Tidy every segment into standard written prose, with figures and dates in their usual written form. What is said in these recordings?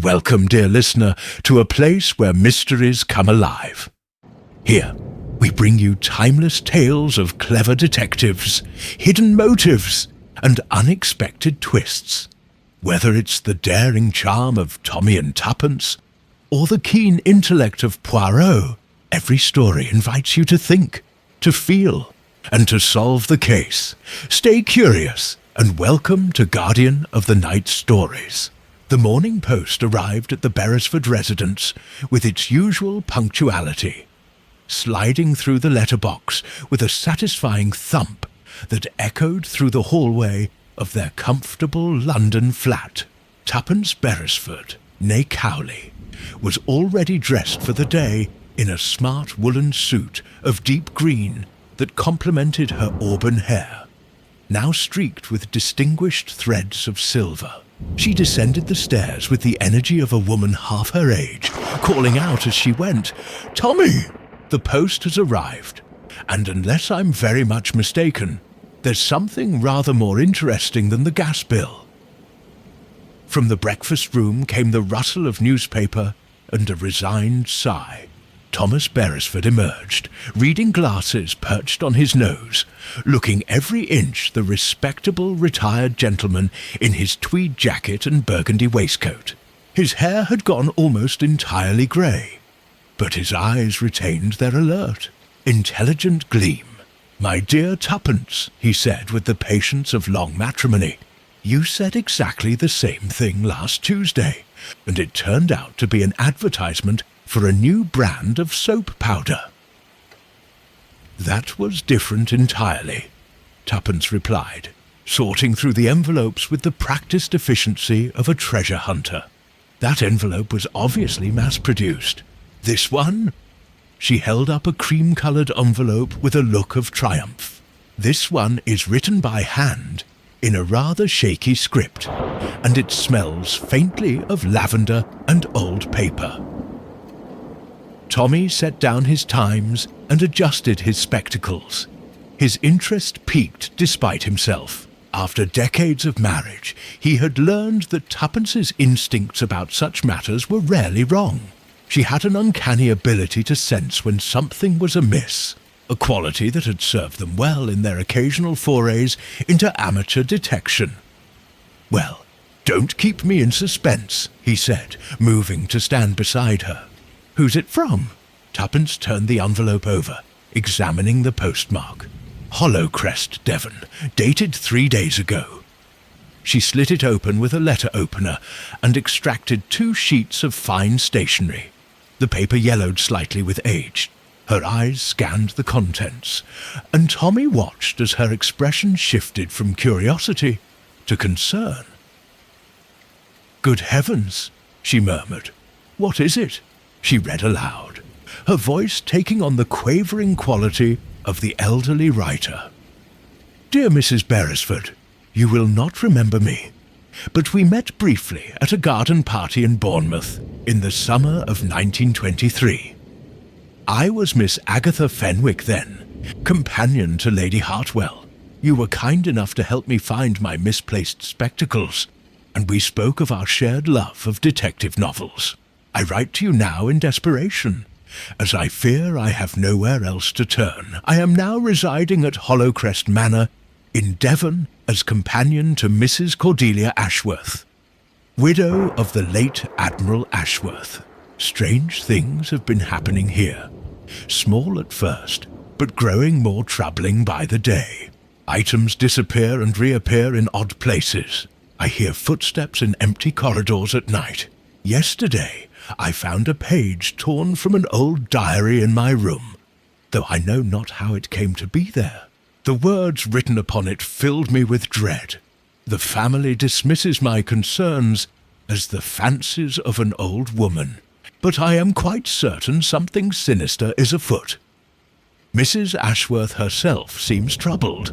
welcome, dear listener, to a place where mysteries come alive. Here, we bring you timeless tales of clever detectives, hidden motives, and unexpected twists. Whether it's the daring charm of Tommy and Tuppence, or the keen intellect of Poirot, every story invites you to think, to feel, and to solve the case. Stay curious, and welcome to Guardian of the Night Stories. The Morning Post arrived at the Beresford residence with its usual punctuality, sliding through the letterbox with a satisfying thump that echoed through the hallway of their comfortable London flat. Tuppence Beresford, née Cowley, was already dressed for the day in a smart woolen suit of deep green that complemented her auburn hair, now streaked with distinguished threads of silver. She descended the stairs with the energy of a woman half her age, calling out as she went, "Tommy, the post has arrived, and unless I'm very much mistaken, there's something rather more interesting than the gas bill." From the breakfast room came the rustle of newspaper and a resigned sigh. Thomas Beresford emerged, reading glasses perched on his nose, looking every inch the respectable retired gentleman in his tweed jacket and burgundy waistcoat. His hair had gone almost entirely grey, but his eyes retained their alert, intelligent gleam. "My dear Tuppence," he said with the patience of long matrimony, "you said exactly the same thing last Tuesday, and it turned out to be an advertisement for a new brand of soap powder." "That was different entirely," Tuppence replied, sorting through the envelopes with the practised efficiency of a treasure hunter. "That envelope was obviously mass-produced. This one?" She held up a cream-coloured envelope with a look of triumph. "This one is written by hand in a rather shaky script, and it smells faintly of lavender and old paper." Tommy set down his Times and adjusted his spectacles. His interest piqued despite himself. After decades of marriage, he had learned that Tuppence's instincts about such matters were rarely wrong. She had an uncanny ability to sense when something was amiss, a quality that had served them well in their occasional forays into amateur detection. "Well, don't keep me in suspense," he said, moving to stand beside her. "Who's it from?" Tuppence turned the envelope over, examining the postmark. "Hollowcrest, Devon, dated 3 days ago." She slit it open with a letter opener and extracted 2 sheets of fine stationery. The paper yellowed slightly with age. Her eyes scanned the contents, and Tommy watched as her expression shifted from curiosity to concern. "Good heavens," she murmured. "What is it?" She read aloud, her voice taking on the quavering quality of the elderly writer. "Dear Mrs. Beresford, you will not remember me, but we met briefly at a garden party in Bournemouth in the summer of 1923. I was Miss Agatha Fenwick then, companion to Lady Hartwell. You were kind enough to help me find my misplaced spectacles, and we spoke of our shared love of detective novels. I write to you now in desperation, as I fear I have nowhere else to turn. I am now residing at Hollowcrest Manor in Devon as companion to Mrs. Cordelia Ashworth, widow of the late Admiral Ashworth. Strange things have been happening here, small at first, but growing more troubling by the day. Items disappear and reappear in odd places. I hear footsteps in empty corridors at night. Yesterday, I found a page torn from an old diary in my room, though I know not how it came to be there. The words written upon it filled me with dread. The family dismisses my concerns as the fancies of an old woman, but I am quite certain something sinister is afoot. Mrs. Ashworth herself seems troubled,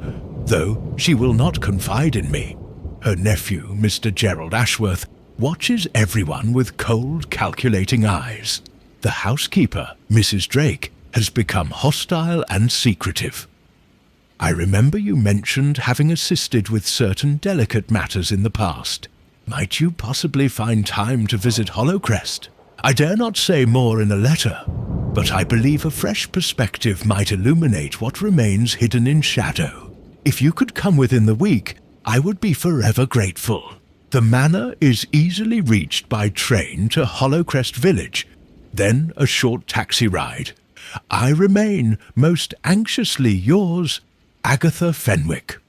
though she will not confide in me. Her nephew, Mr. Gerald Ashworth, watches everyone with cold, calculating eyes. The housekeeper, Mrs. Drake, has become hostile and secretive. I remember you mentioned having assisted with certain delicate matters in the past. Might you possibly find time to visit Hollowcrest? I dare not say more in a letter, but I believe a fresh perspective might illuminate what remains hidden in shadow. If you could come within the week, I would be forever grateful. The manor is easily reached by train to Hollowcrest Village, then a short taxi ride. I remain most anxiously yours, Agatha Fenwick.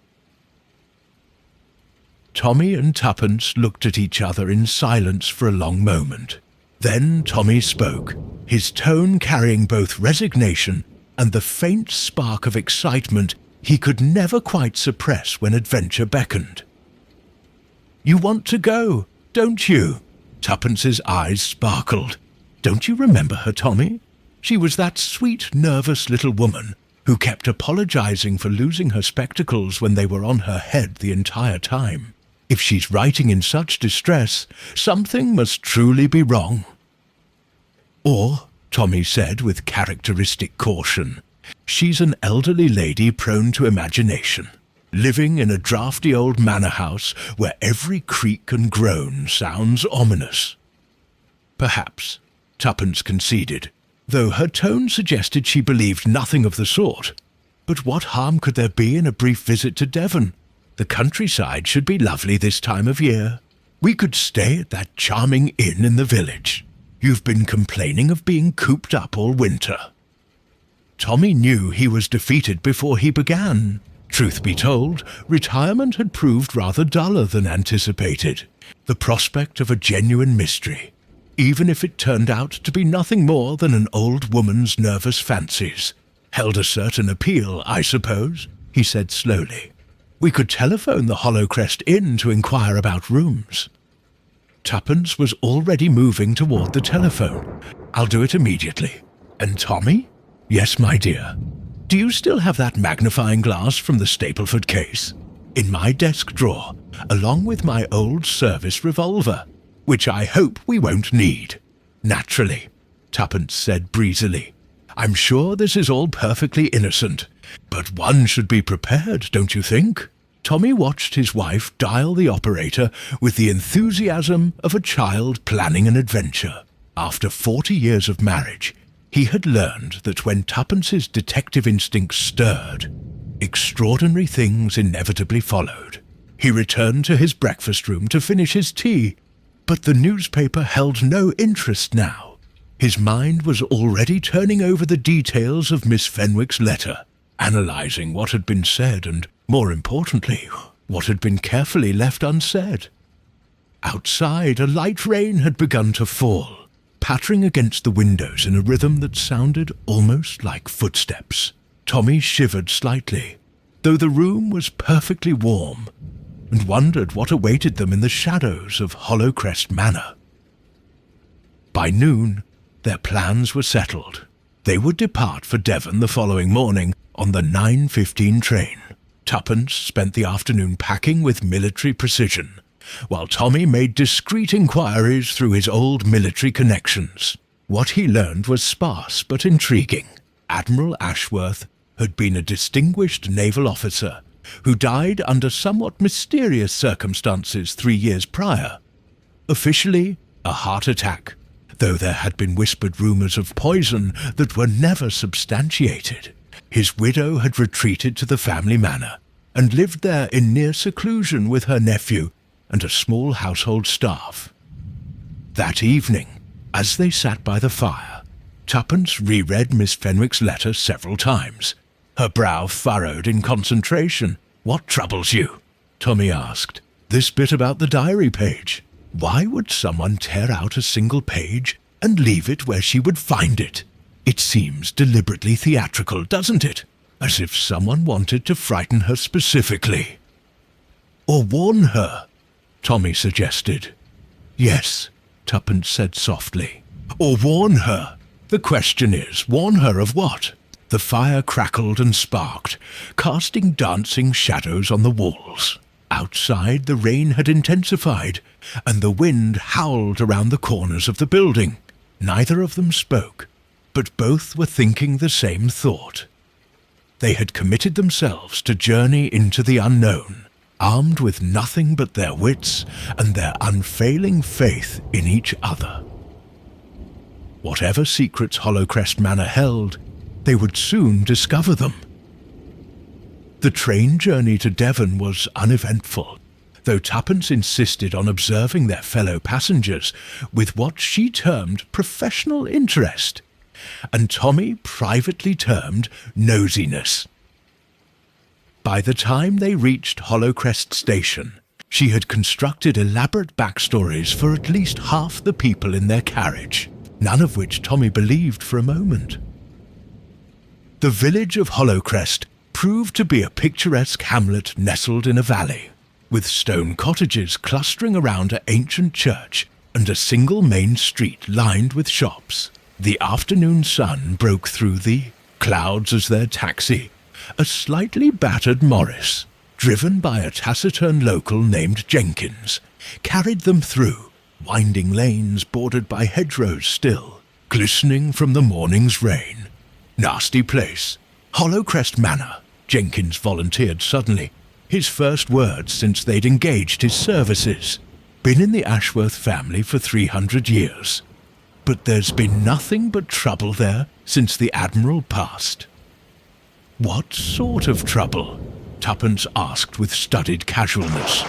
Tommy and Tuppence looked at each other in silence for a long moment. Then Tommy spoke, his tone carrying both resignation and the faint spark of excitement he could never quite suppress when adventure beckoned. "You want to go, don't you?" Tuppence's eyes sparkled. "Don't you remember her, Tommy? She was that sweet, nervous little woman who kept apologizing for losing her spectacles when they were on her head the entire time. If she's writing in such distress, something must truly be wrong." "Or," Tommy said with characteristic caution, "she's an elderly lady prone to imagination, living in a drafty old manor house where every creak and groan sounds ominous." "Perhaps," Tuppence conceded, though her tone suggested she believed nothing of the sort. "But what harm could there be in a brief visit to Devon? The countryside should be lovely this time of year. We could stay at that charming inn in the village. You've been complaining of being cooped up all winter." Tommy knew he was defeated before he began. Truth be told, retirement had proved rather duller than anticipated. The prospect of a genuine mystery, even if it turned out to be nothing more than an old woman's nervous fancies, held a certain appeal, I suppose, he said slowly. "We could telephone the Hollowcrest Inn to inquire about rooms." Tuppence was already moving toward the telephone. "I'll do it immediately. And Tommy?" "Yes, my dear. Do you still have that magnifying glass from the Stapleford case?" "In my desk drawer, along with my old service revolver, which I hope we won't need." "Naturally," Tuppence said breezily. "I'm sure this is all perfectly innocent, but one should be prepared, don't you think?" Tommy watched his wife dial the operator with the enthusiasm of a child planning an adventure. After 40 years of marriage, he had learned that when Tuppence's detective instincts stirred, extraordinary things inevitably followed. He returned to his breakfast room to finish his tea, but the newspaper held no interest now. His mind was already turning over the details of Miss Fenwick's letter, analysing what had been said and, more importantly, what had been carefully left unsaid. Outside, a light rain had begun to fall, pattering against the windows in a rhythm that sounded almost like footsteps. Tommy shivered slightly, though the room was perfectly warm, and wondered what awaited them in the shadows of Hollowcrest Manor. By noon, their plans were settled. They would depart for Devon the following morning on the 9:15 train. Tuppence spent the afternoon packing with military precision, while Tommy made discreet inquiries through his old military connections. What he learned was sparse but intriguing. Admiral Ashworth had been a distinguished naval officer who died under somewhat mysterious circumstances 3 years prior. Officially, a heart attack, though there had been whispered rumours of poison that were never substantiated. His widow had retreated to the family manor and lived there in near seclusion with her nephew and a small household staff. That evening, as they sat by the fire, Tuppence reread Miss Fenwick's letter several times, her brow furrowed in concentration. "What troubles you?" Tommy asked. "This bit about the diary page. Why would someone tear out a single page and leave it where she would find it? It seems deliberately theatrical, doesn't it? As if someone wanted to frighten her specifically." "Or warn her," Tommy suggested. "Yes," Tuppence said softly. "Or warn her. The question is, warn her of what?" The fire crackled and sparked, casting dancing shadows on the walls. Outside, the rain had intensified, and the wind howled around the corners of the building. Neither of them spoke, but both were thinking the same thought. They had committed themselves to journey into the unknown, armed with nothing but their wits and their unfailing faith in each other. Whatever secrets Hollowcrest Manor held, they would soon discover them. The train journey to Devon was uneventful, though Tuppence insisted on observing their fellow passengers with what she termed professional interest, and Tommy privately termed nosiness. By the time they reached Hollowcrest Station, she had constructed elaborate backstories for at least half the people in their carriage, none of which Tommy believed for a moment. The village of Hollowcrest proved to be a picturesque hamlet nestled in a valley, with stone cottages clustering around an ancient church and a single main street lined with shops. The afternoon sun broke through the clouds as their taxi, a slightly battered Morris, driven by a taciturn local named Jenkins, carried them through winding lanes bordered by hedgerows still, glistening from the morning's rain. Nasty place. Hollowcrest Manor, Jenkins volunteered suddenly, his first words since they'd engaged his services. Been in the Ashworth family for 300 years. But there's been nothing but trouble there since the Admiral passed. What sort of trouble? Tuppence asked with studied casualness.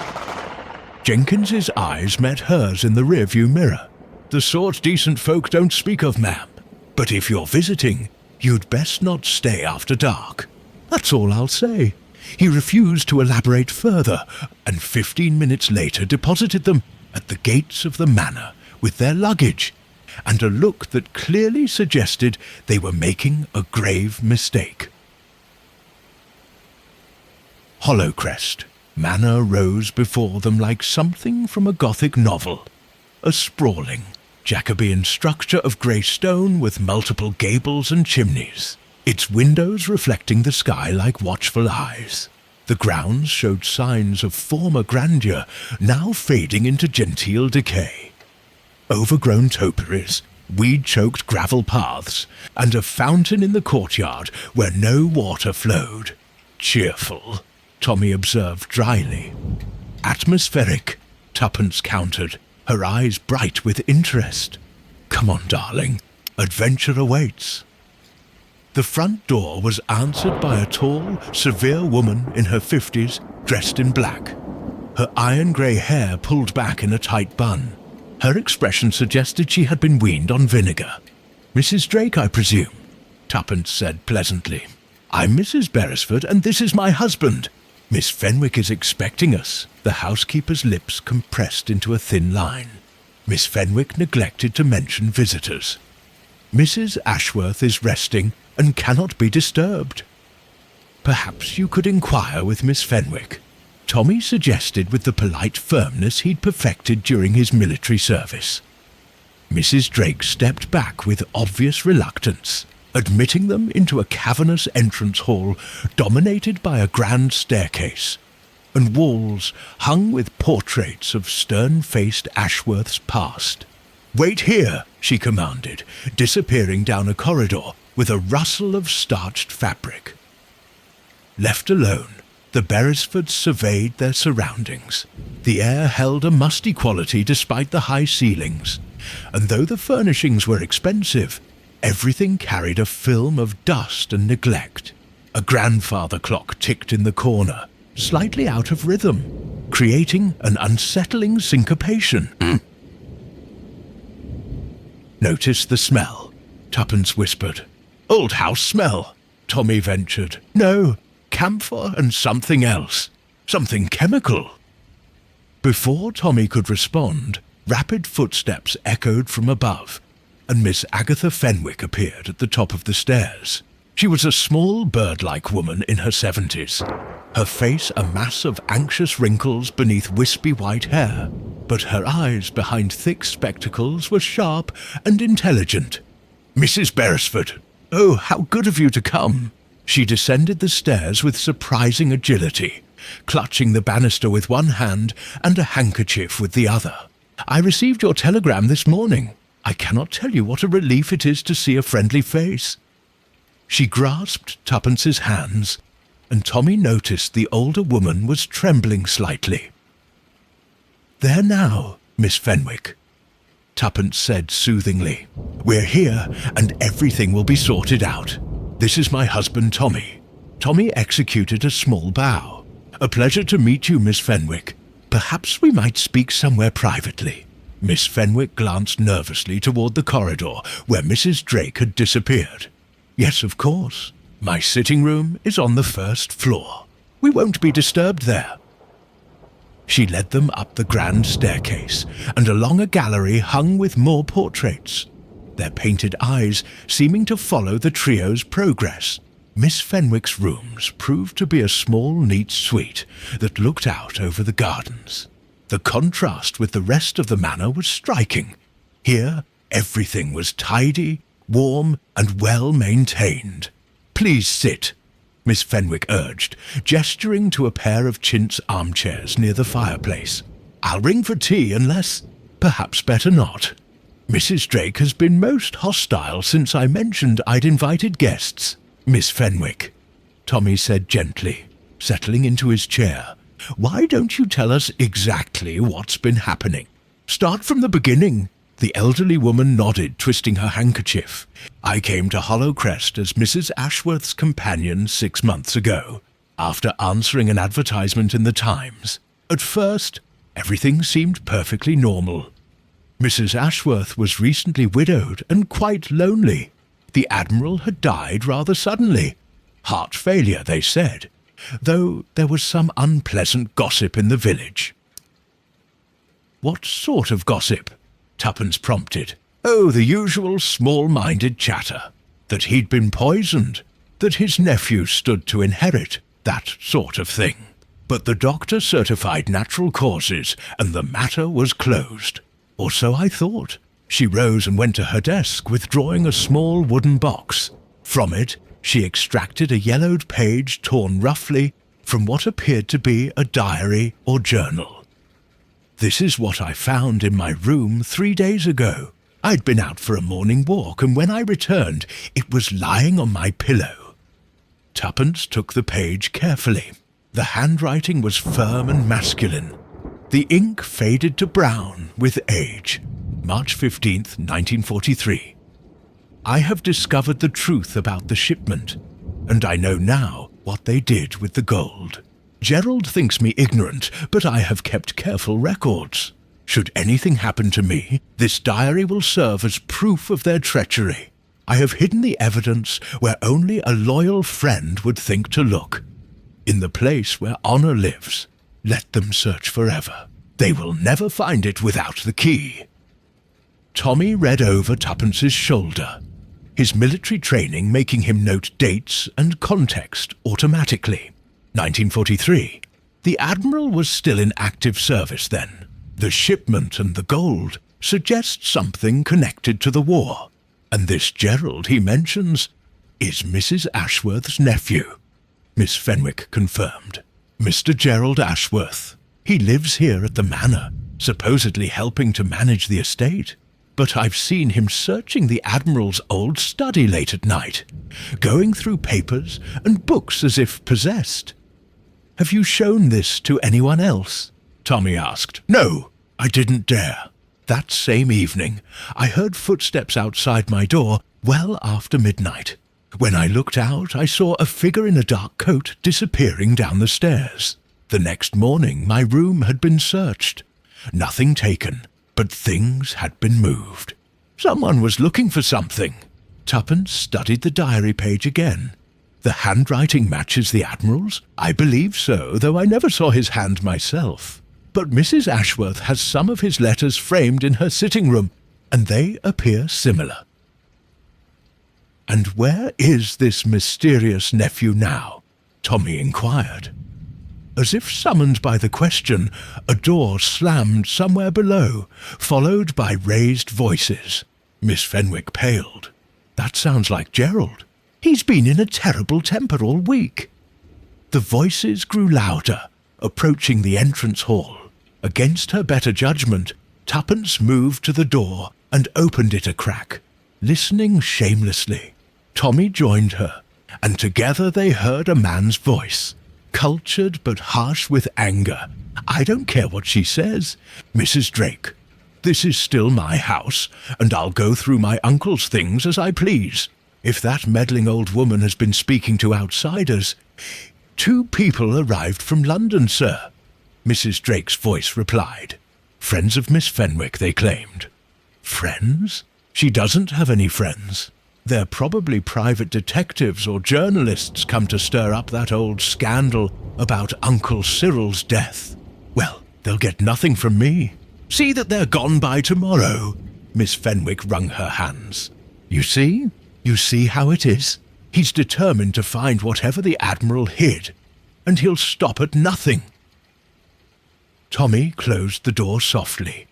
Jenkins's eyes met hers in the rearview mirror. The sort decent folk don't speak of, ma'am. But if you're visiting, you'd best not stay after dark. That's all I'll say. He refused to elaborate further, and 15 minutes later deposited them at the gates of the manor with their luggage, and a look that clearly suggested they were making a grave mistake. Hollowcrest Manor rose before them like something from a Gothic novel, a sprawling, Jacobean structure of grey stone with multiple gables and chimneys, its windows reflecting the sky like watchful eyes. The grounds showed signs of former grandeur, now fading into genteel decay. Overgrown topiaries, weed-choked gravel paths, and a fountain in the courtyard where no water flowed. Cheerful, Tommy observed dryly. Atmospheric, Tuppence countered, her eyes bright with interest. Come on, darling, adventure awaits. The front door was answered by a tall, severe woman in her 50s, dressed in black. Her iron-grey hair pulled back in a tight bun. Her expression suggested she had been weaned on vinegar. "Mrs. Drake, I presume?" Tuppence said pleasantly. "I'm Mrs. Beresford, and this is my husband. Miss Fenwick is expecting us." The housekeeper's lips compressed into a thin line. Miss Fenwick neglected to mention visitors. "Mrs. Ashworth is resting and cannot be disturbed." "Perhaps you could inquire with Miss Fenwick," Tommy suggested with the polite firmness he'd perfected during his military service. Mrs. Drake stepped back with obvious reluctance, admitting them into a cavernous entrance hall dominated by a grand staircase, and walls hung with portraits of stern-faced Ashworth's past. "Wait here," she commanded, disappearing down a corridor with a rustle of starched fabric. Left alone, the Beresfords surveyed their surroundings. The air held a musty quality despite the high ceilings, and though the furnishings were expensive, everything carried a film of dust and neglect. A grandfather clock ticked in the corner, slightly out of rhythm, creating an unsettling syncopation. "Notice the smell," Tuppence whispered. "Old house smell," Tommy ventured. "No, camphor and something else. Something chemical." Before Tommy could respond, rapid footsteps echoed from above, and Miss Agatha Fenwick appeared at the top of the stairs. She was a small bird-like woman in her 70s, her face a mass of anxious wrinkles beneath wispy white hair, but her eyes behind thick spectacles were sharp and intelligent. "Mrs. Beresford, oh, how good of you to come." She descended the stairs with surprising agility, clutching the banister with one hand and a handkerchief with the other. "I received your telegram this morning. I cannot tell you what a relief it is to see a friendly face." She grasped Tuppence's hands, and Tommy noticed the older woman was trembling slightly. "There now, Miss Fenwick," Tuppence said soothingly. "We're here, and everything will be sorted out. This is my husband, Tommy." Tommy executed a small bow. "A pleasure to meet you, Miss Fenwick. Perhaps we might speak somewhere privately." Miss Fenwick glanced nervously toward the corridor where Mrs. Drake had disappeared. "Yes, of course. My sitting room is on the first floor. We won't be disturbed there." She led them up the grand staircase and along a gallery hung with more portraits, their painted eyes seeming to follow the trio's progress. Miss Fenwick's rooms proved to be a small, neat suite that looked out over the gardens. The contrast with the rest of the manor was striking. Here, everything was tidy, warm, and well-maintained. "Please sit," Miss Fenwick urged, gesturing to a pair of chintz armchairs near the fireplace. "I'll ring for tea unless, perhaps better not. Mrs. Drake has been most hostile since I mentioned I'd invited guests." "Miss Fenwick," Tommy said gently, settling into his chair, "why don't you tell us exactly what's been happening? Start from the beginning." The elderly woman nodded, twisting her handkerchief. "I came to Hollowcrest as Mrs. Ashworth's companion 6 months ago, after answering an advertisement in the Times. At first, everything seemed perfectly normal. Mrs. Ashworth was recently widowed and quite lonely. The Admiral had died rather suddenly. Heart failure, they said, though there was some unpleasant gossip in the village." "What sort of gossip?" Tuppence prompted. "Oh, the usual small-minded chatter. That he'd been poisoned, that his nephew stood to inherit, that sort of thing. But the doctor certified natural causes, and the matter was closed. Or so I thought." She rose and went to her desk, withdrawing a small wooden box. From it, she extracted a yellowed page torn roughly from what appeared to be a diary or journal. "This is what I found in my room 3 days ago. I'd been out for a morning walk, and when I returned, it was lying on my pillow." Tuppence took the page carefully. The handwriting was firm and masculine. The ink faded to brown with age. March 15th, 1943. "I have discovered the truth about the shipment, and I know now what they did with the gold. Gerald thinks me ignorant, but I have kept careful records. Should anything happen to me, this diary will serve as proof of their treachery. I have hidden the evidence where only a loyal friend would think to look. In the place where honor lives, let them search forever. They will never find it without the key." Tommy read over Tuppence's shoulder, his military training making him note dates and context automatically. 1943. The Admiral was still in active service then. The shipment and the gold suggest something connected to the war, and this Gerald he mentions is Mrs. Ashworth's nephew. Miss Fenwick confirmed. "Mr. Gerald Ashworth. He lives here at the manor, supposedly helping to manage the estate. But I've seen him searching the Admiral's old study late at night, going through papers and books as if possessed." "Have you shown this to anyone else?" Tommy asked. "No, I didn't dare. That same evening, I heard footsteps outside my door well after midnight. When I looked out, I saw a figure in a dark coat disappearing down the stairs. The next morning, my room had been searched. Nothing taken, but things had been moved. Someone was looking for something." Tuppence studied the diary page again. "The handwriting matches the Admiral's? I believe so, though I never saw his hand myself. But Mrs. Ashworth has some of his letters framed in her sitting room, and they appear similar." "And where is this mysterious nephew now?" Tommy inquired. As if summoned by the question, a door slammed somewhere below, followed by raised voices. Miss Fenwick paled. "That sounds like Gerald. He's been in a terrible temper all week." The voices grew louder, approaching the entrance hall. Against her better judgment, Tuppence moved to the door and opened it a crack, listening shamelessly. Tommy joined her, and together they heard a man's voice, cultured but harsh with anger. "I don't care what she says, Mrs. Drake. This is still my house, and I'll go through my uncle's things as I please. If that meddling old woman has been speaking to outsiders—" "2 people arrived from London, sir," Mrs. Drake's voice replied. "Friends of Miss Fenwick, they claimed." "Friends? She doesn't have any friends. They're probably private detectives or journalists come to stir up that old scandal about Uncle Cyril's death. Well, they'll get nothing from me. See that they're gone by tomorrow." Miss Fenwick wrung her hands. You see how it is? He's determined to find whatever the Admiral hid, and he'll stop at nothing." Tommy closed the door softly,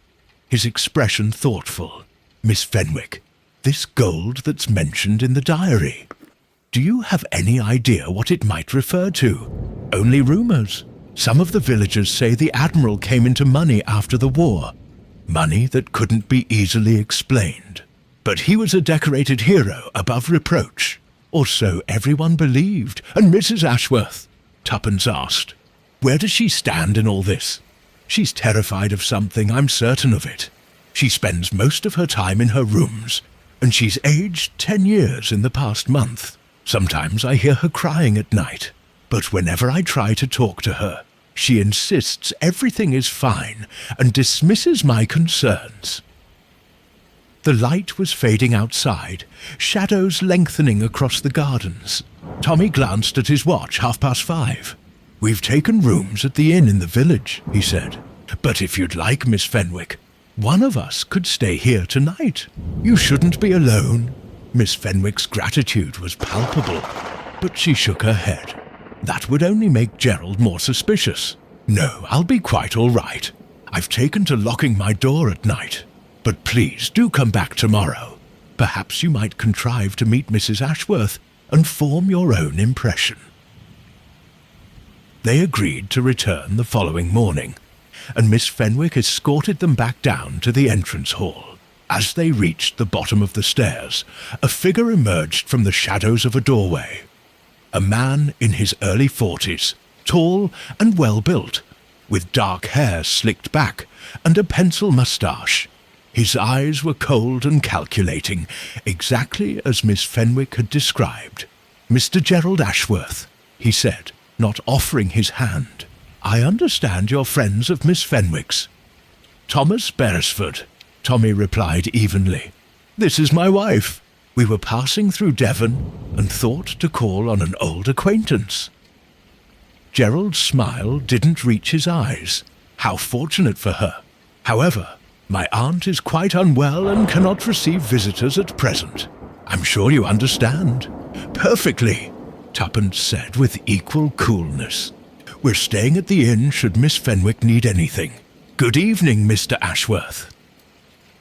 his expression thoughtful. "Miss Fenwick, this gold that's mentioned in the diary, do you have any idea what it might refer to?" "Only rumours. Some of the villagers say the Admiral came into money after the war. Money that couldn't be easily explained. But he was a decorated hero above reproach. Or so everyone believed. And Mrs. Ashworth?" Tuppence asked. "Where does she stand in all this?" "She's terrified of something, I'm certain of it. She spends most of her time in her rooms, and she's aged 10 years in the past month. Sometimes I hear her crying at night, but whenever I try to talk to her, she insists everything is fine and dismisses my concerns." The light was fading outside, shadows lengthening across the gardens. Tommy glanced at his watch, 5:30. "We've taken rooms at the inn in the village," he said. "But if you'd like, Miss Fenwick, one of us could stay here tonight. You shouldn't be alone." Miss Fenwick's gratitude was palpable, but she shook her head. "That would only make Gerald more suspicious. No, I'll be quite all right. I've taken to locking my door at night. But please do come back tomorrow. Perhaps you might contrive to meet Mrs. Ashworth and form your own impression." They agreed to return the following morning, and Miss Fenwick escorted them back down to the entrance hall. As they reached the bottom of the stairs, a figure emerged from the shadows of a doorway. A man in his early 40s, tall and well-built, with dark hair slicked back and a pencil moustache. His eyes were cold and calculating, exactly as Miss Fenwick had described. "Mr. Gerald Ashworth," he said, not offering his hand. "I understand you're friends of Miss Fenwick's." "Tuppence Beresford," Tommy replied evenly. "This is my wife. We were passing through Devon and thought to call on an old acquaintance." Gerald's smile didn't reach his eyes. How fortunate for her. "However, my aunt is quite unwell and cannot receive visitors at present. I'm sure you understand." "Perfectly," Tuppence said with equal coolness. "We're staying at the inn should Miss Fenwick need anything. Good evening, Mr. Ashworth."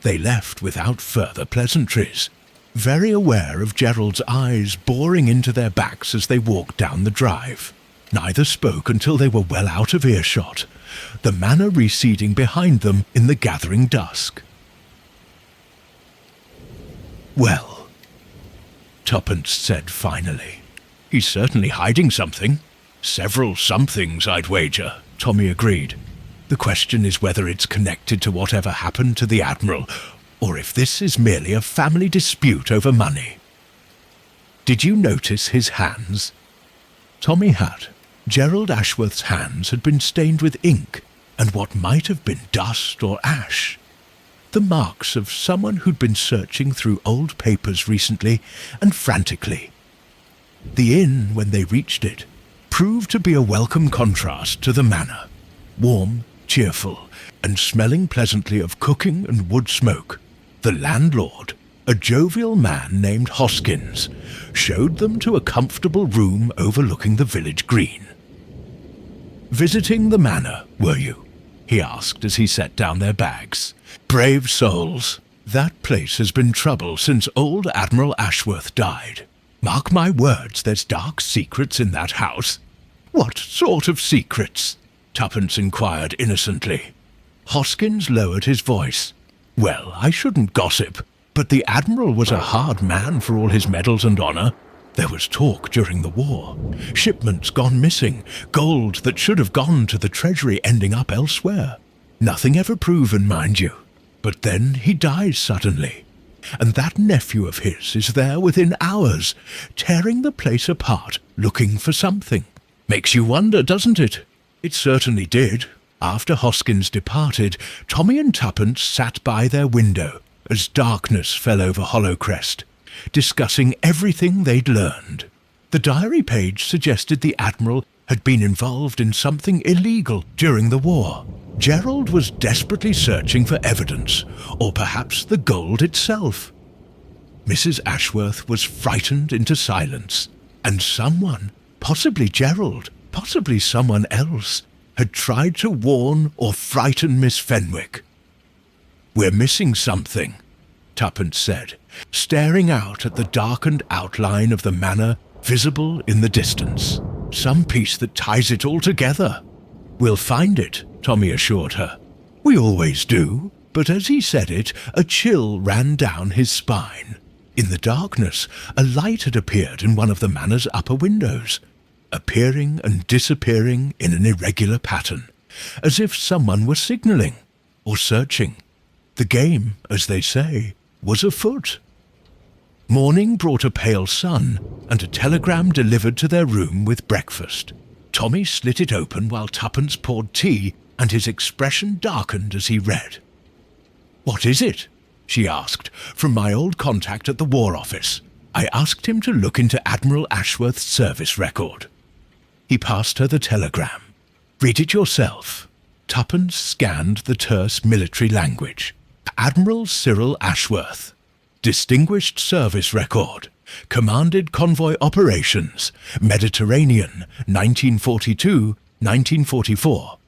They left without further pleasantries, very aware of Gerald's eyes boring into their backs as they walked down the drive. Neither spoke until they were well out of earshot, the manor receding behind them in the gathering dusk. "Well," Tuppence said finally, "he's certainly hiding something. Several somethings, I'd wager," Tommy agreed. "The question is whether it's connected to whatever happened to the Admiral, or if this is merely a family dispute over money." "Did you notice his hands?" Tommy had. Gerald Ashworth's hands had been stained with ink and what might have been dust or ash. The marks of someone who'd been searching through old papers recently and frantically. The inn, when they reached it, proved to be a welcome contrast to the manor. Warm, cheerful, and smelling pleasantly of cooking and wood smoke. The landlord, a jovial man named Hoskins, showed them to a comfortable room overlooking the village green. "Visiting the manor, were you?" he asked as he set down their bags. "Brave souls. That place has been trouble since old Admiral Ashworth died. Mark my words, there's dark secrets in that house." "What sort of secrets?" Tuppence inquired innocently. Hoskins lowered his voice. "Well, I shouldn't gossip, but the Admiral was a hard man for all his medals and honour. There was talk during the war. Shipments gone missing, gold that should have gone to the treasury ending up elsewhere. Nothing ever proven, mind you. But then he dies suddenly. And that nephew of his is there within hours, tearing the place apart, looking for something. Makes you wonder, doesn't it? It certainly did. After Hoskins departed, Tommy and Tuppence sat by their window as darkness fell over Hollowcrest, discussing everything they'd learned. The diary page suggested the Admiral had been involved in something illegal during the war. Gerald was desperately searching for evidence, or perhaps the gold itself. Mrs. Ashworth was frightened into silence, and someone, possibly Gerald, possibly someone else, had tried to warn or frighten Miss Fenwick. "We're missing something," Tuppence said, staring out at the darkened outline of the manor visible in the distance. "Some piece that ties it all together." "We'll find it," Tommy assured her. "We always do." But as he said it, a chill ran down his spine. In the darkness, a light had appeared in one of the manor's upper windows, appearing and disappearing in an irregular pattern, as if someone were signalling or searching. The game, as they say, was afoot. Morning brought a pale sun and a telegram delivered to their room with breakfast. Tommy slit it open while Tuppence poured tea, and his expression darkened as he read. "What is it?" she asked, "from my old contact at the War Office. I asked him to look into Admiral Ashworth's service record." He passed her the telegram. "Read it yourself." Tuppence scanned the terse military language. "Admiral Cyril Ashworth. Distinguished service record. Commanded convoy operations. Mediterranean, 1942-1944.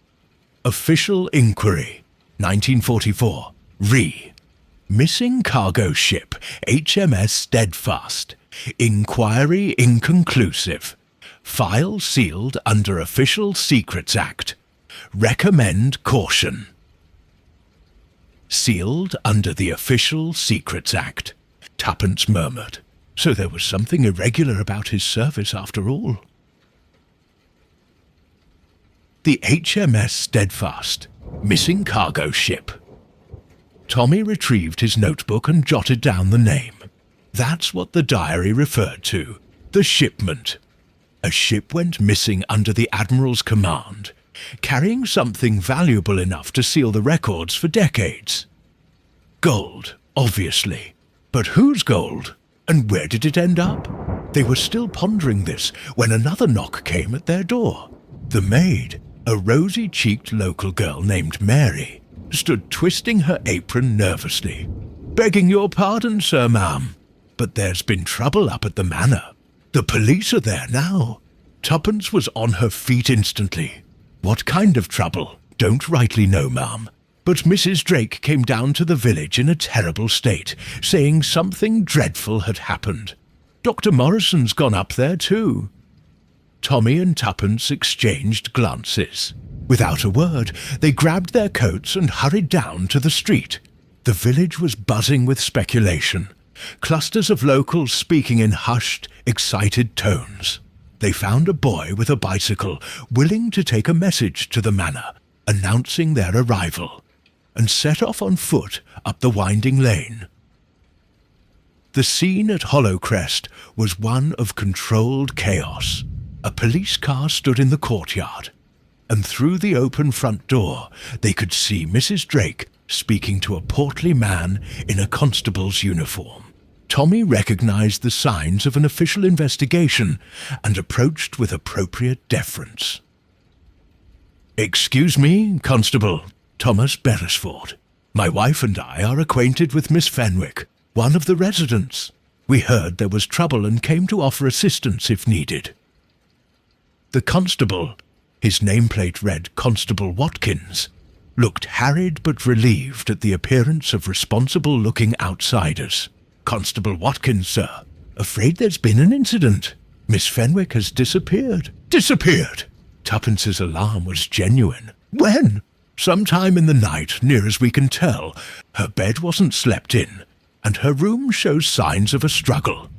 Official inquiry, 1944. Missing cargo ship, HMS Steadfast. Inquiry inconclusive. File sealed under Official Secrets Act. Recommend caution." Sealed under the Official Secrets Act, Tuppence murmured. So there was something irregular about his service after all. The HMS Steadfast, missing cargo ship. Tommy retrieved his notebook and jotted down the name. That's what the diary referred to, the shipment. A ship went missing under the Admiral's command, carrying something valuable enough to seal the records for decades. Gold, obviously. But whose gold? And where did it end up? They were still pondering this when another knock came at their door. The maid, a rosy-cheeked local girl named Mary, stood twisting her apron nervously. "Begging your pardon, sir, ma'am, but there's been trouble up at the manor. The police are there now." Tuppence was on her feet instantly. "What kind of trouble?" "Don't rightly know, ma'am. But Mrs. Drake came down to the village in a terrible state, saying something dreadful had happened. Dr. Morrison's gone up there too." Tommy and Tuppence exchanged glances. Without a word, they grabbed their coats and hurried down to the street. The village was buzzing with speculation, clusters of locals speaking in hushed, excited tones. They found a boy with a bicycle, willing to take a message to the manor, announcing their arrival, and set off on foot up the winding lane. The scene at Hollowcrest was one of controlled chaos. A police car stood in the courtyard, and through the open front door they could see Mrs. Drake speaking to a portly man in a constable's uniform. Tommy recognized the signs of an official investigation and approached with appropriate deference. "Excuse me, Constable Tuppence Beresford. My wife and I are acquainted with Miss Fenwick, one of the residents. We heard there was trouble and came to offer assistance if needed." The constable, his nameplate read Constable Watkins, looked harried but relieved at the appearance of responsible-looking outsiders. "Constable Watkins, sir. Afraid there's been an incident. Miss Fenwick has disappeared." "Disappeared?" Tuppence's alarm was genuine. "When?" "Sometime in the night, near as we can tell. Her bed wasn't slept in, and her room shows signs of a struggle.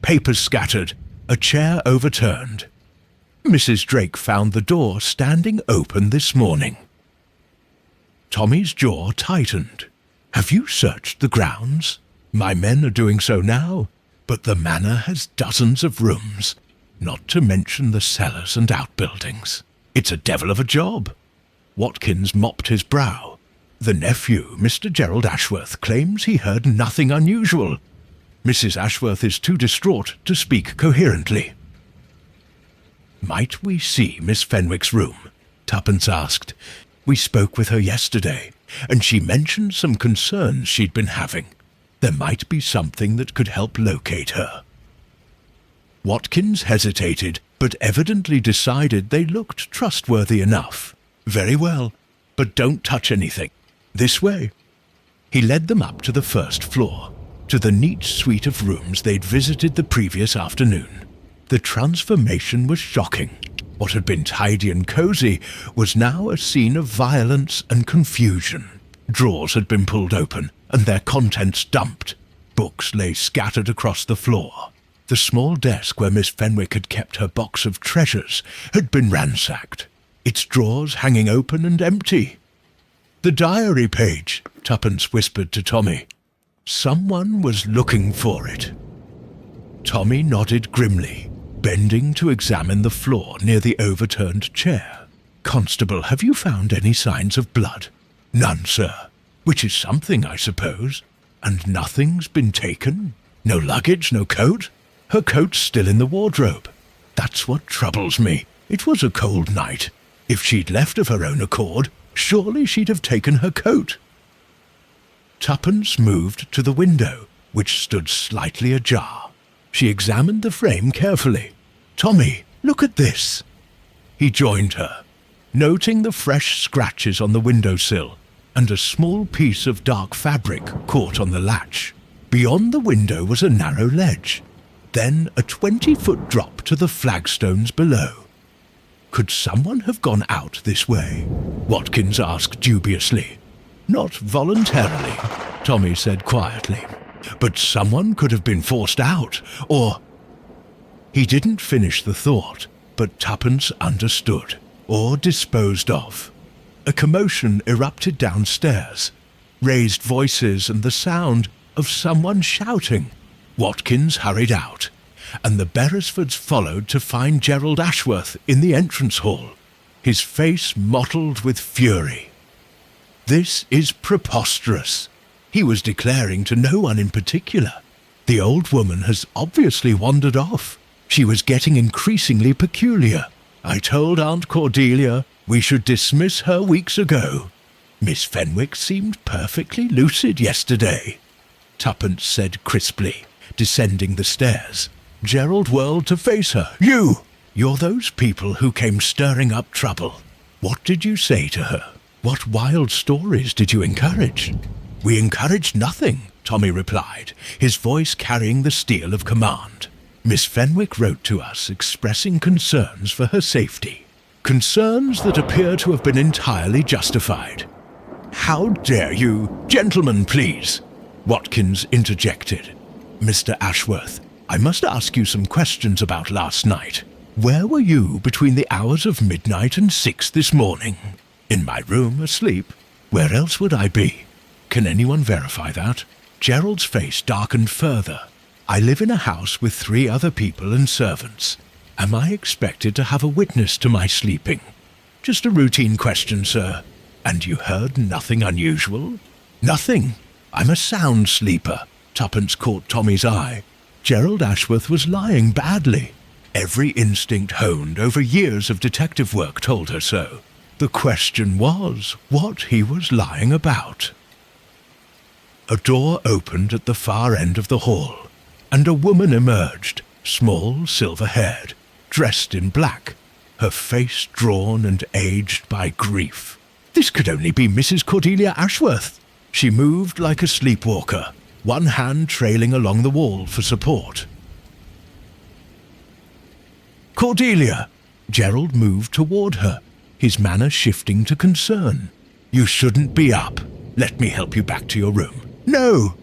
Papers scattered, A chair overturned. Mrs. Drake found the door standing open this morning. Tommy's jaw tightened. Have you searched the grounds? My men are doing so now, but the manor has dozens of rooms, not to mention the cellars and outbuildings. It's a devil of a job. Watkins mopped his brow. The nephew, Mr. Gerald Ashworth, claims he heard nothing unusual. Mrs. Ashworth is too distraught to speak coherently. Might we see Miss Fenwick's room? Tuppence asked. We spoke with her yesterday, and she mentioned some concerns she'd been having. There might be something that could help locate her. Watkins hesitated, but evidently decided they looked trustworthy enough. Very well, but don't touch anything. This way. He led them up to the first floor, to the neat suite of rooms they'd visited the previous afternoon. The transformation was shocking. What had been tidy and cozy was now a scene of violence and confusion. Drawers had been pulled open, and their contents dumped. Books lay scattered across the floor. The small desk where Miss Fenwick had kept her box of treasures had been ransacked, its drawers hanging open and empty. The diary page, Tuppence whispered to Tommy. Someone was looking for it. Tommy nodded grimly, bending to examine the floor near the overturned chair. Constable, have you found any signs of blood? None, sir. Which is something, I suppose. And nothing's been taken? No luggage, no coat? Her coat's still in the wardrobe. That's what troubles me. It was a cold night. If she'd left of her own accord, surely she'd have taken her coat. Tuppence moved to the window, which stood slightly ajar. She examined the frame carefully. Tommy, look at this. He joined her, noting the fresh scratches on the windowsill and a small piece of dark fabric caught on the latch. Beyond the window was a narrow ledge, then a 20-foot drop to the flagstones below. Could someone have gone out this way? Watkins asked dubiously. Not voluntarily, Tommy said quietly. But someone could have been forced out, or... He didn't finish the thought, but Tuppence understood, or disposed of. A commotion erupted downstairs, raised voices and the sound of someone shouting. Watkins hurried out, and the Beresfords followed to find Gerald Ashworth in the entrance hall, his face mottled with fury. This is preposterous, he was declaring to no one in particular. The old woman has obviously wandered off. She was getting increasingly peculiar. I told Aunt Cordelia we should dismiss her weeks ago. Miss Fenwick seemed perfectly lucid yesterday, Tuppence said crisply, descending the stairs. Gerald whirled to face her. You're those people who came stirring up trouble. What did you say to her? What wild stories did you encourage? We encouraged nothing, Tommy replied, his voice carrying the steel of command. Miss Fenwick wrote to us expressing concerns for her safety. Concerns that appear to have been entirely justified. How dare you? Gentlemen, please, Watkins interjected. Mr. Ashworth, I must ask you some questions about last night. Where were you between the hours of midnight and 6 this morning? In my room, asleep. Where else would I be? Can anyone verify that? Gerald's face darkened further. I live in a house with 3 other people and servants. Am I expected to have a witness to my sleeping? Just a routine question, sir. And you heard nothing unusual? Nothing. I'm a sound sleeper. Tuppence caught Tommy's eye. Gerald Ashworth was lying badly. Every instinct honed over years of detective work told her so. The question was what he was lying about. A door opened at the far end of the hall, and a woman emerged, small, silver-haired, dressed in black, her face drawn and aged by grief. This could only be Mrs. Cordelia Ashworth. She moved like a sleepwalker, one hand trailing along the wall for support. Cordelia! Gerald moved toward her, his manner shifting to concern. You shouldn't be up. Let me help you back to your room. No!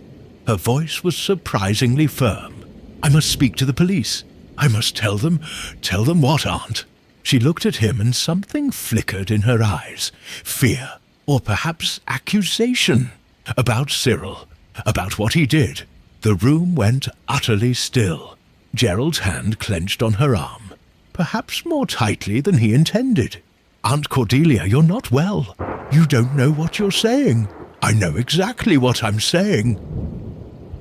Her voice was surprisingly firm. I must speak to the police. I must tell them. Tell them what, Aunt? She looked at him and something flickered in her eyes. Fear, or perhaps accusation, about Cyril, about what he did. The room went utterly still. Gerald's hand clenched on her arm, perhaps more tightly than he intended. Aunt Cordelia, you're not well. You don't know what you're saying. I know exactly what I'm saying.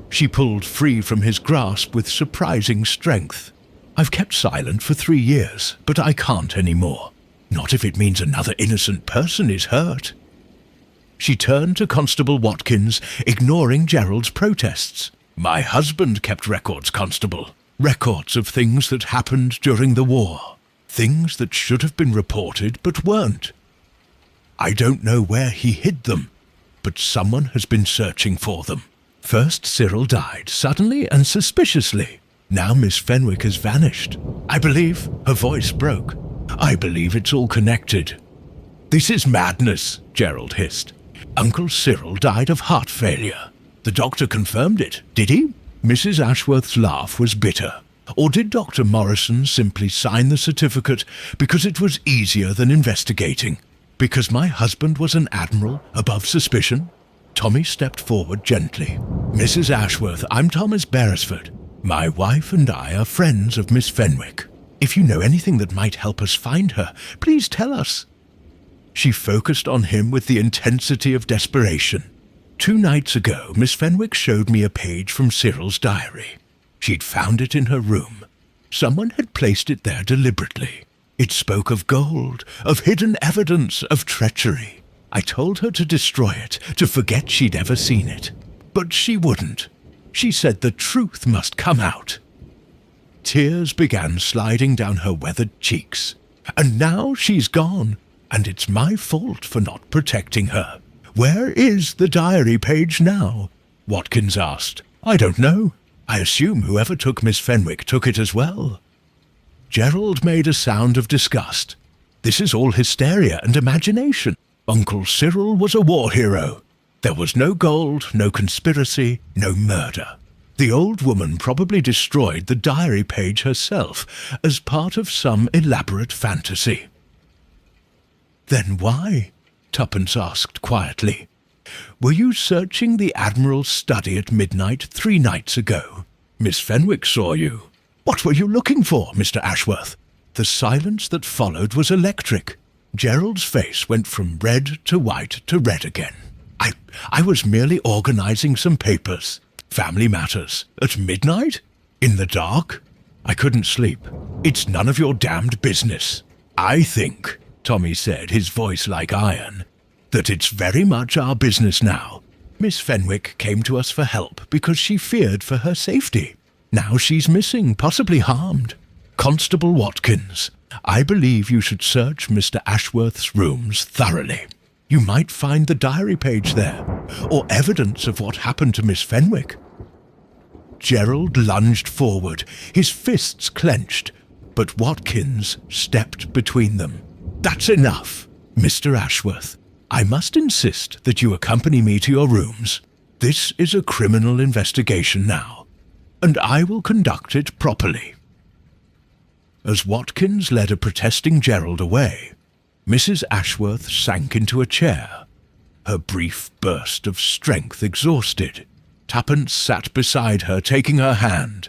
She pulled free from his grasp with surprising strength. I've kept silent for 3 years, but I can't anymore. Not if it means another innocent person is hurt. She turned to Constable Watkins, ignoring Gerald's protests. My husband kept records, Constable. Records of things that happened during the war. Things that should have been reported but weren't. I don't know where he hid them, but someone has been searching for them. First Cyril died, suddenly and suspiciously. Now Miss Fenwick has vanished. I believe, her voice broke, I believe it's all connected. This is madness, Gerald hissed. Uncle Cyril died of heart failure. The doctor confirmed it, did he? Mrs. Ashworth's laugh was bitter. Or did Dr. Morrison simply sign the certificate because it was easier than investigating? Because my husband was an admiral above suspicion? Tommy stepped forward gently. Mrs. Ashworth, I'm Tuppence Beresford. My wife and I are friends of Miss Fenwick. If you know anything that might help us find her, please tell us. She focused on him with the intensity of desperation. 2 nights ago, Miss Fenwick showed me a page from Cyril's diary. She'd found it in her room. Someone had placed it there deliberately. It spoke of gold, of hidden evidence, of treachery. I told her to destroy it, to forget she'd ever seen it. But she wouldn't. She said the truth must come out. Tears began sliding down her weathered cheeks. And now she's gone, and it's my fault for not protecting her. Where is the diary page now? Watkins asked. I don't know. I assume whoever took Miss Fenwick took it as well. Gerald made a sound of disgust. This is all hysteria and imagination. Uncle Cyril was a war hero. There was no gold, no conspiracy, no murder. The old woman probably destroyed the diary page herself as part of some elaborate fantasy. Then why? Tuppence asked quietly. Were you searching the Admiral's study at midnight 3 nights ago? Miss Fenwick saw you. What were you looking for, Mr. Ashworth? The silence that followed was electric. Gerald's face went from red to white to red again. I was merely organizing some papers. Family matters. At midnight? In the dark? I couldn't sleep. It's none of your damned business. I think, Tommy said, his voice like iron, that it's very much our business now. Miss Fenwick came to us for help because she feared for her safety. Now she's missing, possibly harmed. Constable Watkins, I believe you should search Mr. Ashworth's rooms thoroughly. You might find the diary page there, or evidence of what happened to Miss Fenwick. Gerald lunged forward, his fists clenched, but Watkins stepped between them. That's enough, Mr. Ashworth. I must insist that you accompany me to your rooms. This is a criminal investigation now, and I will conduct it properly. As Watkins led a protesting Gerald away, Mrs. Ashworth sank into a chair, her brief burst of strength exhausted. Tuppence sat beside her, taking her hand.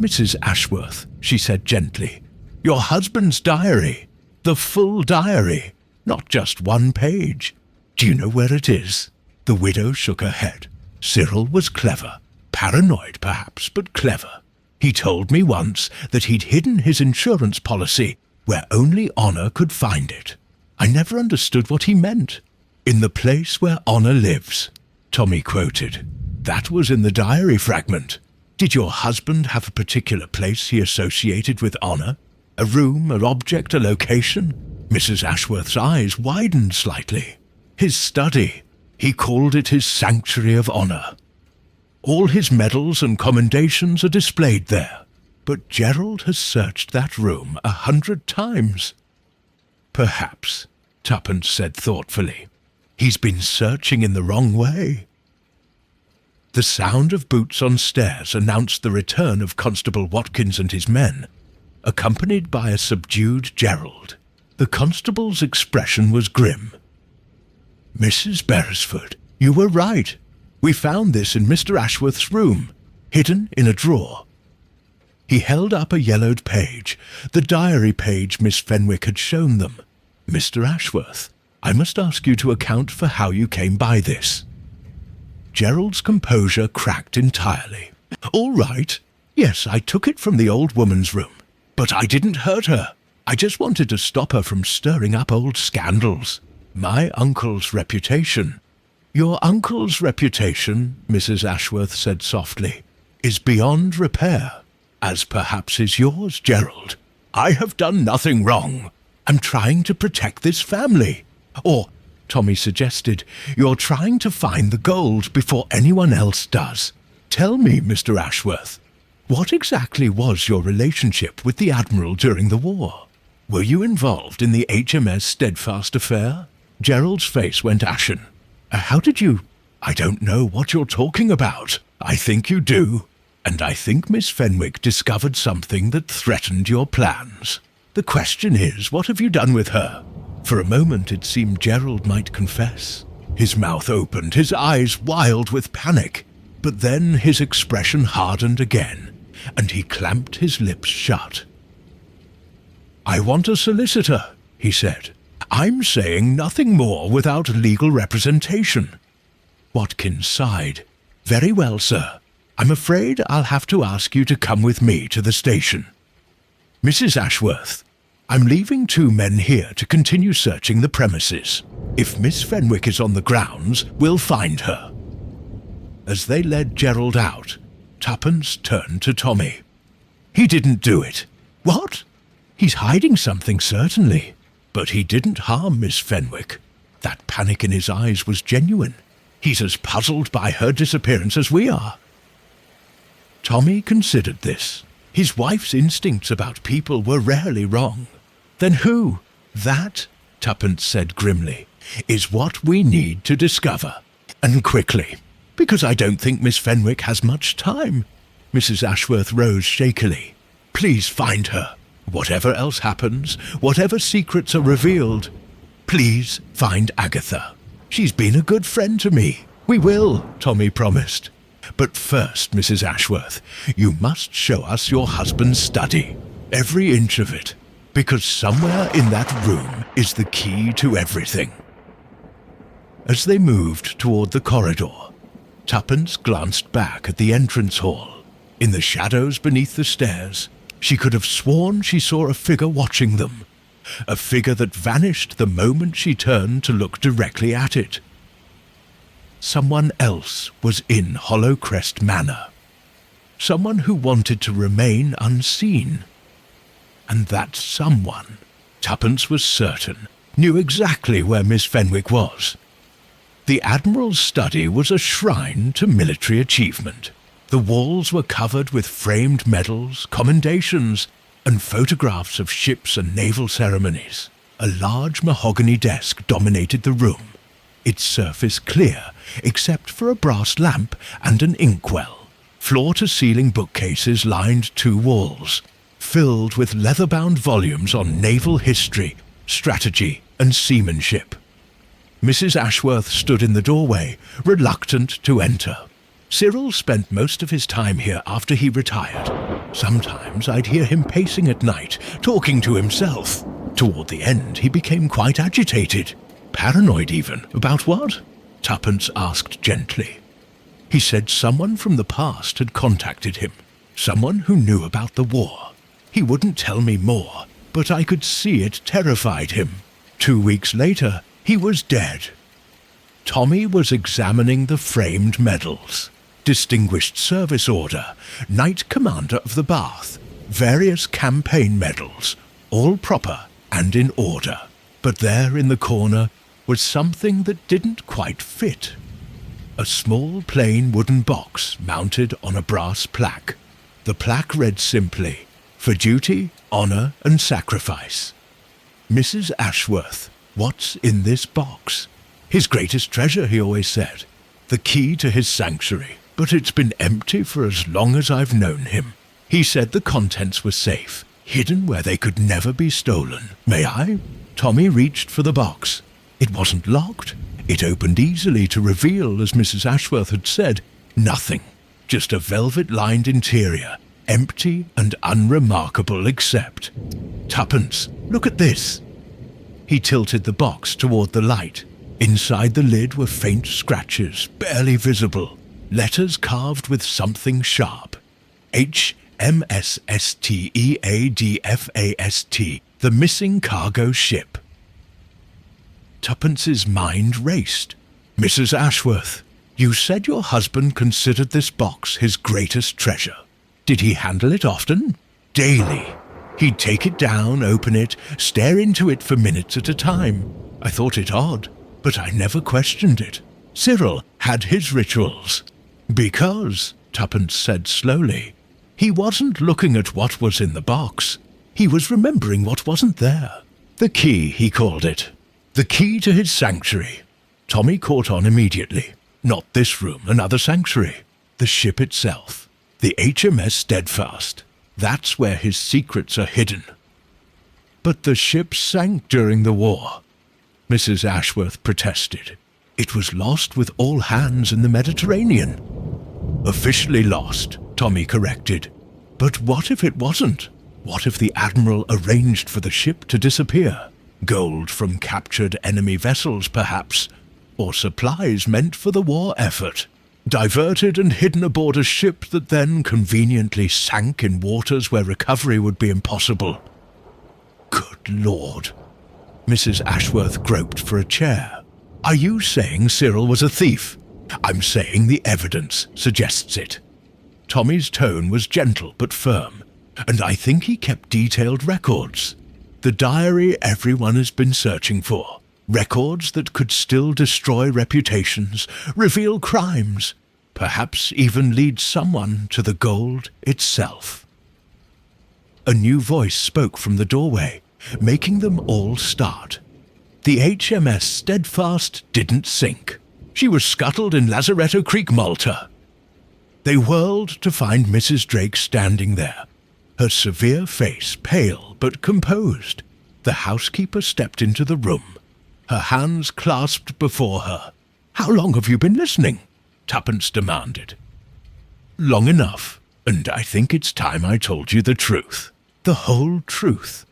Mrs. Ashworth, she said gently, your husband's diary, the full diary, not just 1 page. Do you know where it is? The widow shook her head. Cyril was clever, paranoid perhaps, but clever. He told me once that he'd hidden his insurance policy where only honor could find it. I never understood what he meant. In the place where honor lives, Tommy quoted. That was in the diary fragment. Did your husband have a particular place he associated with honor? A room, an object, a location? Mrs. Ashworth's eyes widened slightly. His study. He called it his sanctuary of honor. All his medals and commendations are displayed there. But Gerald has searched that room 100 times. Perhaps, Tuppence said thoughtfully. He's been searching in the wrong way. The sound of boots on stairs announced the return of Constable Watkins and his men, accompanied by a subdued Gerald. The constable's expression was grim. "Mrs. Beresford, you were right. We found this in Mr. Ashworth's room, hidden in a drawer." He held up a yellowed page, the diary page Miss Fenwick had shown them. "Mr. Ashworth, I must ask you to account for how you came by this." Gerald's composure cracked entirely. "All right. Yes, I took it from the old woman's room. But I didn't hurt her. I just wanted to stop her from stirring up old scandals. My uncle's reputation—" "Your uncle's reputation," Mrs. Ashworth said softly, "is beyond repair, as perhaps is yours, Gerald. I have done nothing wrong. I'm trying to protect this family. Or," Tommy suggested, "you're trying to find the gold before anyone else does. Tell me, Mr. Ashworth, what exactly was your relationship with the Admiral during the war? Were you involved in the HMS Steadfast affair?" Gerald's face went ashen. "How did you—" "I don't know what you're talking about. I think you do. And I think Miss Fenwick discovered something that threatened your plans. The question is, what have you done with her?" For a moment it seemed Gerald might confess. His mouth opened, his eyes wild with panic. But then his expression hardened again, and he clamped his lips shut. "I want a solicitor," he said. "I'm saying nothing more without legal representation." Watkins sighed. "Very well, sir. I'm afraid I'll have to ask you to come with me to the station. Mrs. Ashworth, I'm leaving 2 men here to continue searching the premises. If Miss Fenwick is on the grounds, we'll find her." As they led Gerald out, Tuppence turned to Tommy. "He didn't do it." "What?" "He's hiding something, certainly. But he didn't harm Miss Fenwick. That panic in his eyes was genuine. He's as puzzled by her disappearance as we are." Tommy considered this. His wife's instincts about people were rarely wrong. "Then who?" "That," Tuppence said grimly, "is what we need to discover. And quickly. Because I don't think Miss Fenwick has much time." Mrs. Ashworth rose shakily. "Please find her. Whatever else happens, whatever secrets are revealed, please find Agatha. She's been a good friend to me." "We will," Tommy promised. "But first, Mrs. Ashworth, you must show us your husband's study. Every inch of it. Because somewhere in that room is the key to everything." As they moved toward the corridor, Tuppence glanced back at the entrance hall. In the shadows beneath the stairs, she could have sworn she saw a figure watching them. A figure that vanished the moment she turned to look directly at it. Someone else was in Hollowcrest Manor. Someone who wanted to remain unseen. And that someone, Tuppence was certain, knew exactly where Miss Fenwick was. The Admiral's study was a shrine to military achievement. The walls were covered with framed medals, commendations, and photographs of ships and naval ceremonies. A large mahogany desk dominated the room, its surface clear, except for a brass lamp and an inkwell. Floor-to-ceiling bookcases lined 2 walls, filled with leather-bound volumes on naval history, strategy, and seamanship. Mrs. Ashworth stood in the doorway, reluctant to enter. "Cyril spent most of his time here after he retired. Sometimes I'd hear him pacing at night, talking to himself. Toward the end, he became quite agitated. Paranoid even." "About what?" Tuppence asked gently. "He said someone from the past had contacted him. Someone who knew about the war. He wouldn't tell me more, but I could see it terrified him. 2 weeks later, he was dead." Tommy was examining the framed medals. Distinguished Service Order, Knight Commander of the Bath, various campaign medals, all proper and in order. But there in the corner was something that didn't quite fit. A small plain wooden box mounted on a brass plaque. The plaque read simply, "For duty, honour and sacrifice." "Mrs. Ashworth, what's in this box?" His greatest treasure, he always said. The key to his sanctuary. but it's been empty for as long as I've known him. He said the contents were safe, hidden where they could never be stolen. May I? Tommy reached for the box. It wasn't locked. It opened easily to reveal, as Mrs. Ashworth had said, nothing. Just a velvet-lined interior, empty and unremarkable except... Tuppence, look at this. He tilted the box toward the light. Inside the lid were faint scratches, barely visible. Letters carved with something sharp. HMSSTEADFAST, the missing cargo ship. Tuppence's mind raced. Mrs. Ashworth, you said your husband considered this box his greatest treasure. Did he handle it often? Daily. He'd take it down, open it, stare into it for minutes at a time. I thought it odd, but I never questioned it. Cyril had his rituals. Because, Tuppence said slowly, he wasn't looking at what was in the box. He was remembering what wasn't there. The key, he called it. The key to his sanctuary. Tommy caught on immediately. Not this room, another sanctuary. The ship itself. The HMS Steadfast. That's where his secrets are hidden. But the ship sank during the war. Mrs. Ashworth protested. It was lost with all hands in the Mediterranean. Officially lost, Tommy corrected. But what if it wasn't? What if the Admiral arranged for the ship to disappear? Gold from captured enemy vessels, perhaps, or supplies meant for the war effort, diverted and hidden aboard a ship that then conveniently sank in waters where recovery would be impossible. Good Lord. Mrs. Ashworth groped for a chair. Are you saying Cyril was a thief? I'm saying the evidence suggests it. Tommy's tone was gentle but firm, and I think he kept detailed records. The diary everyone has been searching for. Records that could still destroy reputations, reveal crimes, perhaps even lead someone to the gold itself. A new voice spoke from the doorway, making them all start. The HMS Steadfast didn't sink. She was scuttled in Lazaretto Creek, Malta. They whirled to find Mrs. Drake standing there, her severe face pale but composed. The housekeeper stepped into the room, her hands clasped before her. How long have you been listening? Tuppence demanded. Long enough, and I think it's time I told you the truth. The whole truth.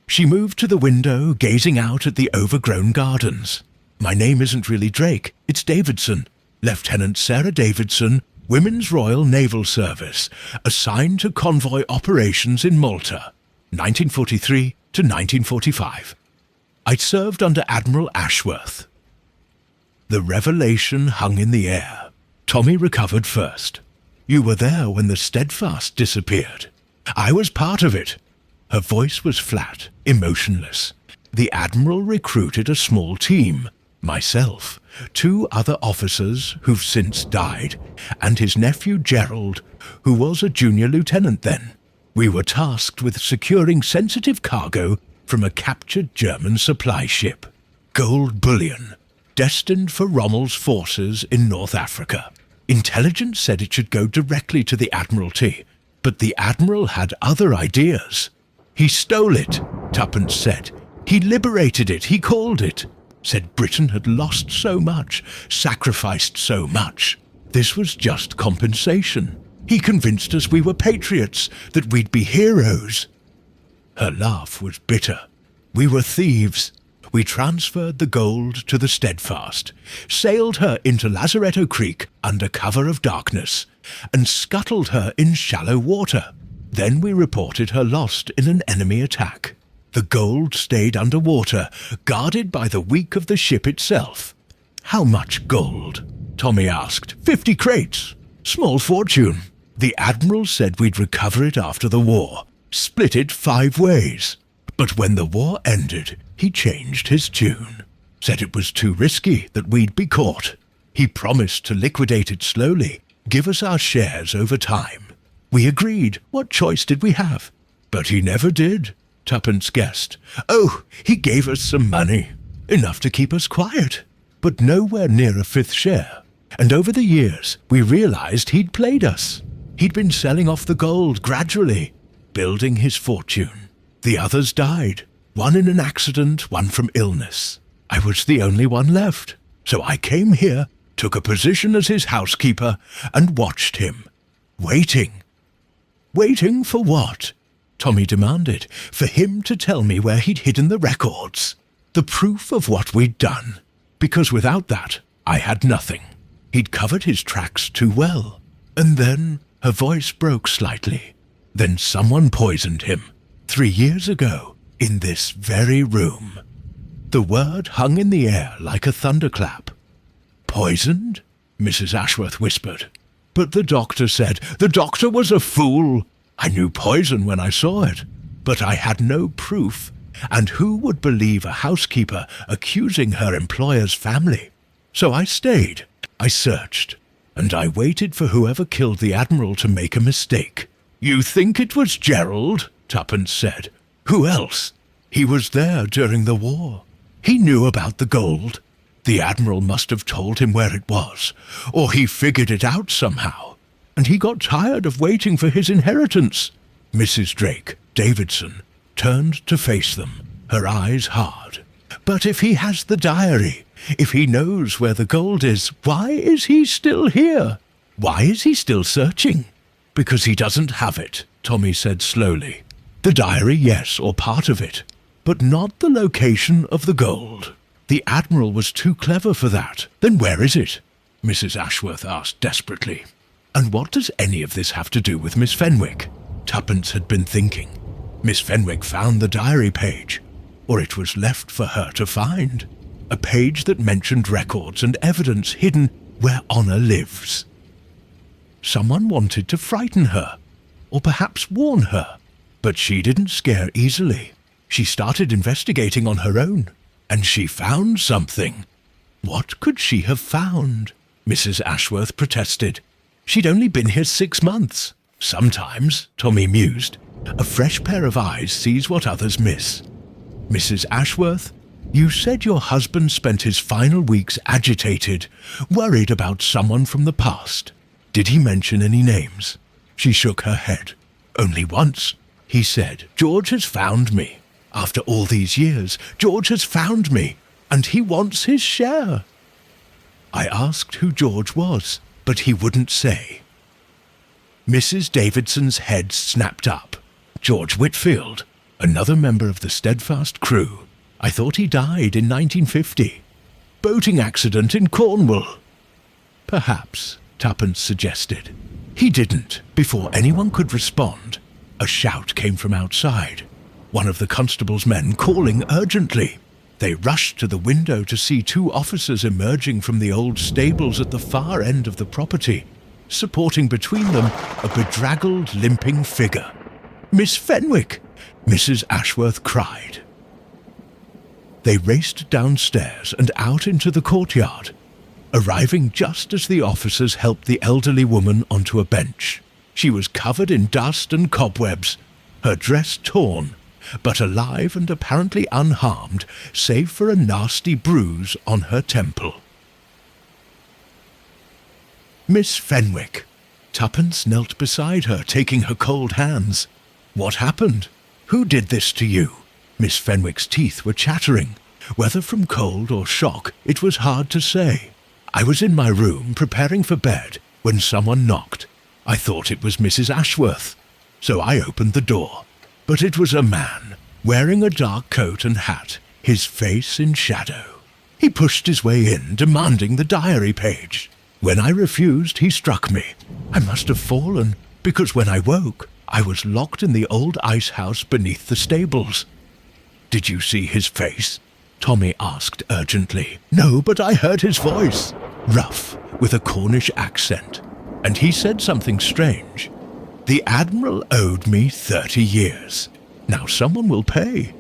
She moved to the window, gazing out at the overgrown gardens. My name isn't really Drake, it's Davidson. Lieutenant Sarah Davidson, Women's Royal Naval Service, assigned to convoy operations in Malta, 1943 to 1945. I'd served under Admiral Ashworth. The revelation hung in the air. Tommy recovered first. You were there when the Steadfast disappeared. I was part of it. Her voice was flat, emotionless. The Admiral recruited a small team. Myself, 2 other officers who've since died, and his nephew Gerald, who was a junior lieutenant then. We were tasked with securing sensitive cargo from a captured German supply ship. Gold bullion, destined for Rommel's forces in North Africa. Intelligence said it should go directly to the Admiralty, but the Admiral had other ideas. He stole it, Tuppence said. He liberated it, he called it. Said Britain had lost so much, sacrificed so much. This was just compensation. He convinced us we were patriots, that we'd be heroes. Her laugh was bitter. We were thieves. We transferred the gold to the Steadfast, sailed her into Lazaretto Creek under cover of darkness, and scuttled her in shallow water. Then we reported her lost in an enemy attack. The gold stayed underwater, guarded by the wake of the ship itself. How much gold? Tommy asked. 50 crates. Small fortune. The Admiral said we'd recover it after the war, split it 5 ways. But when the war ended, he changed his tune. Said it was too risky, that we'd be caught. He promised to liquidate it slowly, give us our shares over time. We agreed. What choice did we have? But he never did. Tuppence guessed. Oh, he gave us some money. Enough to keep us quiet, but nowhere near a 5th share. and over the years we realized he'd played us. He'd been selling off the gold gradually, building his fortune. The others died, one in an accident, one from illness. I was the only one left, so I came here, took a position as his housekeeper, and watched him, waiting. Waiting for what? Tommy demanded. For him to tell me where he'd hidden the records, the proof of what we'd done, because without that, I had nothing. He'd covered his tracks too well. And then her voice broke slightly. Then someone poisoned him, 3 years ago, in this very room. The word hung in the air like a thunderclap. Poisoned? Mrs. Ashworth whispered. But the doctor said, the doctor was a fool. I knew poison when I saw it, but I had no proof. And who would believe a housekeeper accusing her employer's family? So I stayed. I searched. And I waited for whoever killed the Admiral to make a mistake. You think it was Gerald? Tuppence said. Who else? He was there during the war. He knew about the gold. The Admiral must have told him where it was, or he figured it out somehow. And he got tired of waiting for his inheritance. Mrs. Drake, Davidson, turned to face them, her eyes hard. But if he has the diary, if he knows where the gold is, why is he still here? Why is he still searching? Because he doesn't have it, Tommy said slowly. The diary, yes, or part of it, but not the location of the gold. The Admiral was too clever for that. Then where is it? Mrs. Ashworth asked desperately. And what does any of this have to do with Miss Fenwick? Tuppence had been thinking. Miss Fenwick found the diary page, or it was left for her to find. A page that mentioned records and evidence hidden where honor lives. Someone wanted to frighten her, or perhaps warn her, but she didn't scare easily. She started investigating on her own, and she found something. What could she have found? Mrs. Ashworth protested. She'd only been here 6 months. Sometimes, Tommy mused, a fresh pair of eyes sees what others miss. Mrs. Ashworth, you said your husband spent his final weeks agitated, worried about someone from the past. Did he mention any names? She shook her head. Only once. He said, George has found me. After all these years, George has found me, and he wants his share. I asked who George was, but he wouldn't say. Mrs. Davidson's head snapped up. George Whitfield, another member of the Steadfast crew. I thought he died in 1950. Boating accident in Cornwall. Perhaps, Tuppence suggested. He didn't. Before anyone could respond, a shout came from outside. One of the constable's men calling urgently. They rushed to the window to see 2 officers emerging from the old stables at the far end of the property, supporting between them a bedraggled, limping figure. Miss Fenwick! Mrs. Ashworth cried. They raced downstairs and out into the courtyard, arriving just as the officers helped the elderly woman onto a bench. She was covered in dust and cobwebs, her dress torn, but alive and apparently unharmed, save for a nasty bruise on her temple. Miss Fenwick. Tuppence knelt beside her, taking her cold hands. What happened? Who did this to you? Miss Fenwick's teeth were chattering. Whether from cold or shock, it was hard to say. I was in my room preparing for bed when someone knocked. I thought it was Mrs. Ashworth, so I opened the door. But it was a man, wearing a dark coat and hat, his face in shadow. He pushed his way in, demanding the diary page. When I refused, he struck me. I must have fallen, because when I woke, I was locked in the old ice house beneath the stables. Did you see his face? Tommy asked urgently. No, but I heard his voice, rough, with a Cornish accent, and he said something strange. The Admiral owed me 30 years. Now someone will pay.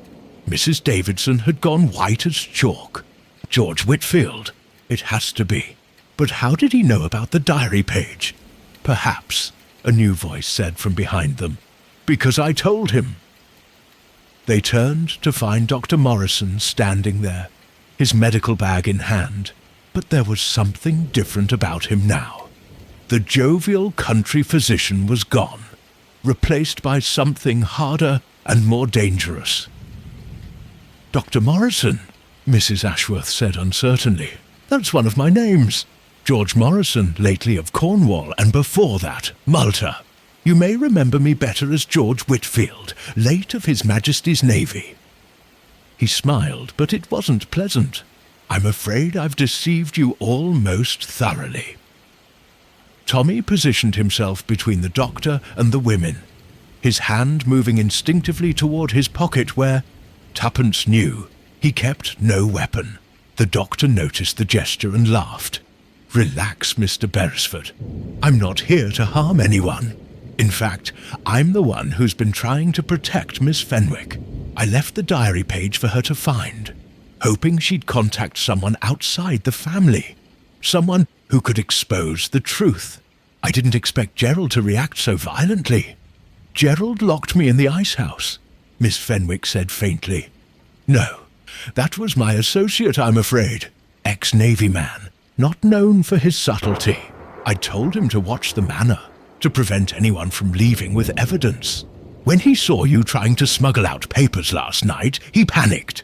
Mrs. Davidson had gone white as chalk. George Whitfield. It has to be. But how did he know about the diary page? Perhaps, a new voice said from behind them. Because I told him. They turned to find Dr. Morrison standing there, his medical bag in hand, But there was something different about him now. The jovial country physician was gone, replaced by something harder and more dangerous. "Dr. Morrison," Mrs. Ashworth said uncertainly. "That's one of my names. George Morrison, lately of Cornwall, and before that, Malta. You may remember me better as George Whitfield, late of His Majesty's Navy." He smiled, but it wasn't pleasant. "I'm afraid I've deceived you all most thoroughly." Tommy positioned himself between the doctor and the women, his hand moving instinctively toward his pocket where, Tuppence knew, he kept no weapon. The doctor noticed the gesture and laughed. "Relax, Mr. Beresford. I'm not here to harm anyone. In fact, I'm the one who's been trying to protect Miss Fenwick. I left the diary page for her to find, hoping she'd contact someone outside the family, someone who could expose the truth. I didn't expect Gerald to react so violently." "Gerald locked me in the ice house," Miss Fenwick said faintly. "No, that was my associate, I'm afraid. Ex-Navy man, not known for his subtlety. I told him to watch the manor, to prevent anyone from leaving with evidence. When he saw you trying to smuggle out papers last night, he panicked."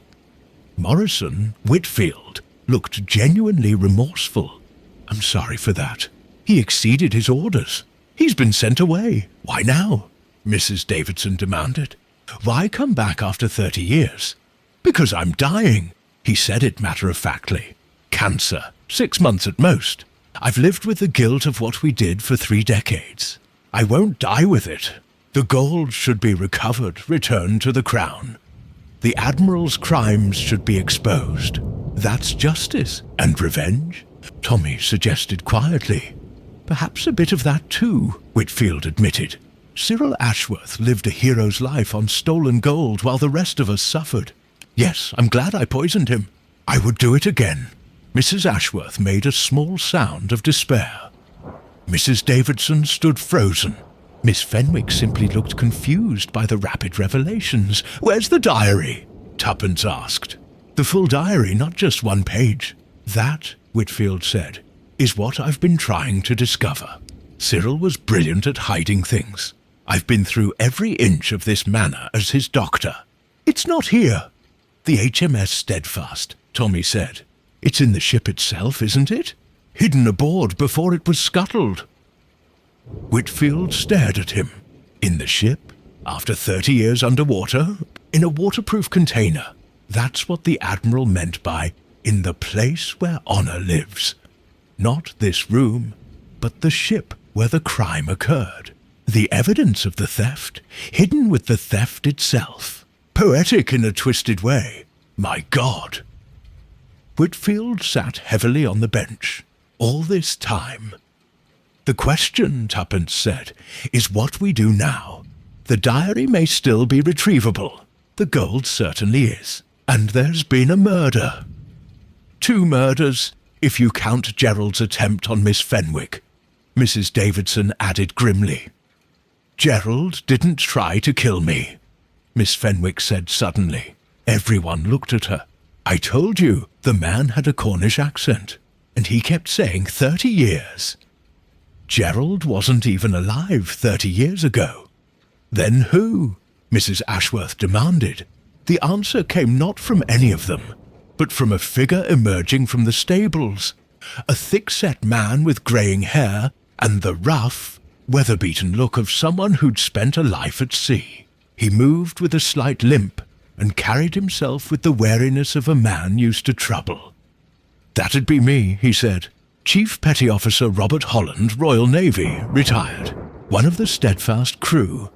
Morrison, Whitfield, looked genuinely remorseful. "I'm sorry for that. He exceeded his orders. He's been sent away. Why now?" Mrs. Davidson demanded. "Why come back after 30 years? "Because I'm dying," he said it matter-of-factly. "Cancer, 6 months at most. I've lived with the guilt of what we did for 3 decades. I won't die with it. The gold should be recovered, returned to the crown. The Admiral's crimes should be exposed. That's justice and revenge," Tommy suggested quietly. "Perhaps a bit of that too," Whitfield admitted. "Cyril Ashworth lived a hero's life on stolen gold while the rest of us suffered. Yes, I'm glad I poisoned him. I would do it again." Mrs. Ashworth made a small sound of despair. Mrs. Davidson stood frozen. Miss Fenwick simply looked confused by the rapid revelations. "Where's the diary?" Tuppence asked. "The full diary, not just 1 page." "That," Whitfield said, "is what I've been trying to discover. Cyril was brilliant at hiding things. I've been through every inch of this manor as his doctor. It's not here." "The HMS Steadfast," Tommy said. "It's in the ship itself, isn't it? Hidden aboard before it was scuttled." Whitfield stared at him. "In the ship? After 30 years underwater? In a waterproof container? That's what the Admiral meant by, 'in the place where honor lives.' Not this room, but the ship where the crime occurred. The evidence of the theft, hidden with the theft itself. Poetic in a twisted way. My God!" Whitfield sat heavily on the bench. All this time. "The question," Tuppence said, "is what we do now. The diary may still be retrievable. The gold certainly is. And there's been a murder. 2 murders, if you count Gerald's attempt on Miss Fenwick," Mrs. Davidson added grimly. "Gerald didn't try to kill me," Miss Fenwick said suddenly. Everyone looked at her. "I told you, the man had a Cornish accent, and he kept saying 30 years. Gerald wasn't even alive 30 years ago." "Then who?" Mrs. Ashworth demanded. The answer came not from any of them, but from a figure emerging from the stables. A thick-set man with greying hair and the rough, weather-beaten look of someone who'd spent a life at sea. He moved with a slight limp and carried himself with the wariness of a man used to trouble. "That'd be me," he said. "Chief Petty Officer Robert Holland, Royal Navy, retired. One of the Steadfast crew.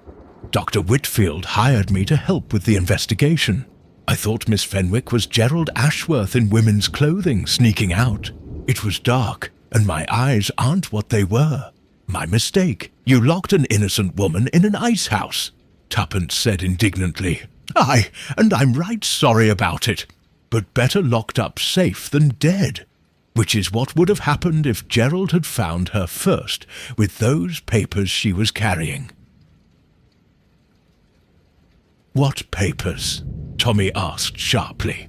Dr. Whitfield hired me to help with the investigation. I thought Miss Fenwick was Gerald Ashworth in women's clothing sneaking out. It was dark, and my eyes aren't what they were. My mistake. You locked an innocent woman in an ice house," Tuppence said indignantly. "Aye, and I'm right sorry about it. But better locked up safe than dead. Which is what would have happened if Gerald had found her first with those papers she was carrying." "What papers?" Tommy asked sharply.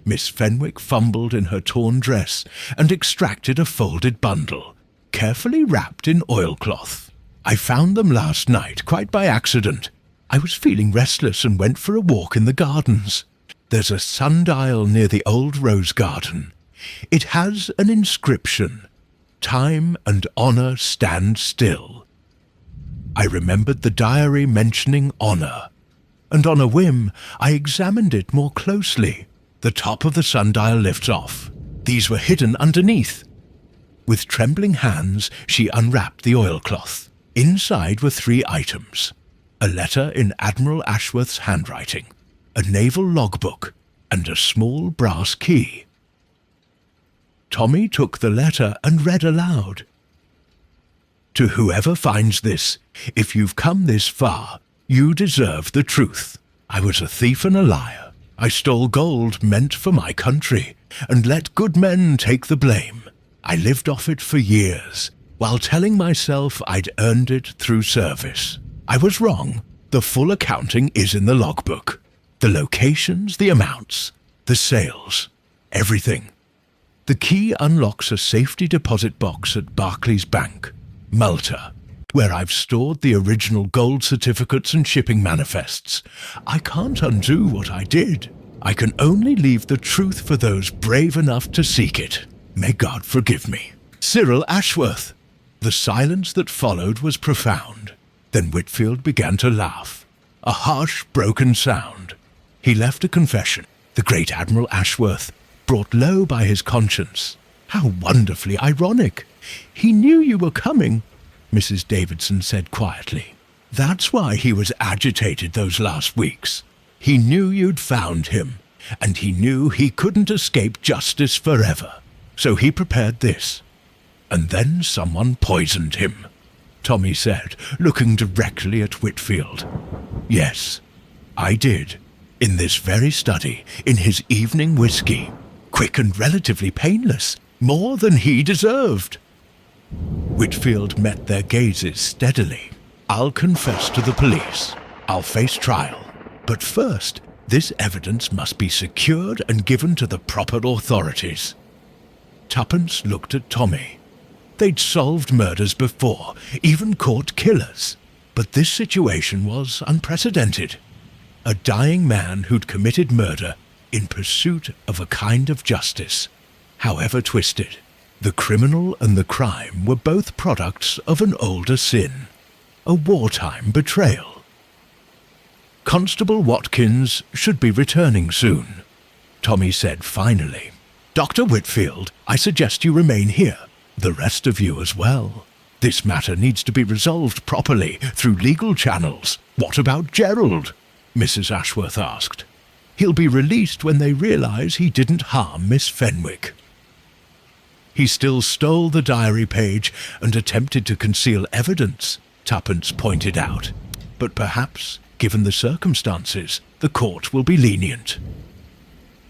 Miss Fenwick fumbled in her torn dress and extracted a folded bundle, carefully wrapped in oilcloth. "I found them last night, quite by accident. I was feeling restless and went for a walk in the gardens. There's a sundial near the old rose garden. It has an inscription, 'Time and honor stand still.'" I remembered the diary mentioning honor, and on a whim I examined it more closely. The top of the sundial lifts off. These were hidden underneath. With trembling hands, she unwrapped the oilcloth. Inside were 3 items: a letter in Admiral Ashworth's handwriting, a naval logbook, and a small brass key. Tommy took the letter and read aloud. "To whoever finds this, if you've come this far, you deserve the truth. I was a thief and a liar. I stole gold meant for my country, and let good men take the blame. I lived off it for years, while telling myself I'd earned it through service. I was wrong. The full accounting is in the logbook. The locations, the amounts, the sales, everything. The key unlocks a safety deposit box at Barclays Bank, Malta, where I've stored the original gold certificates and shipping manifests. I can't undo what I did. I can only leave the truth for those brave enough to seek it. May God forgive me. Cyril Ashworth." The silence that followed was profound. Then Whitfield began to laugh, a harsh, broken sound. He left a confession, the great Admiral Ashworth, brought low by his conscience. "How wonderfully ironic! He knew you were coming," Mrs. Davidson said quietly. "That's why he was agitated those last weeks. He knew you'd found him, and he knew he couldn't escape justice forever. So he prepared this. And then someone poisoned him," Tommy said, looking directly at Whitfield. "Yes, I did. In this very study, in his evening whiskey. Quick and relatively painless, more than he deserved." Whitfield met their gazes steadily. "I'll confess to the police. I'll face trial. But first, this evidence must be secured and given to the proper authorities." Tuppence looked at Tommy. They'd solved murders before, even caught killers. But this situation was unprecedented. A dying man who'd committed murder in pursuit of a kind of justice, however twisted. The criminal and the crime were both products of an older sin, a wartime betrayal. "Constable Watkins should be returning soon," Tommy said finally. "Dr. Whitfield, I suggest you remain here. The rest of you as well. This matter needs to be resolved properly through legal channels. What about Gerald?" Mrs. Ashworth asked. "He'll be released when they realize he didn't harm Miss Fenwick." "He still stole the diary page and attempted to conceal evidence," Tuppence pointed out. "But perhaps, given the circumstances, the court will be lenient."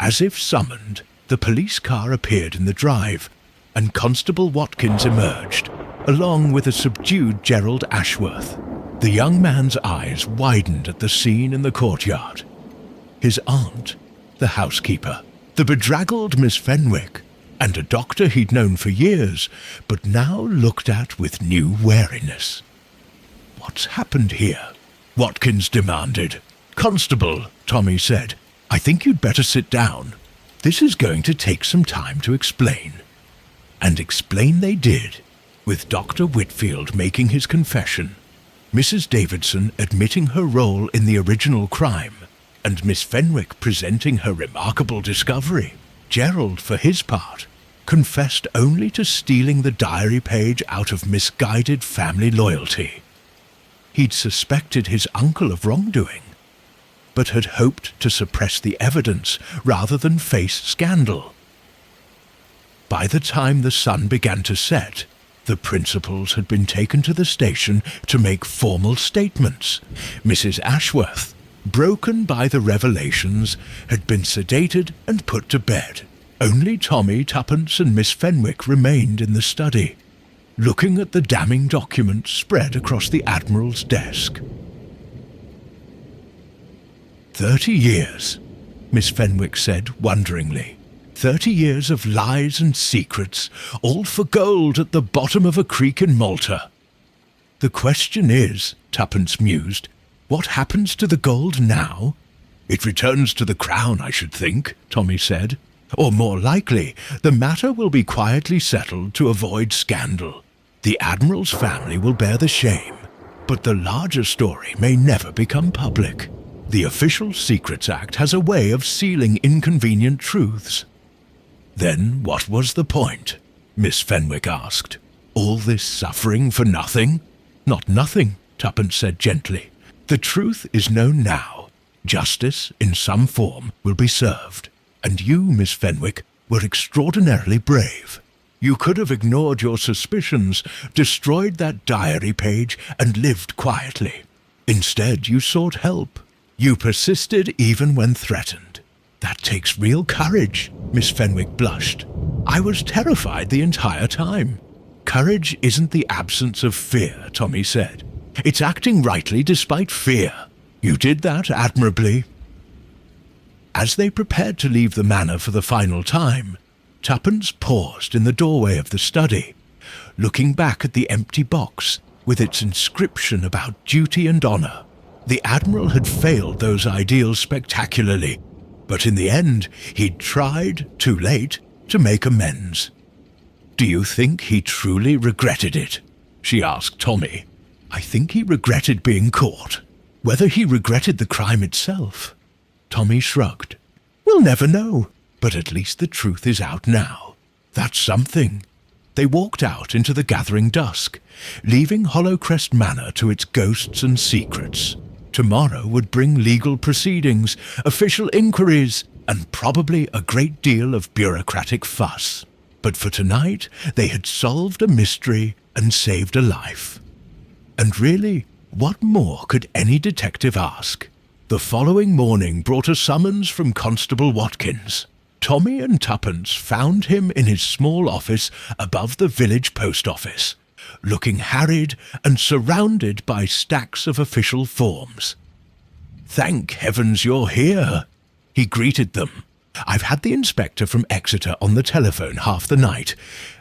As if summoned, the police car appeared in the drive, and Constable Watkins emerged, along with a subdued Gerald Ashworth. The young man's eyes widened at the scene in the courtyard. His aunt, the housekeeper, the bedraggled Miss Fenwick, and a doctor he'd known for years, but now looked at with new wariness. "What's happened here?" Watkins demanded. "Constable," Tommy said, "I think you'd better sit down. This is going to take some time to explain." And explain they did, with Dr. Whitfield making his confession, Mrs. Davidson admitting her role in the original crime, and Miss Fenwick presenting her remarkable discovery. Gerald, for his part, confessed only to stealing the diary page out of misguided family loyalty. He'd suspected his uncle of wrongdoing, but had hoped to suppress the evidence rather than face scandal. By the time the sun began to set, the principals had been taken to the station to make formal statements. Mrs. Ashworth, broken by the revelations, had been sedated and put to bed. Only Tommy, Tuppence and Miss Fenwick remained in the study, looking at the damning documents spread across the Admiral's desk. 30 years. Miss Fenwick said wonderingly. 30 years of lies and secrets, all for gold at the bottom of a creek in Malta. The question is, Tuppence mused, what happens to the gold now? It returns to the crown, I should think, Tommy said. Or more likely, the matter will be quietly settled to avoid scandal. The Admiral's family will bear the shame, but the larger story may never become public. The Official Secrets Act has a way of sealing inconvenient truths. Then what was the point? Miss Fenwick asked. All this suffering for nothing? Not nothing, Tuppence said gently. The truth is known now. Justice, in some form, will be served. And you, Miss Fenwick, were extraordinarily brave. You could have ignored your suspicions, destroyed that diary page, and lived quietly. Instead, you sought help. You persisted even when threatened. That takes real courage, Miss Fenwick blushed. I was terrified the entire time. Courage isn't the absence of fear, Tommy said. It's acting rightly despite fear. You did that admirably. As they prepared to leave the manor for the final time, Tuppence paused in the doorway of the study, looking back at the empty box with its inscription about duty and honour. The Admiral had failed those ideals spectacularly, but in the end he'd tried, too late, to make amends. Do you think he truly regretted it? She asked Tommy. I think he regretted being caught. Whether he regretted the crime itself? Tommy shrugged. We'll never know, but at least the truth is out now. That's something. They walked out into the gathering dusk, leaving Hollowcrest Manor to its ghosts and secrets. Tomorrow would bring legal proceedings, official inquiries, and probably a great deal of bureaucratic fuss. But for tonight, they had solved a mystery and saved a life. And really, what more could any detective ask? The following morning brought a summons from Constable Watkins. Tommy and Tuppence found him in his small office above the village post office, looking harried and surrounded by stacks of official forms. Thank heavens you're here, he greeted them. I've had the inspector from Exeter on the telephone half the night,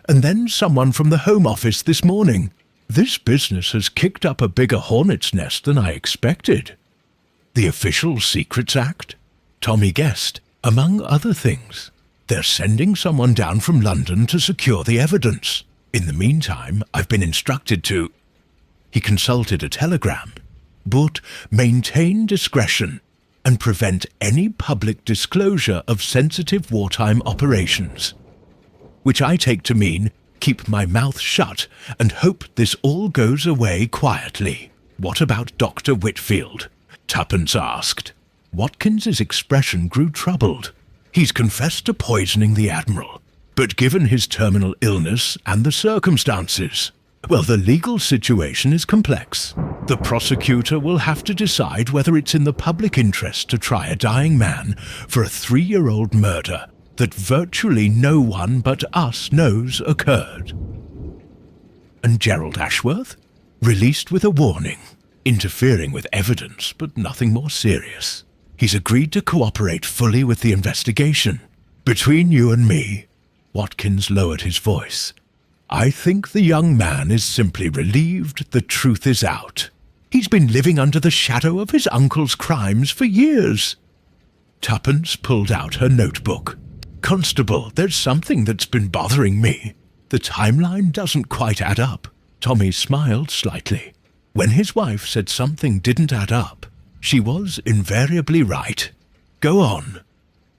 and then someone from the Home Office this morning. This business has kicked up a bigger hornet's nest than I expected. The Official Secrets Act? Tommy guessed, among other things. They're sending someone down from London to secure the evidence. In the meantime, I've been instructed to... He consulted a telegram. But maintain discretion and prevent any public disclosure of sensitive wartime operations. Which I take to mean keep my mouth shut and hope this all goes away quietly. What about Dr. Whitfield? Tuppence asked. Watkins's expression grew troubled. He's confessed to poisoning the Admiral, but given his terminal illness and the circumstances, well, the legal situation is complex. The prosecutor will have to decide whether it's in the public interest to try a dying man for a 3-year-old murder that virtually no one but us knows occurred. And Gerald Ashworth? Released with a warning, interfering with evidence, but nothing more serious. He's agreed to cooperate fully with the investigation. Between you and me, Watkins lowered his voice, I think the young man is simply relieved the truth is out. He's been living under the shadow of his uncle's crimes for years. Tuppence pulled out her notebook. Constable, there's something that's been bothering me. The timeline doesn't quite add up. Tommy smiled slightly. When his wife said something didn't add up, she was invariably right. Go on.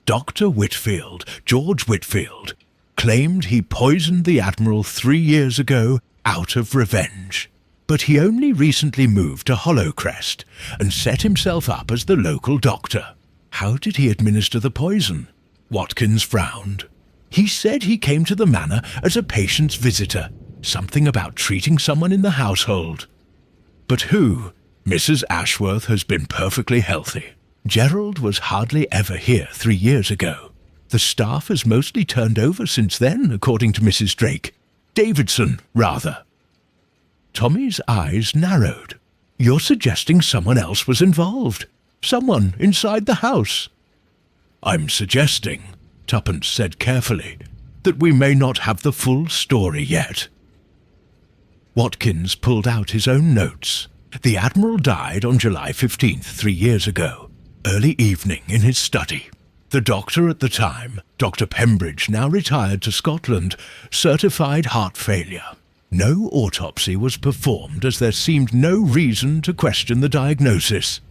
Dr. Whitfield, George Whitfield, claimed he poisoned the Admiral 3 years ago out of revenge. But he only recently moved to Hollowcrest and set himself up as the local doctor. How did he administer the poison? Watkins frowned. He said he came to the manor as a patient's visitor, something about treating someone in the household. But who? Mrs. Ashworth has been perfectly healthy. Gerald was hardly ever here 3 years ago. The staff has mostly turned over since then, according to Mrs. Drake. Davidson, rather. Tommy's eyes narrowed. You're suggesting someone else was involved. Someone inside the house. I'm suggesting, Tuppence said carefully, that we may not have the full story yet. Watkins pulled out his own notes. The Admiral died on July 15th, 3 years ago, early evening in his study. The doctor at the time, Dr. Pembridge, now retired to Scotland, certified heart failure. No autopsy was performed as there seemed no reason to question the diagnosis.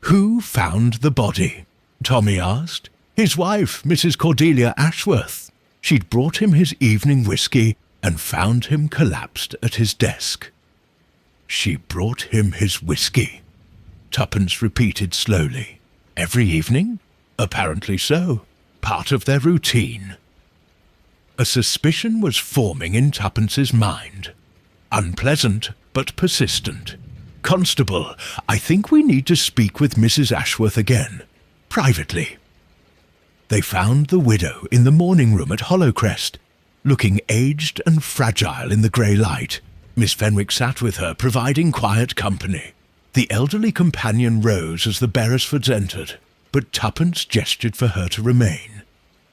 Who found the body? Tommy asked. His wife, Mrs. Cordelia Ashworth. She'd brought him his evening whisky and found him collapsed at his desk. She brought him his whisky, Tuppence repeated slowly. Every evening? Apparently so. Part of their routine. A suspicion was forming in Tuppence's mind. Unpleasant, but persistent. Constable, I think we need to speak with Mrs. Ashworth again. Privately. They found the widow in the morning room at Hollowcrest, looking aged and fragile in the grey light. Miss Fenwick sat with her, providing quiet company. The elderly companion rose as the Beresfords entered, but Tuppence gestured for her to remain.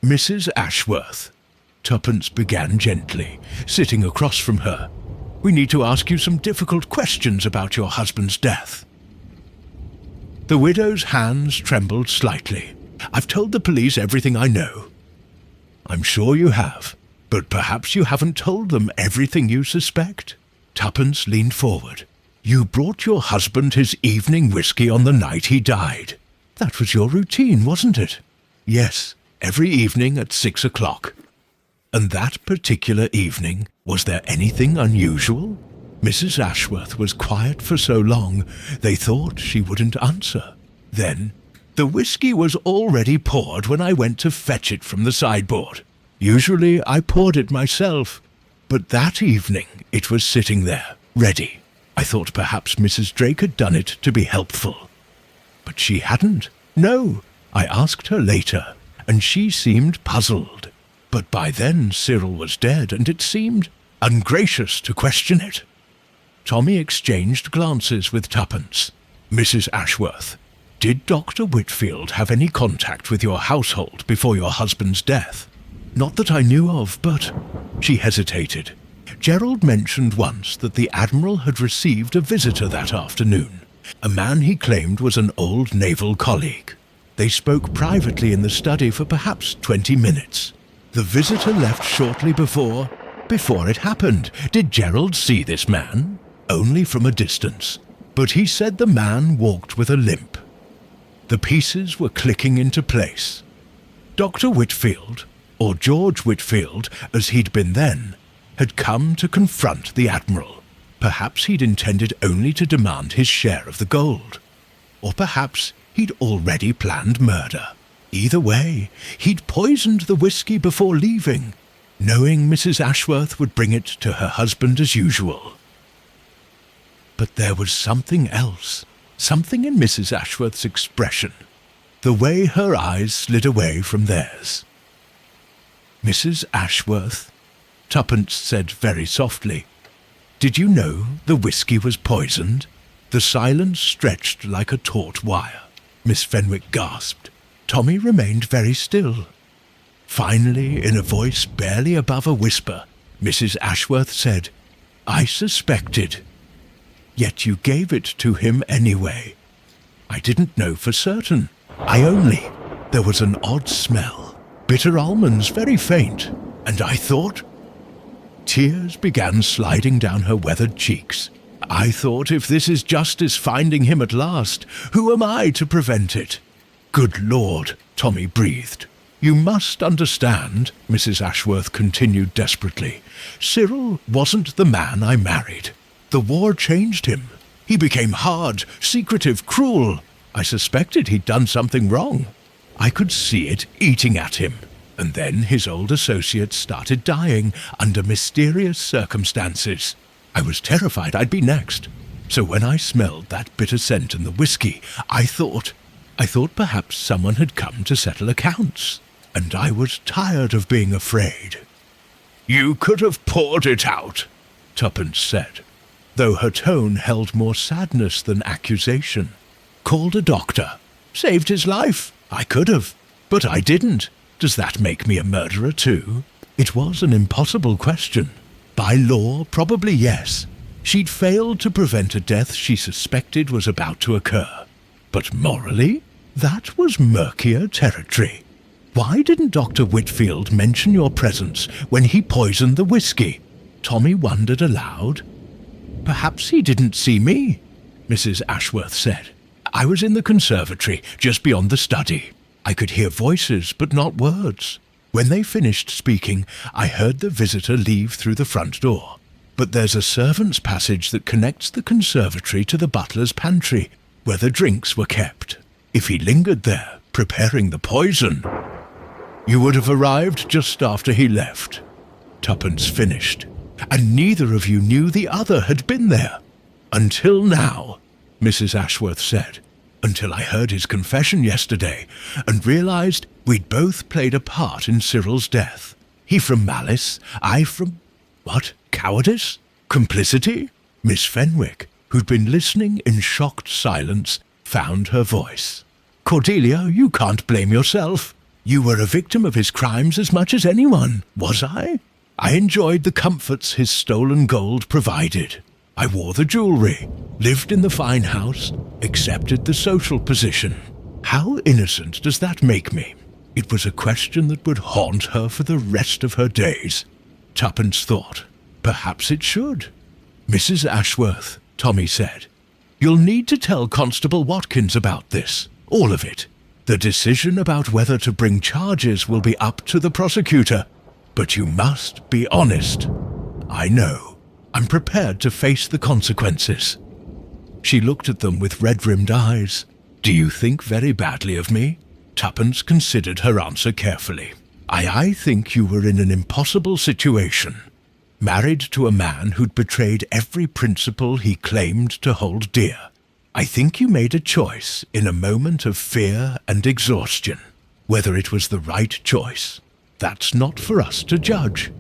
Mrs. Ashworth, Tuppence began gently, sitting across from her. We need to ask you some difficult questions about your husband's death. The widow's hands trembled slightly. I've told the police everything I know. I'm sure you have, but perhaps you haven't told them everything you suspect. Tuppence leaned forward. You brought your husband his evening whisky on the night he died. That was your routine, wasn't it? Yes, every evening at 6 o'clock. And that particular evening, was there anything unusual? Mrs. Ashworth was quiet for so long, they thought she wouldn't answer. Then, the whisky was already poured when I went to fetch it from the sideboard. Usually I poured it myself, but that evening it was sitting there, ready. I thought perhaps Mrs. Drake had done it to be helpful. But she hadn't. No, I asked her later, and she seemed puzzled. But by then Cyril was dead, and it seemed ungracious to question it. Tommy exchanged glances with Tuppence. Mrs. Ashworth, did Dr. Whitfield have any contact with your household before your husband's death? Not that I knew of, but... She hesitated. Gerald mentioned once that the Admiral had received a visitor that afternoon, a man he claimed was an old naval colleague. They spoke privately in the study for perhaps 20 minutes. The visitor left shortly before it happened. Did Gerald see this man? Only from a distance, but he said the man walked with a limp. The pieces were clicking into place. Dr. Whitfield, or George Whitfield, as he'd been then, had come to confront the Admiral. Perhaps he'd intended only to demand his share of the gold. Or perhaps he'd already planned murder. Either way, he'd poisoned the whisky before leaving, knowing Mrs. Ashworth would bring it to her husband as usual. But there was something else, something in Mrs. Ashworth's expression, the way her eyes slid away from theirs. Mrs. Ashworth, Tuppence said very softly, did you know the whisky was poisoned? The silence stretched like a taut wire. Miss Fenwick gasped. Tommy remained very still. Finally, in a voice barely above a whisper, Mrs. Ashworth said, I suspected. Yet you gave it to him anyway. I didn't know for certain. There was an odd smell. Bitter almonds, very faint. And I thought... Tears began sliding down her weathered cheeks. I thought, if this is justice finding him at last, who am I to prevent it? Good Lord, Tommy breathed. You must understand, Mrs. Ashworth continued desperately. Cyril wasn't the man I married. The war changed him. He became hard, secretive, cruel. I suspected he'd done something wrong. I could see it eating at him. And then his old associates started dying under mysterious circumstances. I was terrified I'd be next. So when I smelled that bitter scent in the whisky, I thought perhaps someone had come to settle accounts. And I was tired of being afraid. You could have poured it out, Tuppence said, though her tone held more sadness than accusation. Called a doctor. Saved his life. I could have, but I didn't. Does that make me a murderer too? It was an impossible question. By law, probably yes. She'd failed to prevent a death she suspected was about to occur. But morally, that was murkier territory. Why didn't Dr. Whitfield mention your presence when he poisoned the whiskey? Tommy wondered aloud. Perhaps he didn't see me, Mrs. Ashworth said. I was in the conservatory, just beyond the study. I could hear voices, but not words. When they finished speaking, I heard the visitor leave through the front door. But there's a servant's passage that connects the conservatory to the butler's pantry, where the drinks were kept. If he lingered there, preparing the poison, you would have arrived just after he left. Tuppence finished. And neither of you knew the other had been there. Until now, Mrs. Ashworth said. Until I heard his confession yesterday and realized we'd both played a part in Cyril's death. He from malice, I from... what? Cowardice? Complicity? Miss Fenwick, who'd been listening in shocked silence, found her voice. Cordelia, you can't blame yourself. You were a victim of his crimes as much as anyone, was I? I enjoyed the comforts his stolen gold provided. I wore the jewelry, lived in the fine house, accepted the social position. How innocent does that make me? It was a question that would haunt her for the rest of her days. Tuppence thought. Perhaps it should. Mrs. Ashworth, Tommy said, you'll need to tell Constable Watkins about this, all of it. The decision about whether to bring charges will be up to the prosecutor. But you must be honest. I know. I'm prepared to face the consequences. She looked at them with red-rimmed eyes. Do you think very badly of me? Tuppence considered her answer carefully. I think you were in an impossible situation. Married to a man who'd betrayed every principle he claimed to hold dear. I think you made a choice in a moment of fear and exhaustion. Whether it was the right choice, that's not for us to judge.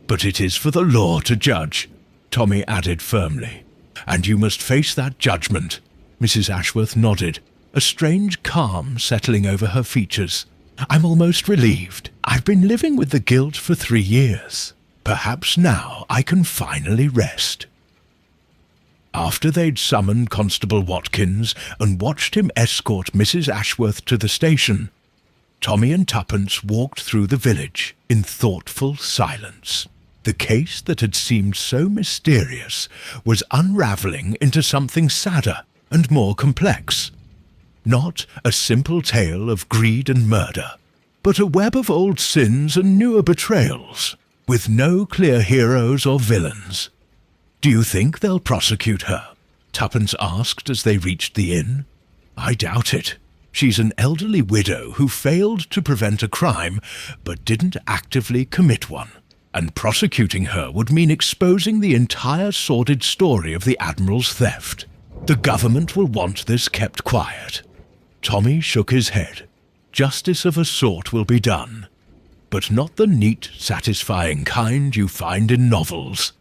But it is for the law to judge, Tommy added firmly. And you must face that judgment. Mrs. Ashworth nodded, a strange calm settling over her features. I'm almost relieved. I've been living with the guilt for 3 years. Perhaps now I can finally rest. After they'd summoned Constable Watkins and watched him escort Mrs. Ashworth to the station, Tommy and Tuppence walked through the village in thoughtful silence. The case that had seemed so mysterious was unravelling into something sadder and more complex. Not a simple tale of greed and murder, but a web of old sins and newer betrayals, with no clear heroes or villains. Do you think they'll prosecute her? Tuppence asked as they reached the inn. I doubt it. She's an elderly widow who failed to prevent a crime, but didn't actively commit one. And prosecuting her would mean exposing the entire sordid story of the Admiral's theft. The government will want this kept quiet. Tommy shook his head. Justice of a sort will be done, but not the neat, satisfying kind you find in novels.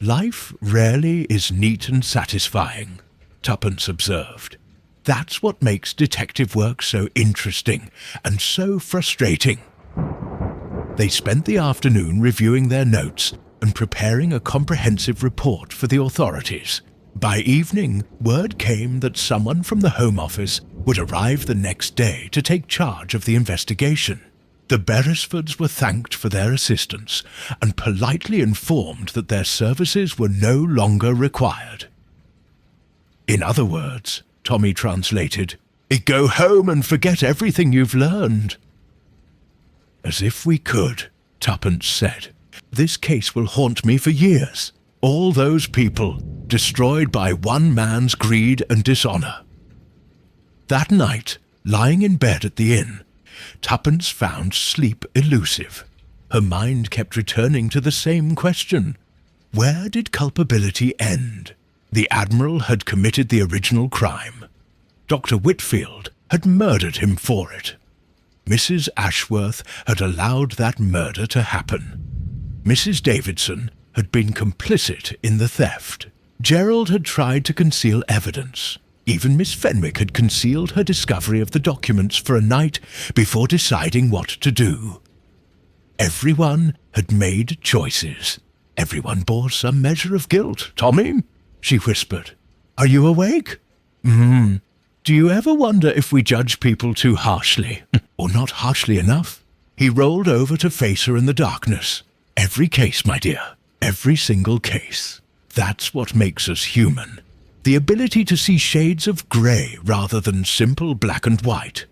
Life rarely is neat and satisfying, Tuppence observed. That's what makes detective work so interesting and so frustrating. They spent the afternoon reviewing their notes and preparing a comprehensive report for the authorities. By evening, word came that someone from the Home Office would arrive the next day to take charge of the investigation. The Beresfords were thanked for their assistance and politely informed that their services were no longer required. In other words, Tommy translated, go home and forget everything you've learned. As if we could, Tuppence said. This case will haunt me for years. All those people destroyed by one man's greed and dishonour. That night, lying in bed at the inn, Tuppence found sleep elusive. Her mind kept returning to the same question. Where did culpability end? The Admiral had committed the original crime. Dr. Whitfield had murdered him for it. Mrs. Ashworth had allowed that murder to happen. Mrs. Davidson had been complicit in the theft. Gerald had tried to conceal evidence. Even Miss Fenwick had concealed her discovery of the documents for a night before deciding what to do. Everyone had made choices. Everyone bore some measure of guilt. "Tommy," she whispered, "are you awake? Do you ever wonder if we judge people too harshly, or not harshly enough?" He rolled over to face her in the darkness. "Every case, my dear, every single case. That's what makes us human. The ability to see shades of grey rather than simple black and white.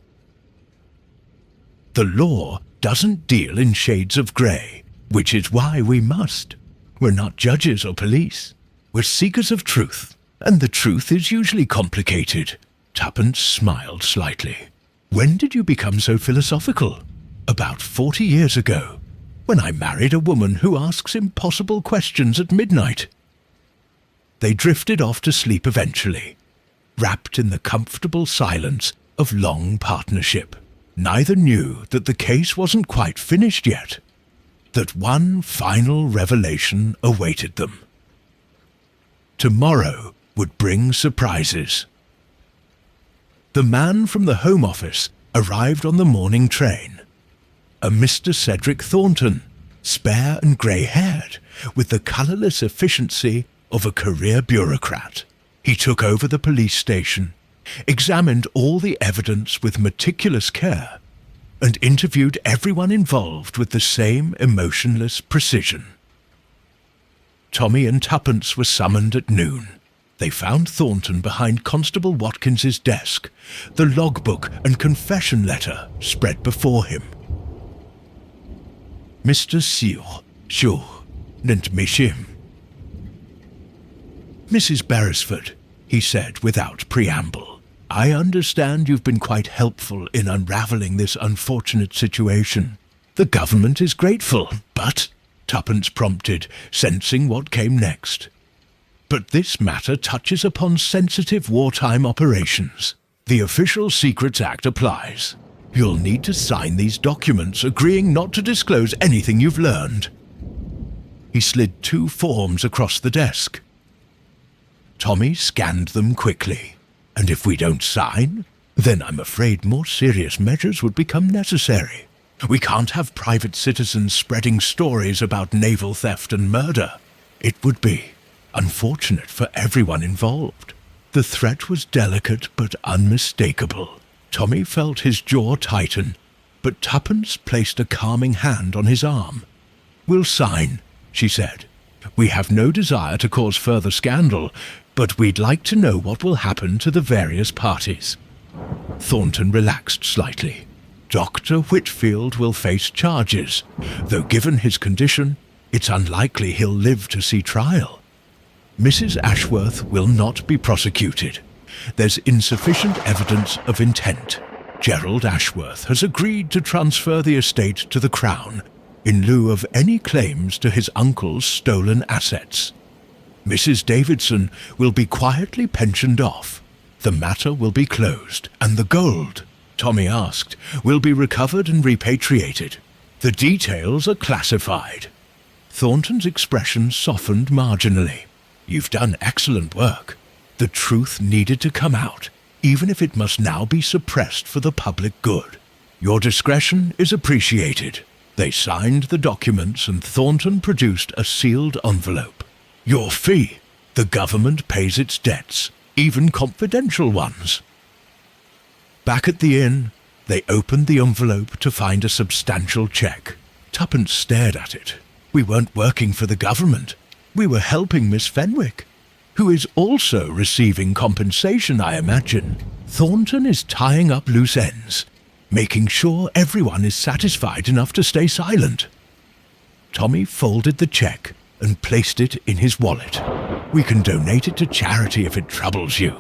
The law doesn't deal in shades of grey, which is why we must. We're not judges or police. We're seekers of truth, and the truth is usually complicated." Tuppence smiled slightly. "When did you become so philosophical?" "About 40 years ago, when I married a woman who asks impossible questions at midnight." They drifted off to sleep eventually, wrapped in the comfortable silence of long partnership. Neither knew that the case wasn't quite finished yet, that one final revelation awaited them. Tomorrow would bring surprises. The man from the Home Office arrived on the morning train. A Mr. Cedric Thornton, spare and grey-haired, with the colourless efficiency of a career bureaucrat. He took over the police station, examined all the evidence with meticulous care, and interviewed everyone involved with the same emotionless precision. Tommy and Tuppence were summoned at noon. They found Thornton behind Constable Watkins's desk, the logbook and confession letter spread before him. "Mr. Sure, nennt mich him." "Mrs. Beresford," he said without preamble, "I understand you've been quite helpful in unravelling this unfortunate situation. The government is grateful, but," Tuppence prompted, sensing what came next. "But this matter touches upon sensitive wartime operations. The Official Secrets Act applies. You'll need to sign these documents agreeing not to disclose anything you've learned." He slid 2 forms across the desk. Tommy scanned them quickly. "And if we don't sign, then I'm afraid more serious measures would become necessary. We can't have private citizens spreading stories about naval theft and murder. It would be unfortunate for everyone involved." The threat was delicate but unmistakable. Tommy felt his jaw tighten, but Tuppence placed a calming hand on his arm. "We'll sign," she said. "We have no desire to cause further scandal, but we'd like to know what will happen to the various parties." Thornton relaxed slightly. "Dr. Whitfield will face charges, though given his condition, it's unlikely he'll live to see trial. Mrs. Ashworth will not be prosecuted. There's insufficient evidence of intent. Gerald Ashworth has agreed to transfer the estate to the Crown in lieu of any claims to his uncle's stolen assets. Mrs. Davidson will be quietly pensioned off. The matter will be closed, and the gold," Tommy asked, "will be recovered and repatriated. The details are classified." Thornton's expression softened marginally. "You've done excellent work. The truth needed to come out, even if it must now be suppressed for the public good. Your discretion is appreciated." They signed the documents and Thornton produced a sealed envelope. "Your fee. The government pays its debts, even confidential ones." Back at the inn, they opened the envelope to find a substantial cheque. Tuppence stared at it. "We weren't working for the government. We were helping Miss Fenwick, who is also receiving compensation, I imagine. Thornton is tying up loose ends, making sure everyone is satisfied enough to stay silent." Tommy folded the cheque and placed it in his wallet. "We can donate it to charity if it troubles you."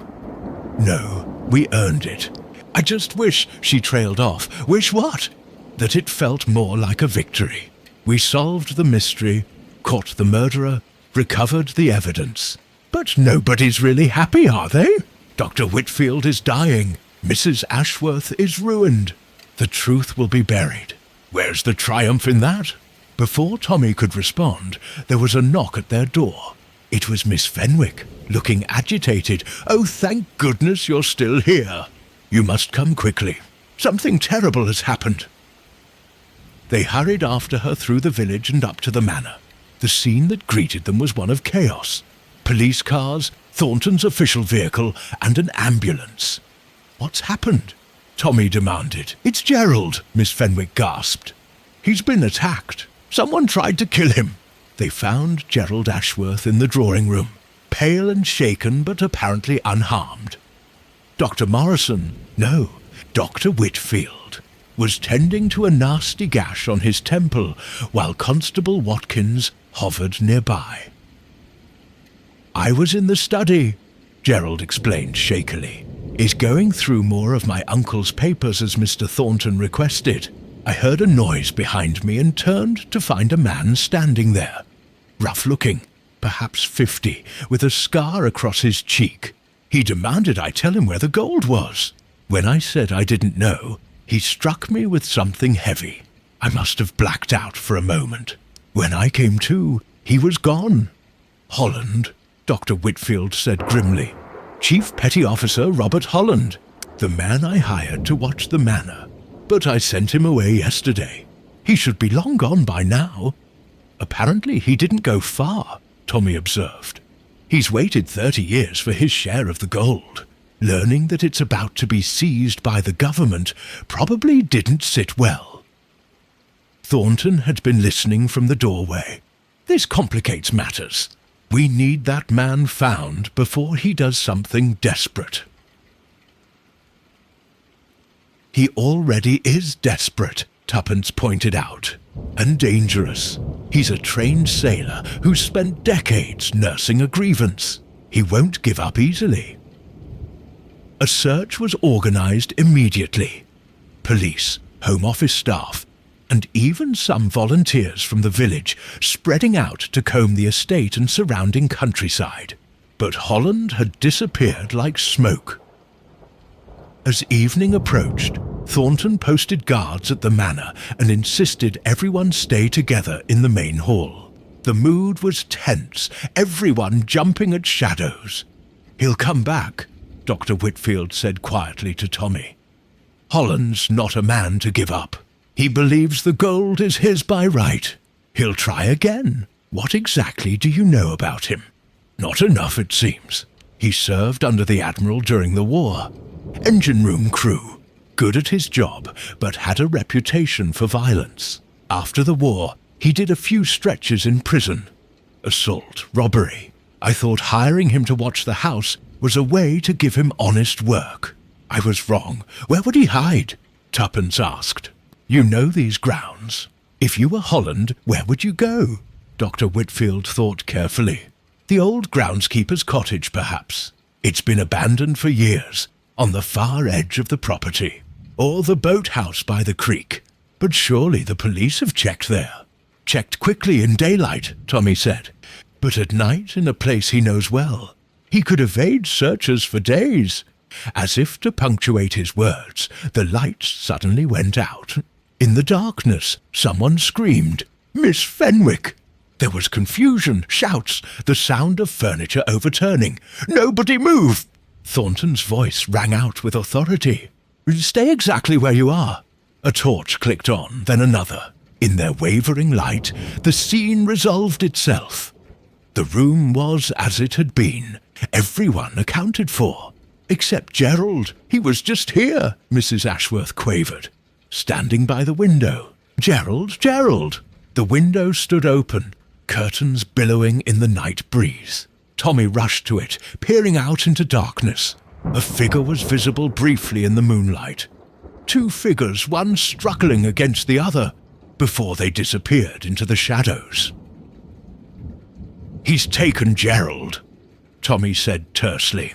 "No, we earned it. I just wish," she trailed off. "Wish what?" "That it felt more like a victory. We solved the mystery, caught the murderer, recovered the evidence. But nobody's really happy, are they? Dr. Whitfield is dying. Mrs. Ashworth is ruined. The truth will be buried. Where's the triumph in that?" Before Tommy could respond, there was a knock at their door. It was Miss Fenwick. looking agitated. "Oh, thank goodness you're still here. You must come quickly. Something terrible has happened." They hurried after her through the village and up to the manor. The scene that greeted them was one of chaos. Police cars, Thornton's official vehicle, and an ambulance. "What's happened?" Tommy demanded. "It's Gerald," Miss Fenwick gasped. "He's been attacked. Someone tried to kill him." They found Gerald Ashworth in the drawing room, pale and shaken but apparently unharmed. Dr. Morrison, no, Dr. Whitfield, was tending to a nasty gash on his temple while Constable Watkins hovered nearby. "I was in the study," Gerald explained shakily. "Is going through more of my uncle's papers as Mr. Thornton requested. I heard a noise behind me and turned to find a man standing there. Rough-looking, perhaps 50, with a scar across his cheek. He demanded I tell him where the gold was. When I said I didn't know, he struck me with something heavy. I must have blacked out for a moment. When I came to, he was gone." "Holland," Dr. Whitfield said grimly. "Chief Petty Officer Robert Holland, the man I hired to watch the manor. But I sent him away yesterday. He should be long gone by now." "Apparently he didn't go far," Tommy observed. "He's waited 30 years for his share of the gold. Learning that it's about to be seized by the government probably didn't sit well." Thornton had been listening from the doorway. "This complicates matters. We need that man found before he does something desperate." "He already is desperate," Tuppence pointed out, "and dangerous. He's a trained sailor who's spent decades nursing a grievance. He won't give up easily." A search was organized immediately. Police, Home Office staff, and even some volunteers from the village spreading out to comb the estate and surrounding countryside. But Holland had disappeared like smoke. As evening approached, Thornton posted guards at the manor and insisted everyone stay together in the main hall. The mood was tense, everyone jumping at shadows. "He'll come back," Dr. Whitfield said quietly to Tommy. "Holland's not a man to give up. He believes the gold is his by right. He'll try again. What exactly do you know about him?" "Not enough, it seems. He served under the Admiral during the war. Engine room crew. Good at his job, but had a reputation for violence. After the war, he did a few stretches in prison. Assault, robbery. I thought hiring him to watch the house was a way to give him honest work. I was wrong. Where would he hide?" Tuppence asked. "You know these grounds. If you were Holland, where would you go?" Dr. Whitfield thought carefully. "The old groundskeeper's cottage, perhaps. It's been abandoned for years, on the far edge of the property. Or the boathouse by the creek. But surely the police have checked there." "Checked quickly in daylight," Tommy said. "But at night in a place he knows well. He could evade searchers for days." As if to punctuate his words, the lights suddenly went out. In the darkness, someone screamed, "Miss Fenwick!" There was confusion, shouts, the sound of furniture overturning. "Nobody move!" Thornton's voice rang out with authority. "Stay exactly where you are." A torch clicked on, then another. In their wavering light, the scene resolved itself. The room was as it had been, everyone accounted for. "Except Gerald. He was just here," Mrs. Ashworth quavered, standing by the window. "Gerald, Gerald!" The window stood open, curtains billowing in the night breeze. Tommy rushed to it, peering out into darkness. A figure was visible briefly in the moonlight. Two figures, one struggling against the other, before they disappeared into the shadows. "He's taken Gerald," Tommy said tersely.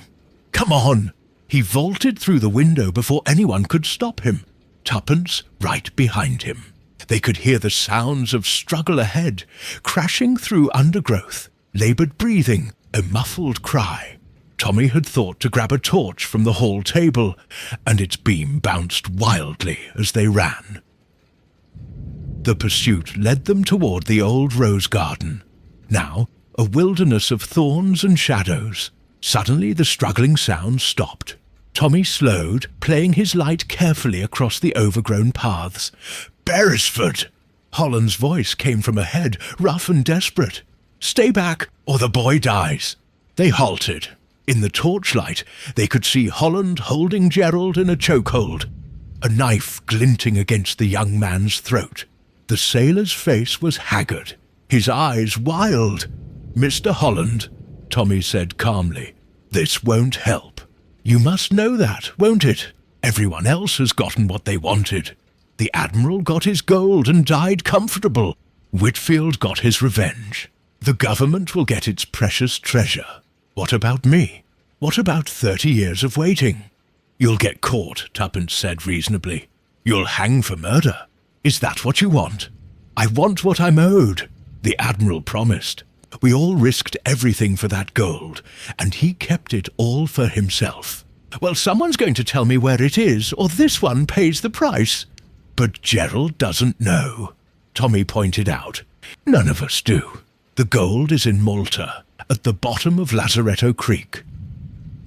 "Come on!" He vaulted through the window before anyone could stop him. Tuppence right behind him. They could hear the sounds of struggle ahead, crashing through undergrowth, laboured breathing, a muffled cry. Tommy had thought to grab a torch from the hall table, and its beam bounced wildly as they ran. The pursuit led them toward the old rose garden, now a wilderness of thorns and shadows. Suddenly the struggling sound stopped. Tommy slowed, playing his light carefully across the overgrown paths. "Beresford!" Holland's voice came from ahead, rough and desperate. "Stay back, or the boy dies." They halted. In the torchlight, they could see Holland holding Gerald in a chokehold, a knife glinting against the young man's throat. The sailor's face was haggard, his eyes wild. "Mr. Holland," Tommy said calmly, "this won't help. You must know that, won't it? Everyone else has gotten what they wanted. The Admiral got his gold and died comfortable. Whitfield got his revenge. The government will get its precious treasure. What about me? What about 30 years of waiting?" "You'll get caught," Tuppence said reasonably. "You'll hang for murder. Is that what you want?" "I want what I'm owed," the Admiral promised. "We all risked everything for that gold, and he kept it all for himself." "Well, someone's going to tell me where it is, or this one pays the price." "But Gerald doesn't know," Tommy pointed out. "None of us do. The gold is in Malta, at the bottom of Lazaretto Creek.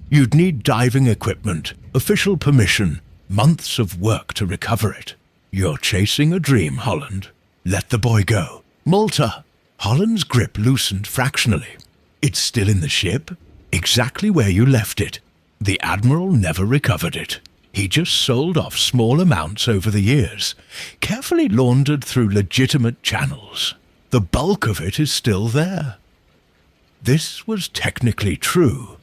You'd need diving equipment, official permission, months of work to recover it. You're chasing a dream, Holland. Let the boy go." "Malta!" Holland's grip loosened fractionally. "It's still in the ship? Exactly where you left it. The Admiral never recovered it. He just sold off small amounts over the years, carefully laundered through legitimate channels. The bulk of it is still there." This was technically true.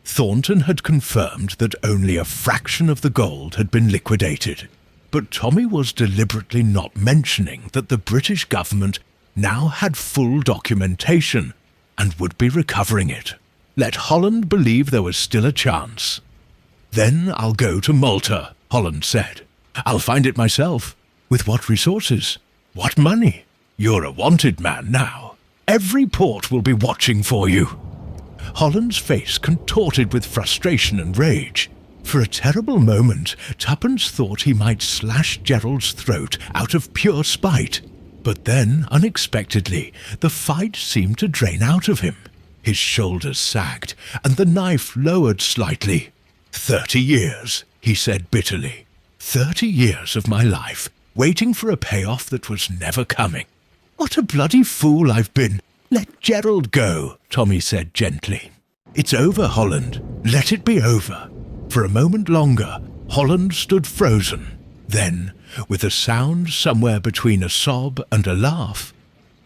Thornton had confirmed that only a fraction of the gold had been liquidated. But Tommy was deliberately not mentioning that the British government now had full documentation and would be recovering it. Let Holland believe there was still a chance. "Then I'll go to Malta," Holland said. "I'll find it myself. With what resources? What money? You're a wanted man now. Every port will be watching for you." Holland's face contorted with frustration and rage. For a terrible moment, Tuppence thought he might slash Gerald's throat out of pure spite. But then, unexpectedly, the fight seemed to drain out of him. His shoulders sagged, and the knife lowered slightly. 30 years, he said bitterly. 30 years of my life, waiting for a payoff that was never coming. What a bloody fool I've been. Let Gerald go, Tommy said gently. It's over, Holland. Let it be over. For a moment longer, Holland stood frozen. Then, with a sound somewhere between a sob and a laugh,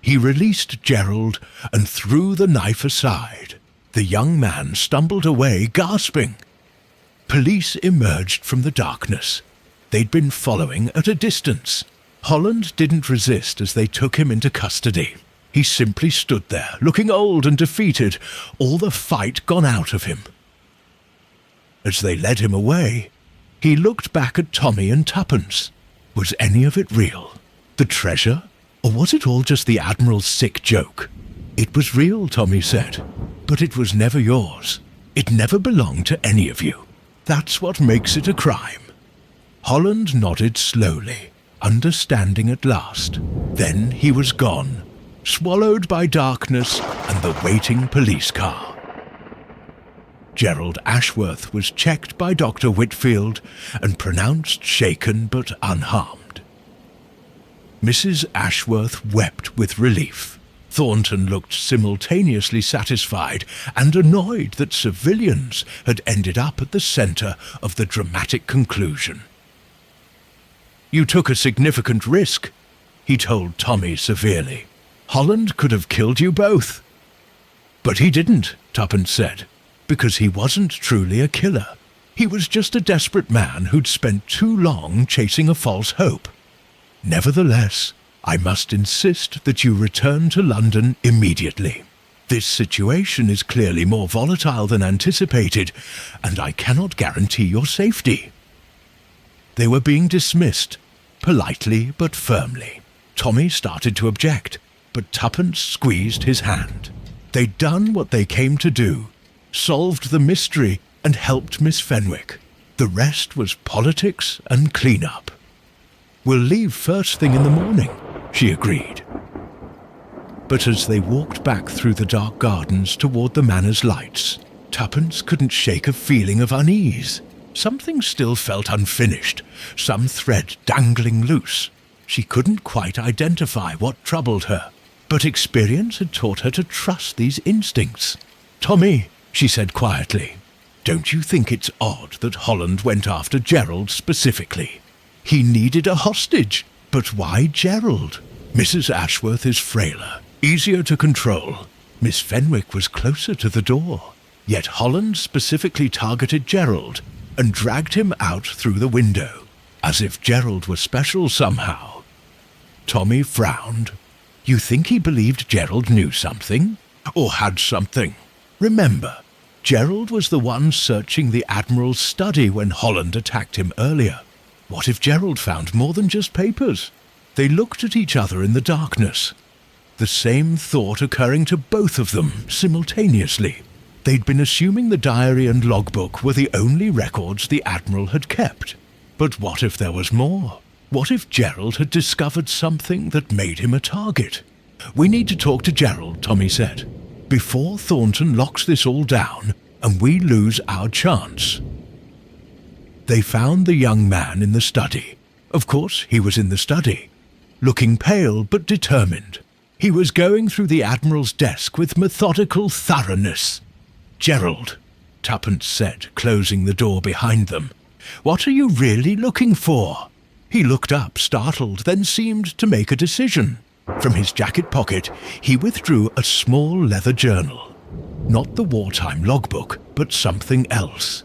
he released Gerald and threw the knife aside. The young man stumbled away, gasping. Police emerged from the darkness. They'd been following at a distance. Holland didn't resist as they took him into custody. He simply stood there, looking old and defeated, all the fight gone out of him. As they led him away, he looked back at Tommy and Tuppence. Was any of it real? The treasure? Or was it all just the Admiral's sick joke? It was real, Tommy said, but it was never yours. It never belonged to any of you. That's what makes it a crime. Holland nodded slowly, understanding at last. Then he was gone, swallowed by darkness and the waiting police car. Gerald Ashworth was checked by Dr. Whitfield and pronounced shaken but unharmed. Mrs. Ashworth wept with relief. Thornton looked simultaneously satisfied and annoyed that civilians had ended up at the centre of the dramatic conclusion. You took a significant risk, he told Tommy severely. Holland could have killed you both. But he didn't, Tuppence said, because he wasn't truly a killer. He was just a desperate man who'd spent too long chasing a false hope. Nevertheless, I must insist that you return to London immediately. This situation is clearly more volatile than anticipated, and I cannot guarantee your safety. They were being dismissed, politely but firmly. Tommy started to object, but Tuppence squeezed his hand. They'd done what they came to do, solved the mystery and helped Miss Fenwick. The rest was politics and clean-up. We'll leave first thing in the morning, she agreed. But as they walked back through the dark gardens toward the manor's lights, Tuppence couldn't shake a feeling of unease. Something still felt unfinished, some thread dangling loose. She couldn't quite identify what troubled her, but experience had taught her to trust these instincts. "Tommy," she said quietly, "don't you think it's odd that Holland went after Gerald specifically? He needed a hostage, but why Gerald? Mrs. Ashworth is frailer, easier to control. Miss Fenwick was closer to the door. Yet Holland specifically targeted Gerald and dragged him out through the window, as if Gerald were special somehow." Tommy frowned. "You think he believed Gerald knew something? Or had something? Remember, Gerald was the one searching the Admiral's study when Holland attacked him earlier. What if Gerald found more than just papers?" They looked at each other in the darkness, the same thought occurring to both of them simultaneously. They'd been assuming the diary and logbook were the only records the Admiral had kept. But what if there was more? What if Gerald had discovered something that made him a target? "We need to talk to Gerald," Tommy said, "before Thornton locks this all down and we lose our chance." They found the young man in the study. Of course, he was in the study, looking pale but determined. He was going through the Admiral's desk with methodical thoroughness. "Gerald," Tuppence said, closing the door behind them, "what are you really looking for?" He looked up, startled, then seemed to make a decision. From his jacket pocket, he withdrew a small leather journal. Not the wartime logbook, but something else.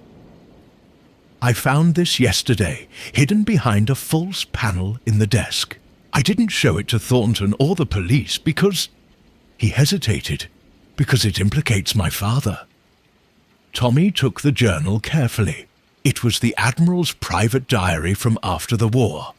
"I found this yesterday, hidden behind a false panel in the desk. I didn't show it to Thornton or the police because—" He hesitated. "Because it implicates my father." Tommy took the journal carefully. It was the Admiral's private diary from after the war,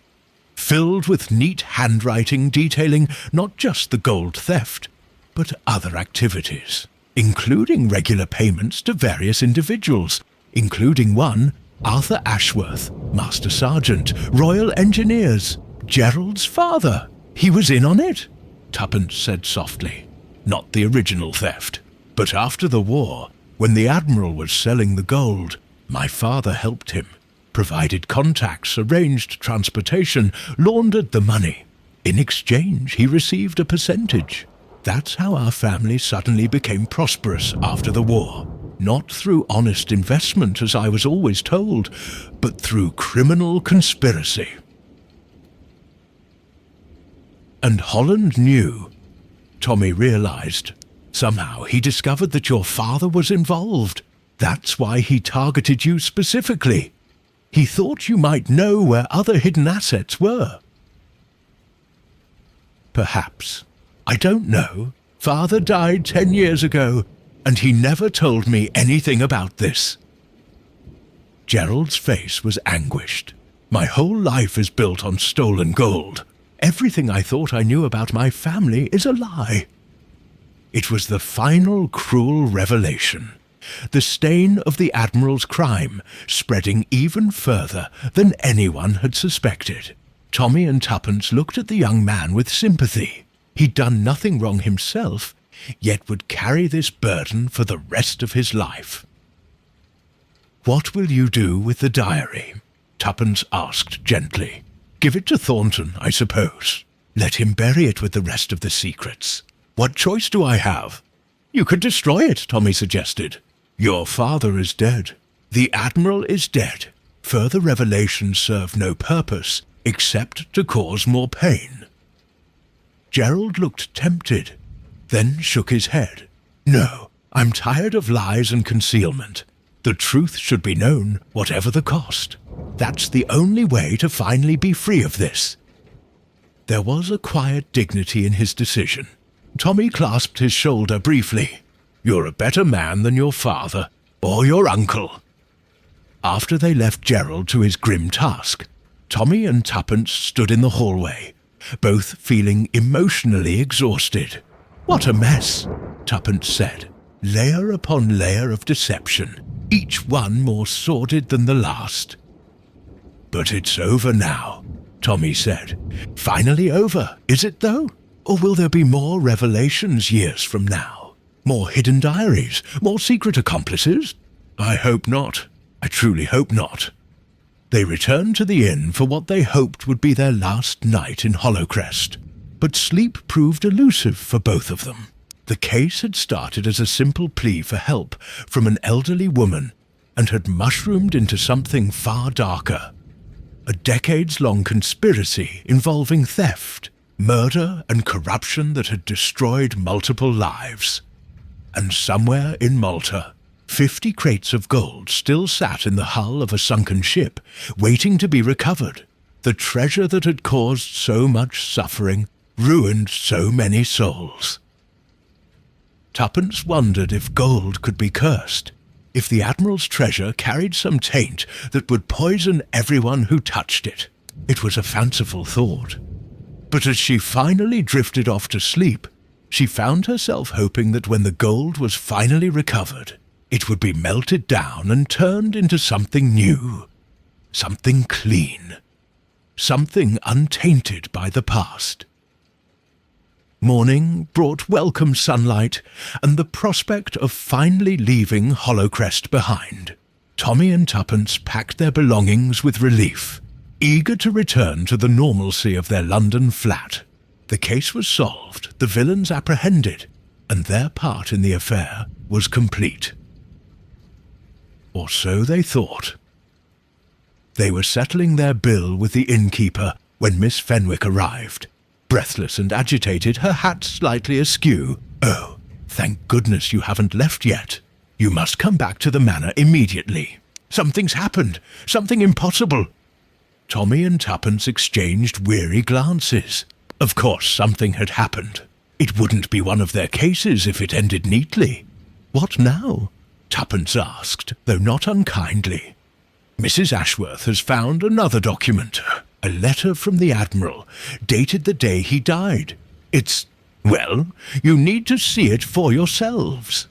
filled with neat handwriting detailing not just the gold theft, but other activities, including regular payments to various individuals, including one, Arthur Ashworth, Master Sergeant, Royal Engineers, Gerald's father. "He was in on it," Tuppence said softly. "Not the original theft, but after the war, when the Admiral was selling the gold, my father helped him, provided contacts, arranged transportation, laundered the money. In exchange, he received a percentage. That's how our family suddenly became prosperous after the war. Not through honest investment, as I was always told, but through criminal conspiracy." "And Holland knew," Tommy realized. "Somehow he discovered that your father was involved. That's why he targeted you specifically. He thought you might know where other hidden assets were." "Perhaps. I don't know. Father died 10 years ago, and he never told me anything about this." Gerald's face was anguished. "My whole life is built on stolen gold. Everything I thought I knew about my family is a lie." It was the final cruel revelation, the stain of the Admiral's crime, spreading even further than anyone had suspected. Tommy and Tuppence looked at the young man with sympathy. He'd done nothing wrong himself, yet would carry this burden for the rest of his life. "What will you do with the diary?" Tuppence asked gently. "Give it to Thornton, I suppose. Let him bury it with the rest of the secrets. What choice do I have?" "You could destroy it," Tommy suggested. "Your father is dead. The Admiral is dead. Further revelations serve no purpose except to cause more pain." Gerald looked tempted, then shook his head. "No, I'm tired of lies and concealment. The truth should be known, whatever the cost. That's the only way to finally be free of this." There was a quiet dignity in his decision. Tommy clasped his shoulder briefly. "You're a better man than your father, or your uncle." After they left Gerald to his grim task, Tommy and Tuppence stood in the hallway, both feeling emotionally exhausted. "What a mess," Tuppence said. "Layer upon layer of deception, each one more sordid than the last." "But it's over now," Tommy said. "Finally over, is it though? Or will there be more revelations years from now? More hidden diaries? More secret accomplices? I hope not. I truly hope not. They returned to the inn for what they hoped would be their last night in Hollowcrest. But sleep proved elusive for both of them. The case had started as a simple plea for help from an elderly woman and had mushroomed into something far darker. A decades-long conspiracy involving theft, murder and corruption that had destroyed multiple lives. And somewhere in Malta, 50 crates of gold still sat in the hull of a sunken ship, waiting to be recovered. The treasure that had caused so much suffering, ruined so many souls. Tuppence wondered if gold could be cursed, if the Admiral's treasure carried some taint that would poison everyone who touched it. It was a fanciful thought. But as she finally drifted off to sleep, she found herself hoping that when the gold was finally recovered, it would be melted down and turned into something new, something clean, something untainted by the past. Morning brought welcome sunlight and the prospect of finally leaving Hollowcrest behind. Tommy and Tuppence packed their belongings with relief, eager to return to the normalcy of their London flat. The case was solved, the villains apprehended, and their part in the affair was complete. Or so they thought. They were settling their bill with the innkeeper when Miss Fenwick arrived. Breathless and agitated, her hat slightly askew. "Oh, thank goodness you haven't left yet. You must come back to the manor immediately. Something's happened, something impossible." Tommy and Tuppence exchanged weary glances. Of course something had happened. It wouldn't be one of their cases if it ended neatly. "What now?" Tuppence asked, though not unkindly. "Mrs. Ashworth has found another document. A letter from the Admiral, dated the day he died. Well, you need to see it for yourselves."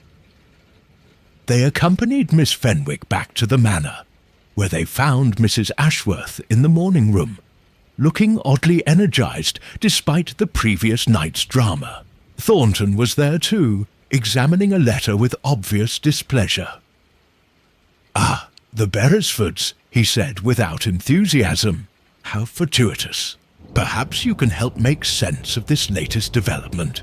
They accompanied Miss Fenwick back to the manor, where they found Mrs. Ashworth in the morning room, looking oddly energized despite the previous night's drama. Thornton was there too, examining a letter with obvious displeasure. "Ah, the Beresfords," he said without enthusiasm. "How fortuitous. Perhaps you can help make sense of this latest development."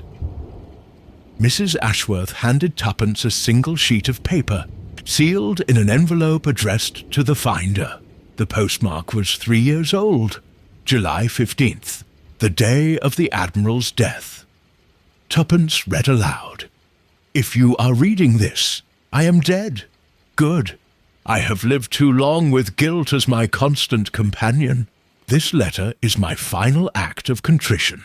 Mrs. Ashworth handed Tuppence a single sheet of paper, sealed in an envelope addressed to the finder. The postmark was 3 years old, July 15th, the day of the Admiral's death. Tuppence read aloud. "If you are reading this, I am dead. Good. I have lived too long with guilt as my constant companion. This letter is my final act of contrition.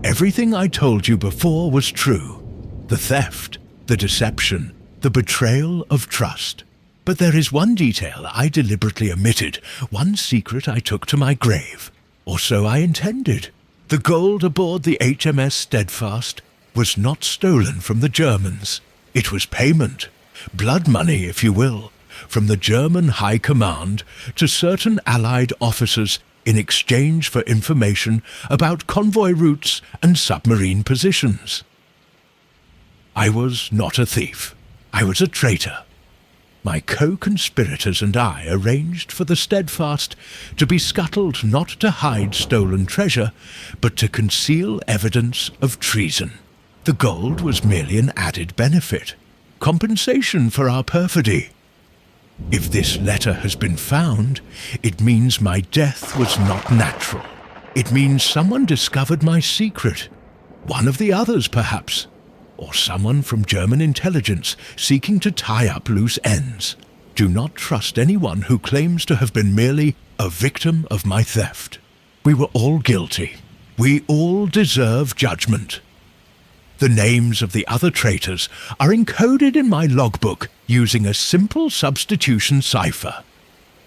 Everything I told you before was true. The theft, the deception, the betrayal of trust. But there is one detail I deliberately omitted, one secret I took to my grave. Or so I intended. The gold aboard the HMS Steadfast was not stolen from the Germans. It was payment, blood money if you will, from the German High Command to certain Allied officers in exchange for information about convoy routes and submarine positions. I was not a thief. I was a traitor. My co-conspirators and I arranged for the Steadfast to be scuttled not to hide stolen treasure, but to conceal evidence of treason. The gold was merely an added benefit, compensation for our perfidy. If this letter has been found, it means my death was not natural. It means someone discovered my secret. One of the others, perhaps. Or someone from German intelligence seeking to tie up loose ends. Do not trust anyone who claims to have been merely a victim of my theft. We were all guilty. We all deserve judgment. The names of the other traitors are encoded in my logbook using a simple substitution cipher.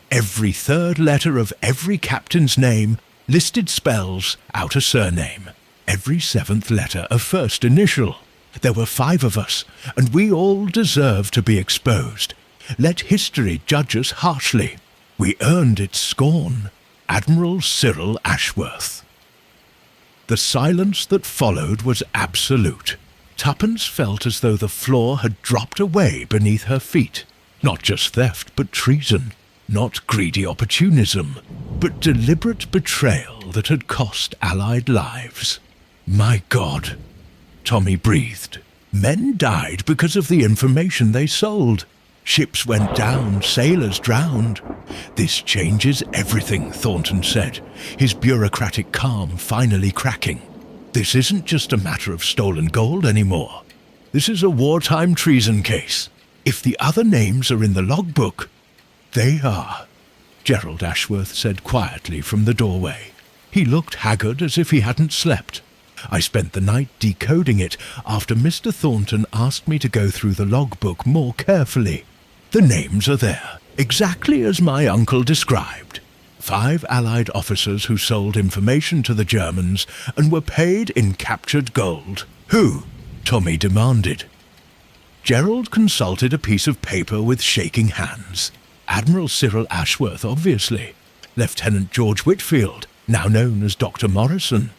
Every third letter of every captain's name listed spells out a surname. Every seventh letter a first initial. There were 5 of us, and we all deserve to be exposed. Let history judge us harshly. We earned its scorn. Admiral Cyril Ashworth. The silence that followed was absolute. Tuppence felt as though the floor had dropped away beneath her feet. Not just theft, but treason. Not greedy opportunism, but deliberate betrayal that had cost Allied lives. My God, Tommy breathed. Men died because of the information they sold. Ships went down, sailors drowned. This changes everything, Thornton said, his bureaucratic calm finally cracking. This isn't just a matter of stolen gold anymore. This is a wartime treason case. If the other names are in the logbook, they are, Gerald Ashworth said quietly from the doorway. He looked haggard as if he hadn't slept. I spent the night decoding it after Mr. Thornton asked me to go through the logbook more carefully. The names are there, exactly as my uncle described. 5 Allied officers who sold information to the Germans and were paid in captured gold. Who? Tommy demanded. Gerald consulted a piece of paper with shaking hands. Admiral Cyril Ashworth, obviously. Lieutenant George Whitfield, now known as Dr. Morrison.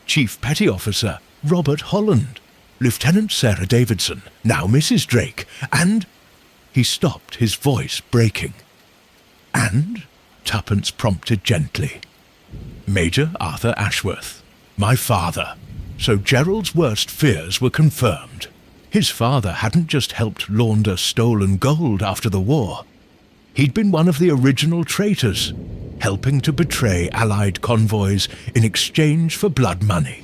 Chief Petty Officer Robert Holland. Lieutenant Sarah Davidson, now Mrs. Drake, and... He stopped, his voice breaking. And? Tuppence prompted gently. Major Arthur Ashworth, my father. So Gerald's worst fears were confirmed. His father hadn't just helped launder stolen gold after the war. He'd been one of the original traitors, helping to betray Allied convoys in exchange for blood money.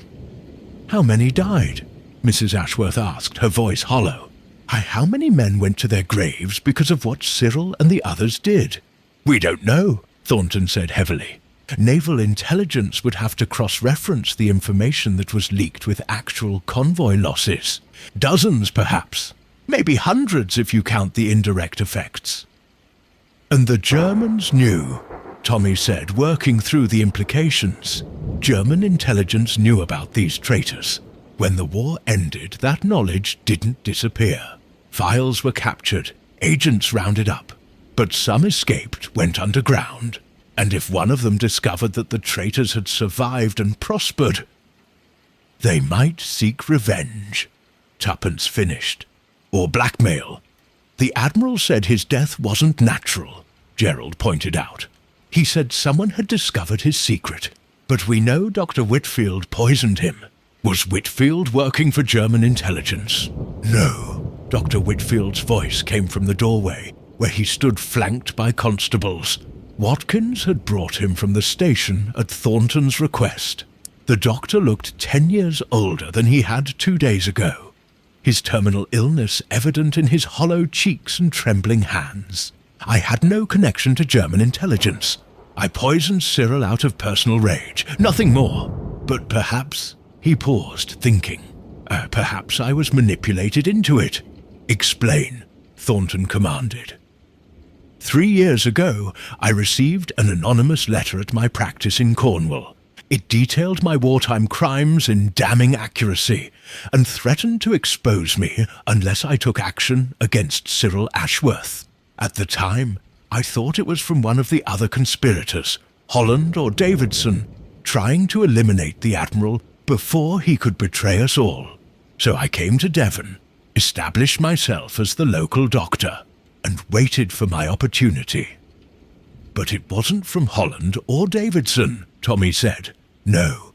How many died? Mrs. Ashworth asked, her voice hollow. How many men went to their graves because of what Cyril and the others did? We don't know, Thornton said heavily. Naval intelligence would have to cross-reference the information that was leaked with actual convoy losses. Dozens, perhaps. Maybe hundreds if you count the indirect effects. And the Germans knew, Tommy said, working through the implications. German intelligence knew about these traitors. When the war ended, that knowledge didn't disappear. Files were captured, agents rounded up, but some escaped, went underground, and if one of them discovered that the traitors had survived and prospered, they might seek revenge, Tuppence finished, or blackmail. The Admiral said his death wasn't natural, Gerald pointed out. He said someone had discovered his secret, but we know Dr. Whitfield poisoned him. Was Whitfield working for German intelligence? No. Dr. Whitfield's voice came from the doorway, where he stood flanked by constables. Watkins had brought him from the station at Thornton's request. The doctor looked 10 years older than he had 2 days ago, his terminal illness evident in his hollow cheeks and trembling hands. I had no connection to German intelligence. I poisoned Cyril out of personal rage, nothing more. But perhaps... He paused, thinking. Perhaps I was manipulated into it. Explain, Thornton commanded. 3 years ago, I received an anonymous letter at my practice in Cornwall. It detailed my wartime crimes in damning accuracy and threatened to expose me unless I took action against Cyril Ashworth. At the time, I thought it was from one of the other conspirators, Holland or Davidson, trying to eliminate the Admiral before he could betray us all. So I came to Devon, established myself as the local doctor, and waited for my opportunity. But it wasn't from Holland or Davidson, Tommy said. No,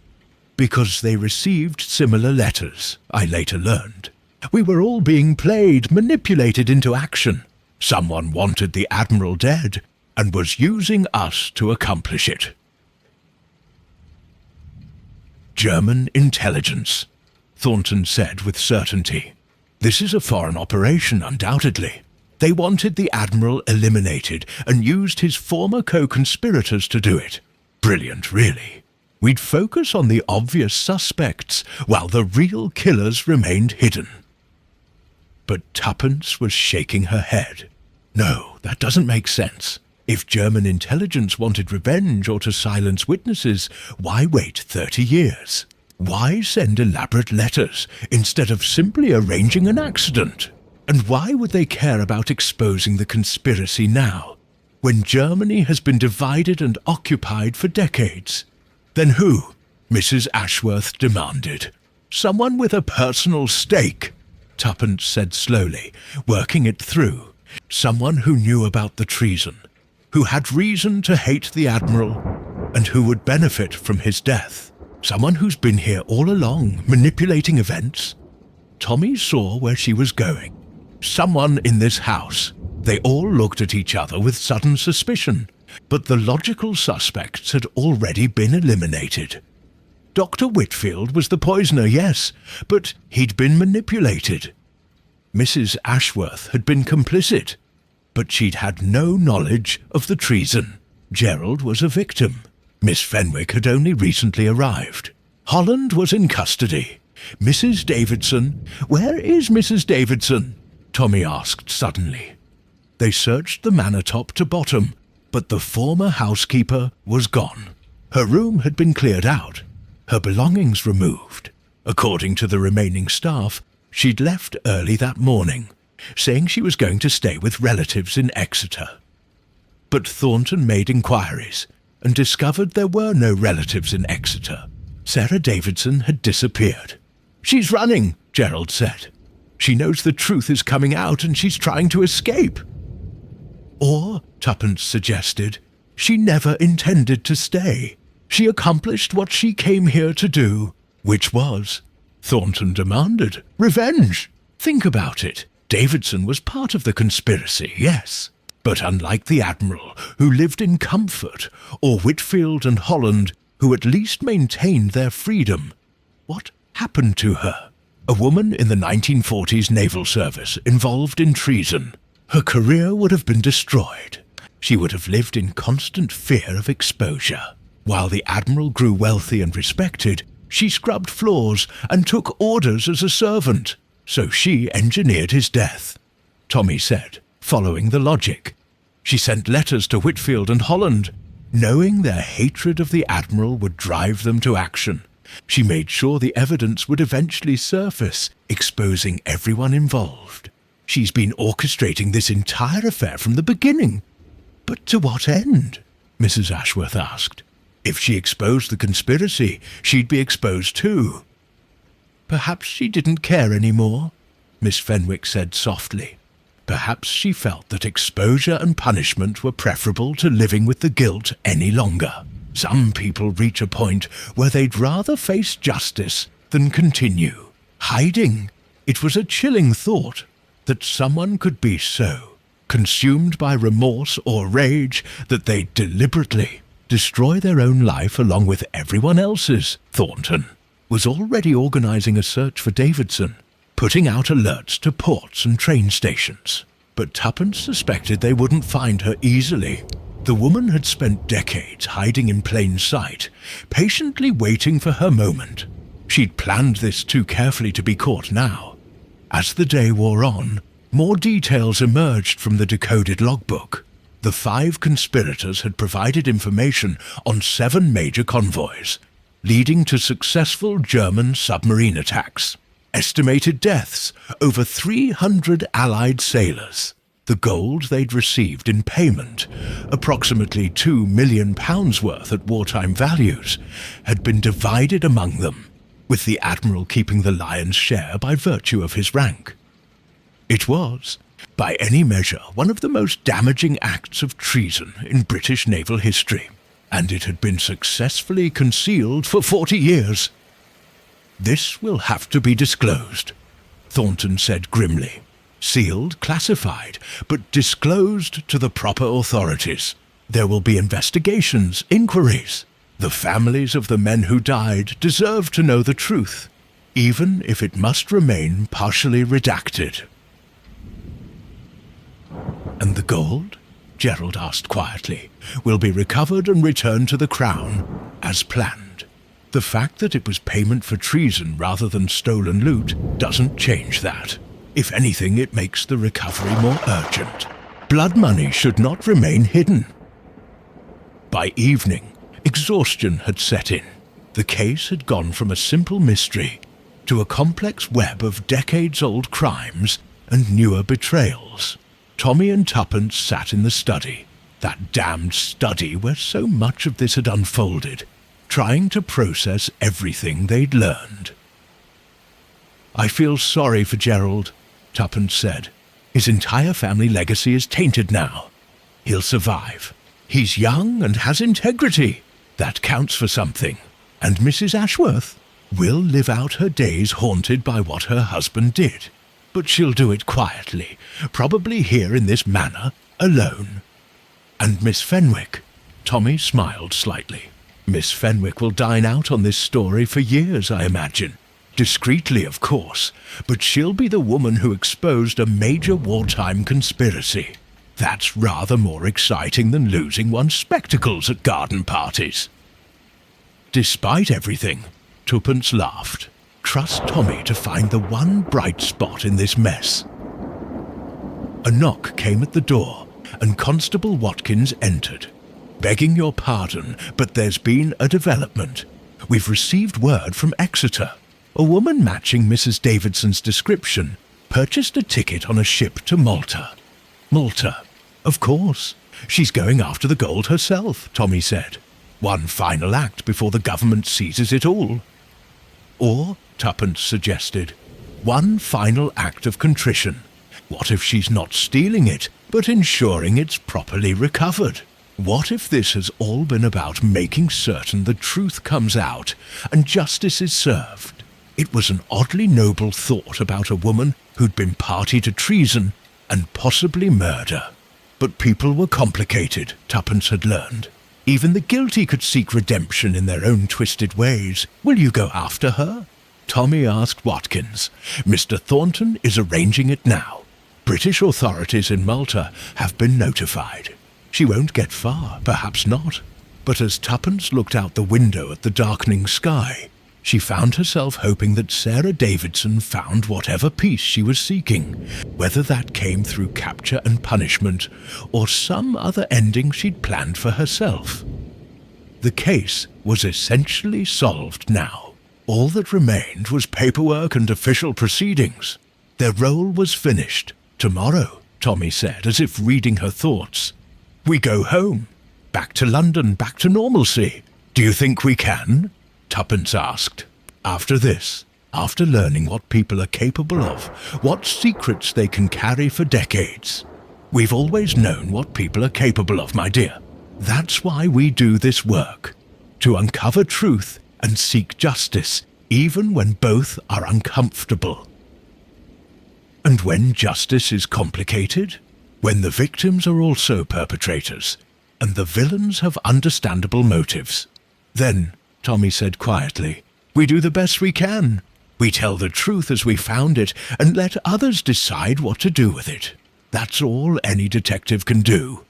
because they received similar letters, I later learned. We were all being played, manipulated into action. Someone wanted the Admiral dead, and was using us to accomplish it. German intelligence, Thornton said with certainty. This is a foreign operation, undoubtedly. They wanted the Admiral eliminated and used his former co-conspirators to do it. Brilliant, really. We'd focus on the obvious suspects while the real killers remained hidden. But Tuppence was shaking her head. No, that doesn't make sense. If German intelligence wanted revenge or to silence witnesses, why wait 30 years? Why send elaborate letters instead of simply arranging an accident? And why would they care about exposing the conspiracy now, when Germany has been divided and occupied for decades? Then who? Mrs. Ashworth demanded. Someone with a personal stake, Tuppence said slowly, working it through. Someone who knew about the treason, who had reason to hate the Admiral, and who would benefit from his death. Someone who's been here all along, manipulating events. Tommy saw where she was going. Someone in this house. They all looked at each other with sudden suspicion, but the logical suspects had already been eliminated. Dr. Whitfield was the poisoner, yes, but he'd been manipulated. Mrs. Ashworth had been complicit, but she'd had no knowledge of the treason. Gerald was a victim. Miss Fenwick had only recently arrived. Holland was in custody. Mrs. Davidson— "Where is Mrs. Davidson?" Tommy asked suddenly. They searched the manor top to bottom, but the former housekeeper was gone. Her room had been cleared out, her belongings removed. According to the remaining staff, she'd left early that morning, saying she was going to stay with relatives in Exeter. But Thornton made inquiries and discovered there were no relatives in Exeter. Sarah Davidson had disappeared. "She's running," Gerald said. "She knows the truth is coming out and she's trying to escape." Or, Tuppence suggested, she never intended to stay. She accomplished what she came here to do, which was, Thornton demanded, revenge. Think about it. Davidson was part of the conspiracy, yes. But unlike the Admiral, who lived in comfort, or Whitfield and Holland, who at least maintained their freedom, what happened to her? A woman in the 1940s naval service involved in treason. Her career would have been destroyed. She would have lived in constant fear of exposure. While the Admiral grew wealthy and respected, she scrubbed floors and took orders as a servant. So she engineered his death, Tommy said, following the logic. She sent letters to Whitfield and Holland, knowing their hatred of the Admiral would drive them to action. She made sure the evidence would eventually surface, exposing everyone involved. She's been orchestrating this entire affair from the beginning. But to what end? Mrs. Ashworth asked. If she exposed the conspiracy, she'd be exposed too. Perhaps she didn't care anymore, Miss Fenwick said softly. Perhaps she felt that exposure and punishment were preferable to living with the guilt any longer. Some people reach a point where they'd rather face justice than continue hiding. It was a chilling thought that someone could be so consumed by remorse or rage that they'd deliberately destroy their own life along with everyone else's. Thornton was already organizing a search for Davidson, putting out alerts to ports and train stations. But Tuppence suspected they wouldn't find her easily. The woman had spent decades hiding in plain sight, patiently waiting for her moment. She'd planned this too carefully to be caught now. As the day wore on, more details emerged from the decoded logbook. The 5 conspirators had provided information on 7 major convoys, leading to successful German submarine attacks. Estimated deaths, over 300 Allied sailors. The gold they'd received in payment, approximately £2 million worth at wartime values, had been divided among them, with the Admiral keeping the lion's share by virtue of his rank. It was, by any measure, one of the most damaging acts of treason in British naval history, and it had been successfully concealed for 40 years. "This will have to be disclosed," Thornton said grimly. "Sealed, classified, but disclosed to the proper authorities. There will be investigations, inquiries. The families of the men who died deserve to know the truth, even if it must remain partially redacted." "And the gold?" Gerald asked quietly. "Will be recovered and returned to the Crown, as planned. The fact that it was payment for treason rather than stolen loot doesn't change that. If anything, it makes the recovery more urgent. Blood money should not remain hidden." By evening, exhaustion had set in. The case had gone from a simple mystery to a complex web of decades-old crimes and newer betrayals. Tommy and Tuppence sat in the study, that damned study where so much of this had unfolded, trying to process everything they'd learned. I feel sorry for Gerald, Tuppence said. His entire family legacy is tainted now. He'll survive. He's young and has integrity. That counts for something. And Mrs. Ashworth will live out her days haunted by what her husband did. But she'll do it quietly, probably here in this manor, alone. And Miss Fenwick, Tommy smiled slightly. Miss Fenwick will dine out on this story for years, I imagine. Discreetly, of course, but she'll be the woman who exposed a major wartime conspiracy. That's rather more exciting than losing one's spectacles at garden parties. Despite everything, Tuppence laughed. Trust Tommy to find the one bright spot in this mess. A knock came at the door, and Constable Watkins entered. Begging your pardon, but there's been a development. We've received word from Exeter. A woman matching Mrs. Davidson's description purchased a ticket on a ship to Malta. Malta. Of course. She's going after the gold herself, Tommy said. One final act before the government seizes it all. Or, Tuppence suggested, one final act of contrition. What if she's not stealing it, but ensuring it's properly recovered? What if this has all been about making certain the truth comes out and justice is served? It was an oddly noble thought about a woman who'd been party to treason and possibly murder. But people were complicated, Tuppence had learned. Even the guilty could seek redemption in their own twisted ways. Will you go after her? Tommy asked Watkins. Mr. Thornton is arranging it now. British authorities in Malta have been notified. She won't get far, perhaps not. But as Tuppence looked out the window at the darkening sky, she found herself hoping that Sarah Davidson found whatever peace she was seeking, whether that came through capture and punishment or some other ending she'd planned for herself. The case was essentially solved now. All that remained was paperwork and official proceedings. Their role was finished. Tomorrow, Tommy said, as if reading her thoughts. We go home. Back to London, back to normalcy. Do you think we can? Tuppence asked. After this, after learning what people are capable of, what secrets they can carry for decades. We've always known what people are capable of, my dear. That's why we do this work. To uncover truth and seek justice, even when both are uncomfortable. And when justice is complicated, when the victims are also perpetrators, and the villains have understandable motives, then, Tommy said quietly, we do the best we can. We tell the truth as we found it and let others decide what to do with it. That's all any detective can do.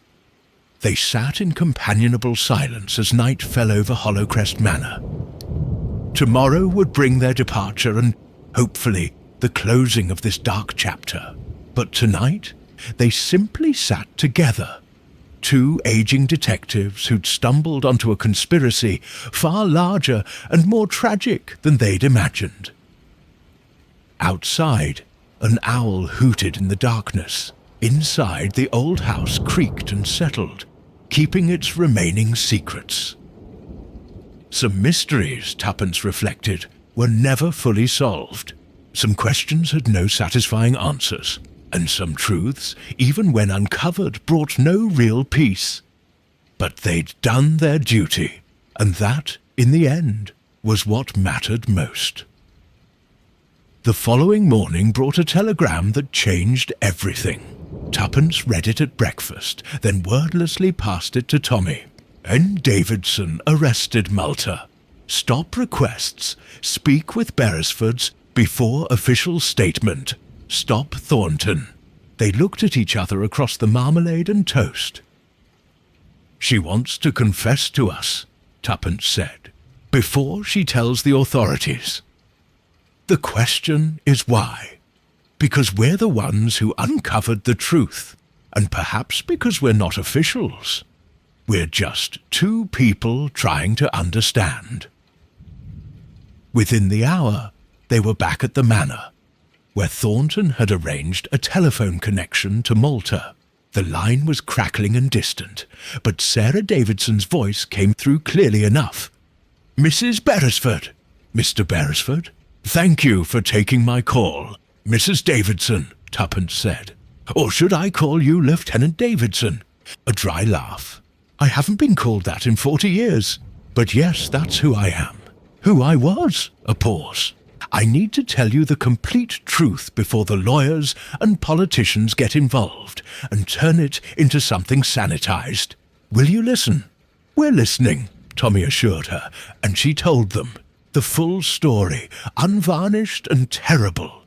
They sat in companionable silence as night fell over Hollowcrest Manor. Tomorrow would bring their departure and, hopefully, the closing of this dark chapter. But tonight, they simply sat together. Two aging detectives who'd stumbled onto a conspiracy far larger and more tragic than they'd imagined. Outside, an owl hooted in the darkness. Inside, the old house creaked and settled, keeping its remaining secrets. Some mysteries, Tuppence reflected, were never fully solved. Some questions had no satisfying answers, and some truths, even when uncovered, brought no real peace. But they'd done their duty, and that, in the end, was what mattered most. The following morning brought a telegram that changed everything. Tuppence read it at breakfast, then wordlessly passed it to Tommy. N. Davidson arrested Malta. Stop requests. Speak with Beresfords before official statement. Stop Thornton. They looked at each other across the marmalade and toast. She wants to confess to us, Tuppence said, before she tells the authorities. The question is why? Because we're the ones who uncovered the truth, and perhaps because we're not officials. We're just two people trying to understand. Within the hour, they were back at the manor, where Thornton had arranged a telephone connection to Malta. The line was crackling and distant, but Sarah Davidson's voice came through clearly enough. Mrs. Beresford. Mr. Beresford? "Thank you for taking my call, Mrs. Davidson," Tuppence said. "Or should I call you Lieutenant Davidson?" A dry laugh. "I haven't been called that in 40 years. But yes, that's who I am. Who I was." A pause. "I need to tell you the complete truth before the lawyers and politicians get involved and turn it into something sanitized. Will you listen?" "We're listening," Tommy assured her, and she told them. The full story, unvarnished and terrible.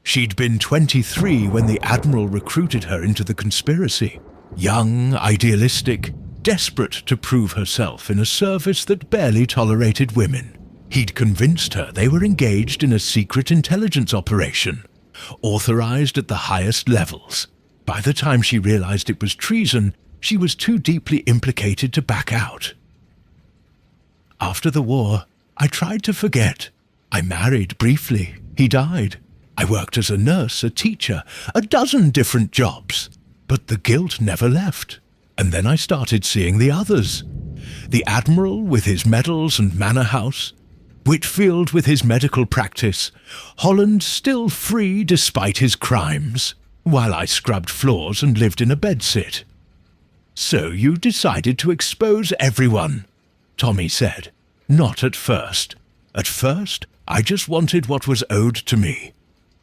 She'd been 23 when the Admiral recruited her into the conspiracy. Young, idealistic, desperate to prove herself in a service that barely tolerated women. He'd convinced her they were engaged in a secret intelligence operation, authorized at the highest levels. By the time she realized it was treason, she was too deeply implicated to back out. After the war, I tried to forget. I married briefly. He died. I worked as a nurse, a teacher, a dozen different jobs. But the guilt never left. And then I started seeing the others. The Admiral with his medals and manor house, Whitfield with his medical practice, Holland still free despite his crimes, while I scrubbed floors and lived in a bedsit. "So you decided to expose everyone," Tommy said. "Not at first. At first, I just wanted what was owed to me.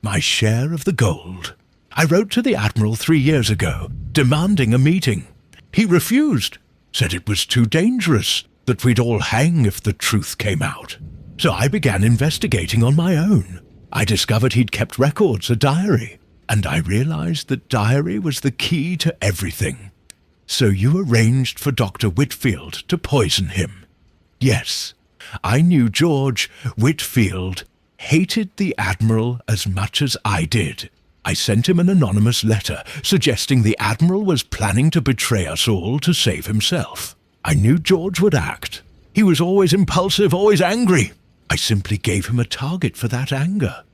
My share of the gold. I wrote to the Admiral 3 years ago, demanding a meeting. He refused, said it was too dangerous, that we'd all hang if the truth came out. So I began investigating on my own. I discovered he'd kept records, a diary, and I realized that diary was the key to everything. So you arranged for Dr. Whitfield to poison him." "Yes, I knew George Whitfield hated the Admiral as much as I did. I sent him an anonymous letter suggesting the Admiral was planning to betray us all to save himself. I knew George would act. He was always impulsive, always angry. I simply gave him a target for that anger."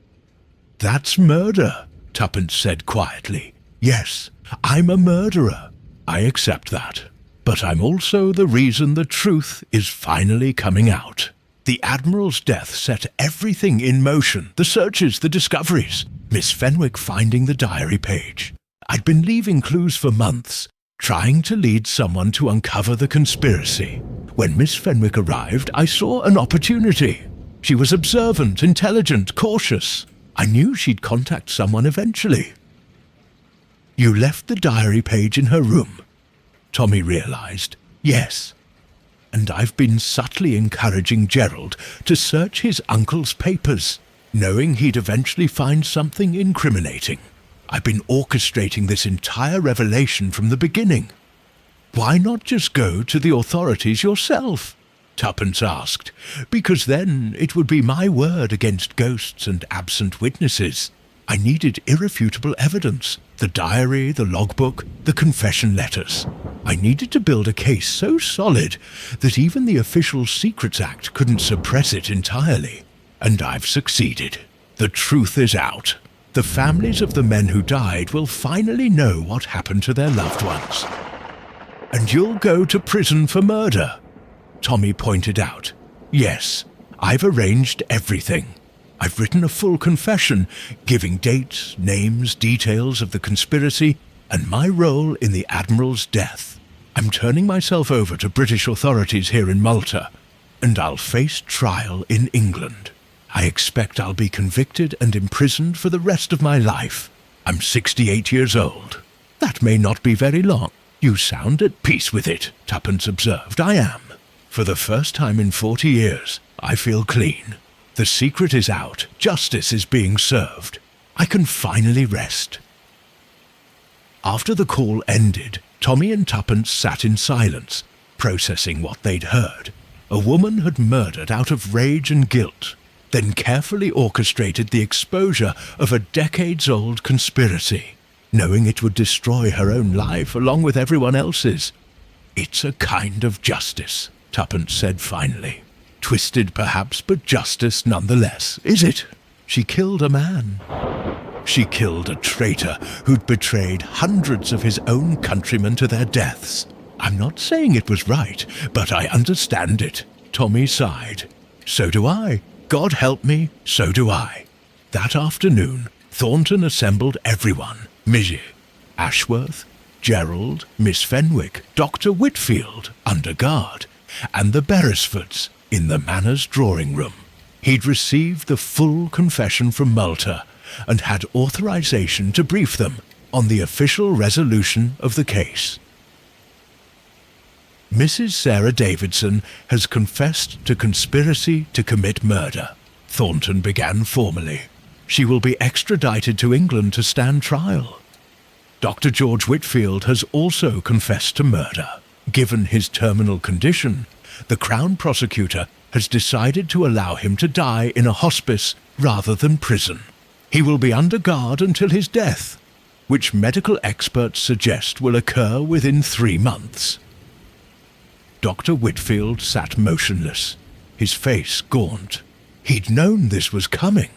"That's murder," Tuppence said quietly. "Yes, I'm a murderer. I accept that. But I'm also the reason the truth is finally coming out. The Admiral's death set everything in motion, the searches, the discoveries. Miss Fenwick finding the diary page. I'd been leaving clues for months, trying to lead someone to uncover the conspiracy. When Miss Fenwick arrived, I saw an opportunity. She was observant, intelligent, cautious. I knew she'd contact someone eventually." "You left the diary page in her room," Tommy realized. "Yes. And I've been subtly encouraging Gerald to search his uncle's papers, knowing he'd eventually find something incriminating. I've been orchestrating this entire revelation from the beginning." "Why not just go to the authorities yourself?" Tuppence asked. "Because then it would be my word against ghosts and absent witnesses. I needed irrefutable evidence, the diary, the logbook, the confession letters. I needed to build a case so solid that even the Official Secrets Act couldn't suppress it entirely. And I've succeeded. The truth is out. The families of the men who died will finally know what happened to their loved ones. And you'll go to prison for murder," Tommy pointed out. "Yes, I've arranged everything. I've written a full confession, giving dates, names, details of the conspiracy, and my role in the Admiral's death. I'm turning myself over to British authorities here in Malta, and I'll face trial in England. I expect I'll be convicted and imprisoned for the rest of my life. I'm 68 years old. That may not be very long." "You sound at peace with it," Tuppence observed. "I am. For the first time in 40 years, I feel clean. The secret is out. Justice is being served. I can finally rest." After the call ended, Tommy and Tuppence sat in silence, processing what they'd heard. A woman had murdered out of rage and guilt, then carefully orchestrated the exposure of a decades-old conspiracy, knowing it would destroy her own life along with everyone else's. "It's a kind of justice," Tuppence said finally. "Twisted perhaps, but justice nonetheless, is it? She killed a man. She killed a traitor who'd betrayed hundreds of his own countrymen to their deaths. I'm not saying it was right, but I understand it." Tommy sighed. "So do I. God help me, so do I. That afternoon, Thornton assembled everyone, Mrs. Ashworth, Gerald, Miss Fenwick, Dr. Whitfield, under guard, and the Beresfords in the Manor's drawing room. He'd received the full confession from Malta and had authorization to brief them on the official resolution of the case. Mrs. Sarah Davidson has confessed to conspiracy to commit murder, Thornton began formally. She will be extradited to England to stand trial. Dr. George Whitfield has also confessed to murder. Given his terminal condition, the Crown Prosecutor has decided to allow him to die in a hospice rather than prison. He will be under guard until his death, which medical experts suggest will occur within 3 months. Dr. Whitfield sat motionless, his face gaunt. He'd known this was coming.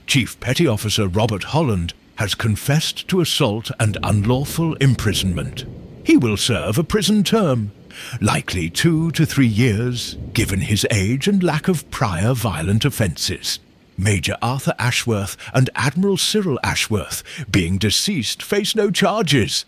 Chief Petty Officer Robert Holland has confessed to assault and unlawful imprisonment. He will serve a prison term, likely 2 to 3 years, given his age and lack of prior violent offences. Major Arthur Ashworth and Admiral Cyril Ashworth, being deceased, face no charges.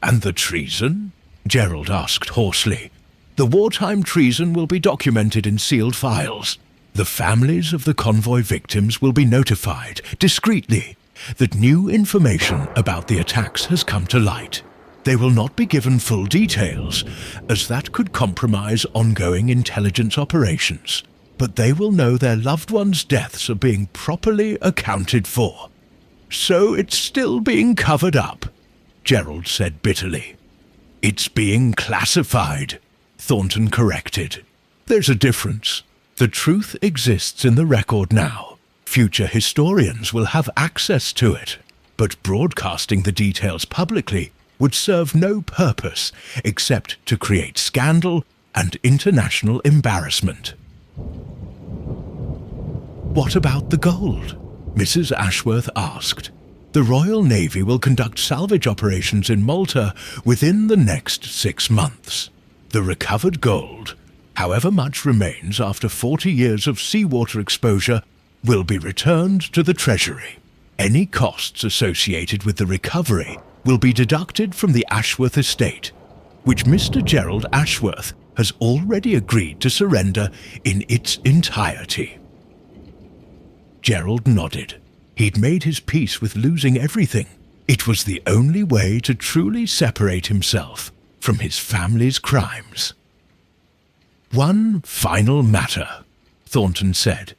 And the treason? Gerald asked hoarsely. The wartime treason will be documented in sealed files. The families of the convoy victims will be notified, discreetly, that new information about the attacks has come to light. They will not be given full details, as that could compromise ongoing intelligence operations, but they will know their loved ones' deaths are being properly accounted for. So it's still being covered up, Gerald said bitterly. It's being classified, Thornton corrected. There's a difference. The truth exists in the record now. Future historians will have access to it, but broadcasting the details publicly would serve no purpose except to create scandal and international embarrassment. What about the gold? Mrs. Ashworth asked. The Royal Navy will conduct salvage operations in Malta within the next 6 months. The recovered gold, however much remains after 40 years of seawater exposure, will be returned to the Treasury. Any costs associated with the recovery will be deducted from the Ashworth estate, which Mr. Gerald Ashworth has already agreed to surrender in its entirety. Gerald nodded. He'd made his peace with losing everything. It was the only way to truly separate himself from his family's crimes. One final matter, Thornton said,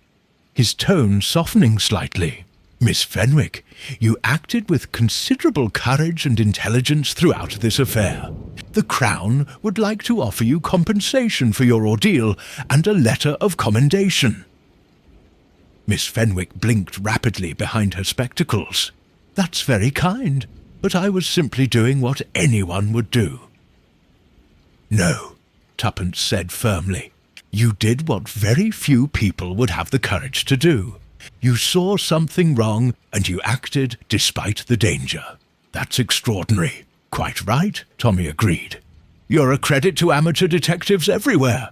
his tone softening slightly. Miss Fenwick, you acted with considerable courage and intelligence throughout this affair. The Crown would like to offer you compensation for your ordeal and a letter of commendation. Miss Fenwick blinked rapidly behind her spectacles. That's very kind, but I was simply doing what anyone would do. No, Tuppence said firmly. You did what very few people would have the courage to do. You saw something wrong and you acted despite the danger. That's extraordinary. Quite right, Tommy agreed. You're a credit to amateur detectives everywhere.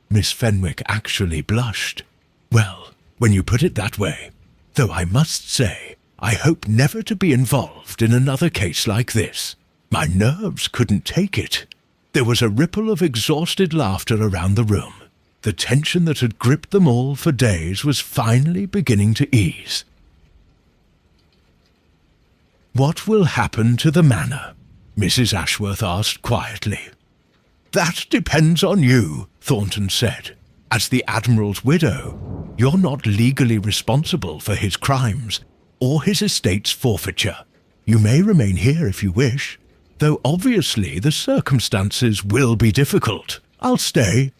Miss Fenwick actually blushed. Well, when you put it that way, though I must say, I hope never to be involved in another case like this. My nerves couldn't take it. There was a ripple of exhausted laughter around the room. The tension that had gripped them all for days was finally beginning to ease. What will happen to the manor? Mrs. Ashworth asked quietly. That depends on you, Thornton said. As the Admiral's widow, you're not legally responsible for his crimes or his estate's forfeiture. You may remain here if you wish, though obviously the circumstances will be difficult. I'll stay,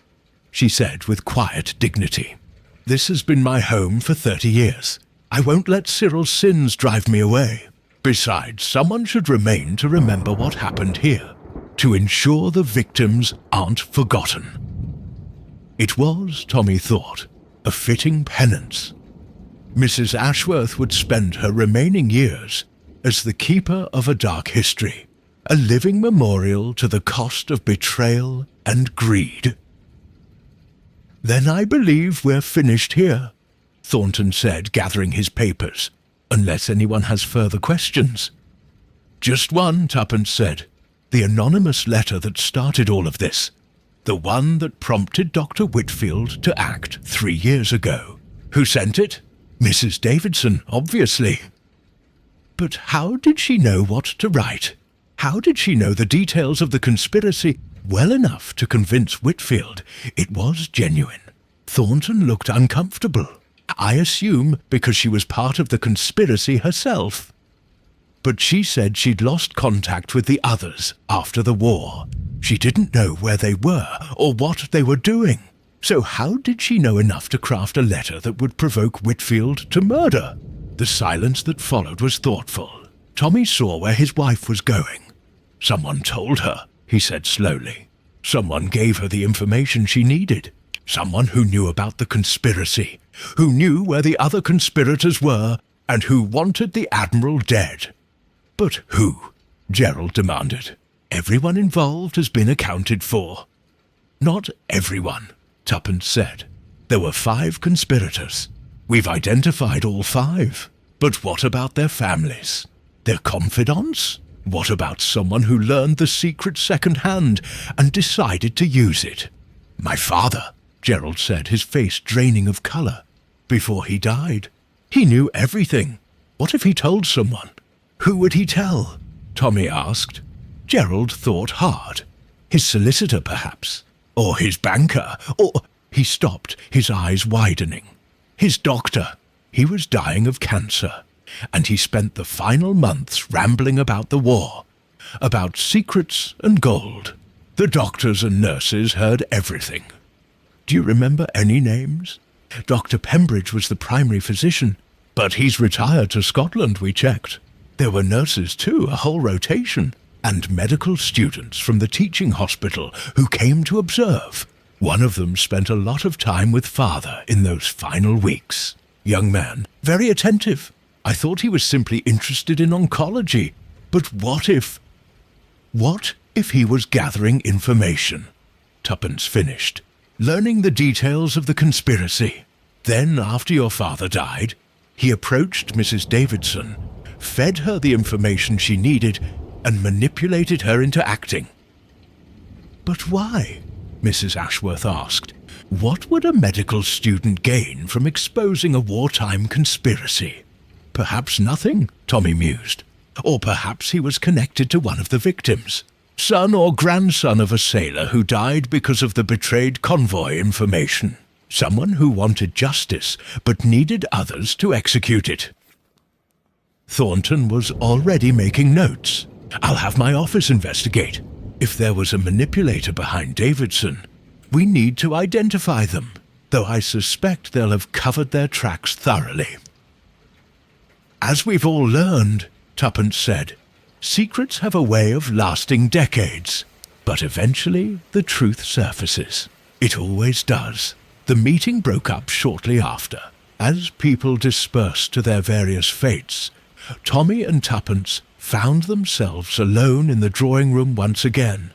she said with quiet dignity. This has been my home for 30 years. I won't let Cyril's sins drive me away. Besides, someone should remain to remember what happened here, to ensure the victims aren't forgotten. It was, Tommy thought, a fitting penance. Mrs. Ashworth would spend her remaining years as the keeper of a dark history, a living memorial to the cost of betrayal and greed. Then I believe we're finished here, Thornton said, gathering his papers, unless anyone has further questions. Just one, Tuppence said. The anonymous letter that started all of this. The one that prompted Dr. Whitfield to act 3 years ago. Who sent it? Mrs. Davidson, obviously. But how did she know what to write? How did she know the details of the conspiracy well enough to convince Whitfield it was genuine? Thornton looked uncomfortable. I assume because she was part of the conspiracy herself. But she said she'd lost contact with the others after the war. She didn't know where they were or what they were doing. So how did she know enough to craft a letter that would provoke Whitfield to murder? The silence that followed was thoughtful. Tommy saw where his wife was going. Someone told her, he said slowly. Someone gave her the information she needed. Someone who knew about the conspiracy, who knew where the other conspirators were, and who wanted the Admiral dead. But who? Gerald demanded. Everyone involved has been accounted for. Not everyone, Tuppence said. There were 5 conspirators. We've identified all 5. But what about their families? Their confidants? What about someone who learned the secret second-hand and decided to use it? My father, Gerald said, his face draining of colour. Before he died, he knew everything. What if he told someone? Who would he tell? Tommy asked. Gerald thought hard. His solicitor, perhaps. Or his banker. Or... He stopped, his eyes widening. His doctor. He was dying of cancer. And he spent the final months rambling about the war. About secrets and gold. The doctors and nurses heard everything. Do you remember any names? Dr. Pembridge was the primary physician, but he's retired to Scotland, we checked. There were nurses too, a whole rotation, and medical students from the teaching hospital who came to observe. One of them spent a lot of time with Father in those final weeks. Young man, very attentive. I thought he was simply interested in oncology, but what if he was gathering information? Tuppence finished. Learning the details of the conspiracy. Then, after your father died, he approached Mrs. Davidson, fed her the information she needed, and manipulated her into acting. But why? Mrs. Ashworth asked. What would a medical student gain from exposing a wartime conspiracy? Perhaps nothing, Tommy mused. Or perhaps he was connected to one of the victims. Son or grandson of a sailor who died because of the betrayed convoy information. Someone who wanted justice, but needed others to execute it. Thornton was already making notes. I'll have my office investigate. If there was a manipulator behind Davidson, we need to identify them, though I suspect they'll have covered their tracks thoroughly. As we've all learned, Tuppence said, secrets have a way of lasting decades, but eventually the truth surfaces. It always does. The meeting broke up shortly after. As people dispersed to their various fates, Tommy and Tuppence found themselves alone in the drawing room once again,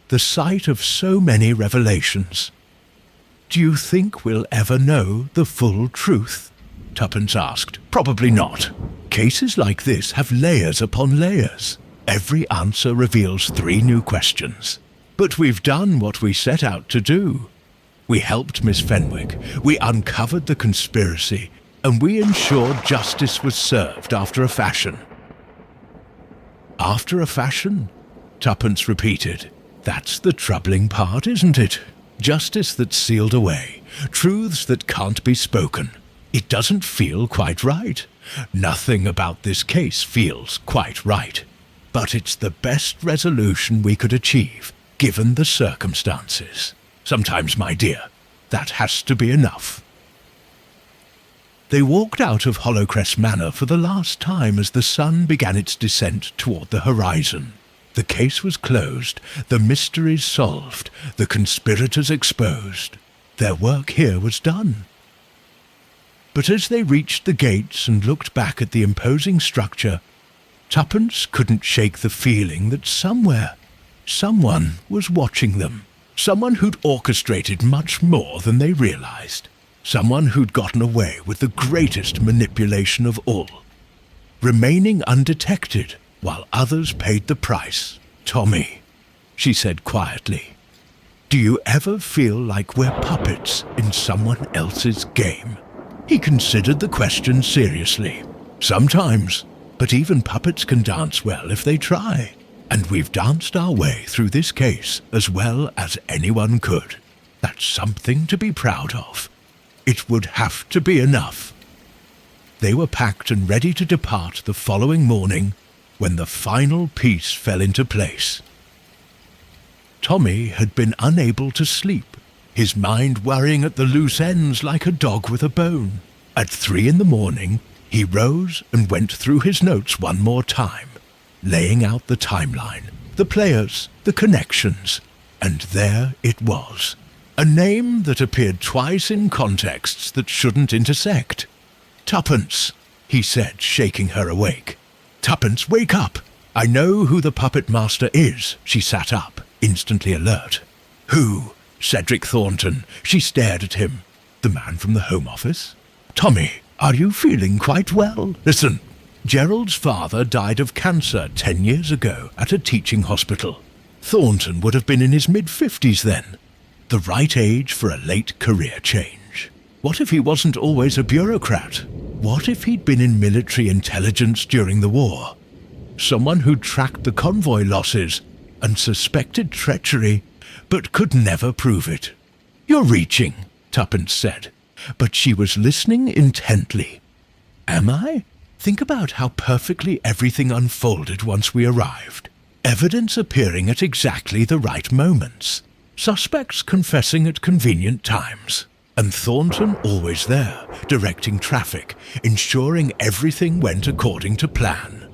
the site of so many revelations. Do you think we'll ever know the full truth? Tuppence asked. Probably not. Cases like this have layers upon layers. Every answer reveals 3 new questions. But we've done what we set out to do. We helped Miss Fenwick, we uncovered the conspiracy, and we ensured justice was served after a fashion. After a fashion? Tuppence repeated. That's the troubling part, isn't it? Justice that's sealed away, truths that can't be spoken. It doesn't feel quite right. Nothing about this case feels quite right. But it's the best resolution we could achieve, given the circumstances. Sometimes, my dear, that has to be enough. They walked out of Hollowcrest Manor for the last time as the sun began its descent toward the horizon. The case was closed, the mysteries solved, the conspirators exposed. Their work here was done. But as they reached the gates and looked back at the imposing structure, Tuppence couldn't shake the feeling that somewhere, someone was watching them. Someone who'd orchestrated much more than they realized. Someone who'd gotten away with the greatest manipulation of all, remaining undetected while others paid the price. Tommy, she said quietly, do you ever feel like we're puppets in someone else's game? He considered the question seriously. Sometimes, but even puppets can dance well if they try. And we've danced our way through this case as well as anyone could. That's something to be proud of. It would have to be enough. They were packed and ready to depart the following morning when the final piece fell into place. Tommy had been unable to sleep, his mind worrying at the loose ends like a dog with a bone. At 3 a.m, he rose and went through his notes one more time, laying out the timeline, the players, the connections, and there it was. A name that appeared twice in contexts that shouldn't intersect. Tuppence, he said, shaking her awake. Tuppence, wake up! I know who the puppet master is. She sat up, instantly alert. Who? Cedric Thornton. She stared at him. The man from the Home Office? Tommy, are you feeling quite well? Listen, Gerald's father died of cancer 10 years ago at a teaching hospital. Thornton would have been in his mid-50s then. The right age for a late career change. What if he wasn't always a bureaucrat? What if he'd been in military intelligence during the war? Someone who tracked the convoy losses and suspected treachery, but could never prove it. You're reaching, Tuppence said, but she was listening intently. Am I? Think about how perfectly everything unfolded once we arrived. Evidence appearing at exactly the right moments. Suspects confessing at convenient times. And Thornton always there, directing traffic, ensuring everything went according to plan.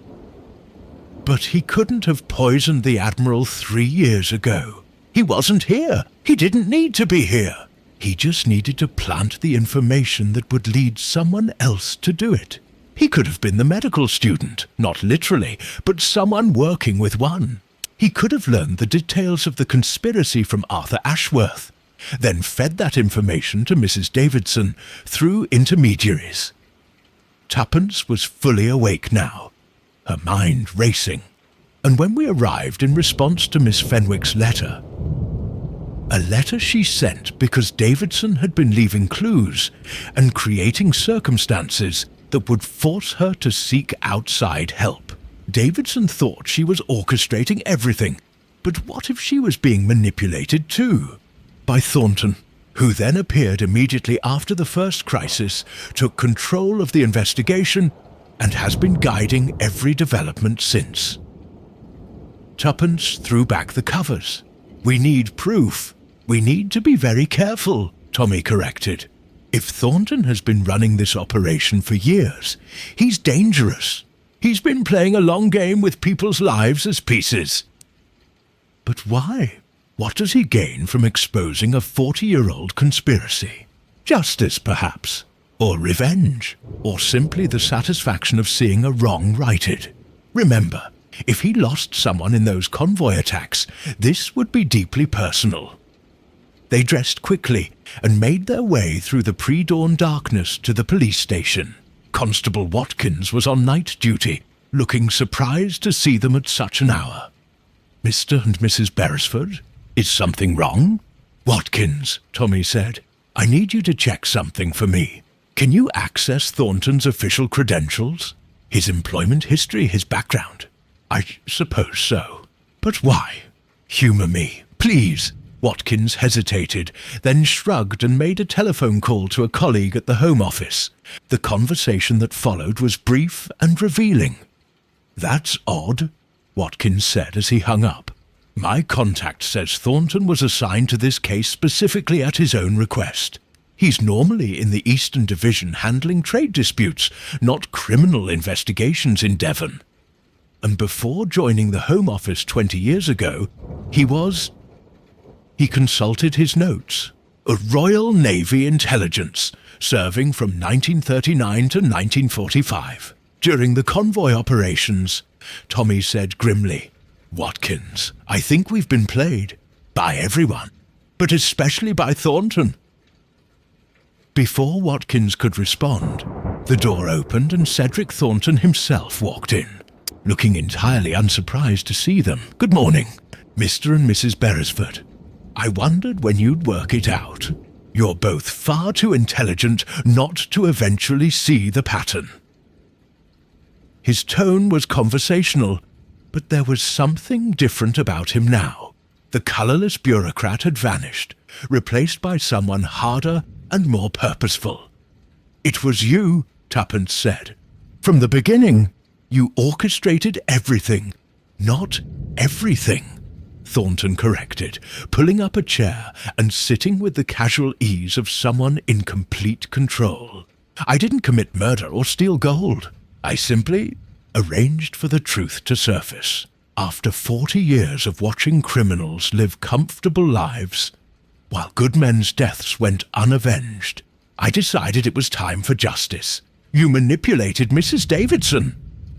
But he couldn't have poisoned the Admiral 3 years ago. He wasn't here. He didn't need to be here. He just needed to plant the information that would lead someone else to do it. He could have been the medical student, not literally, but someone working with one. He could have learned the details of the conspiracy from Arthur Ashworth, then fed that information to Mrs. Davidson through intermediaries. Tuppence was fully awake now, her mind racing. And when we arrived in response to Miss Fenwick's letter, a letter she sent because Davidson had been leaving clues and creating circumstances that would force her to seek outside help. Davidson thought she was orchestrating everything, but what if she was being manipulated too? By Thornton, who then appeared immediately after the first crisis, took control of the investigation, and has been guiding every development since. Tuppence threw back the covers. We need proof. We need to be very careful, Tommy corrected. If Thornton has been running this operation for years, he's dangerous. He's been playing a long game with people's lives as pieces. But why? What does he gain from exposing a 40-year-old conspiracy? Justice, perhaps? Or revenge? Or simply the satisfaction of seeing a wrong righted? Remember, if he lost someone in those convoy attacks, this would be deeply personal. They dressed quickly and made their way through the pre-dawn darkness to the police station. Constable Watkins was on night duty, looking surprised to see them at such an hour. Mr. and Mrs. Beresford, is something wrong? Watkins, Tommy said, I need you to check something for me. Can you access Thornton's official credentials? His employment history, his background? I suppose so. But why? Humour me, please. Watkins hesitated, then shrugged and made a telephone call to a colleague at the Home Office. The conversation that followed was brief and revealing. That's odd, Watkins said as he hung up. My contact says Thornton was assigned to this case specifically at his own request. He's normally in the Eastern Division handling trade disputes, not criminal investigations in Devon. And before joining the Home Office 20 years ago, He consulted his notes. A Royal Navy intelligence, serving from 1939 to 1945. During the convoy operations, Tommy said grimly, Watkins, I think we've been played. By everyone. But especially by Thornton. Before Watkins could respond, the door opened and Cedric Thornton himself walked in, looking entirely unsurprised to see them. "Good morning, Mr. and Mrs. Beresford. I wondered when you'd work it out. You're both far too intelligent not to eventually see the pattern." His tone was conversational, but there was something different about him now. The colourless bureaucrat had vanished, replaced by someone harder and more purposeful. "It was you," Tuppence said. "From the beginning, you orchestrated everything." "Not everything," Thornton corrected, pulling up a chair and sitting with the casual ease of someone in complete control. "I didn't commit murder or steal gold. I simply arranged for the truth to surface. After 40 years of watching criminals live comfortable lives, while good men's deaths went unavenged, I decided it was time for justice." "You manipulated Mrs. Davidson,"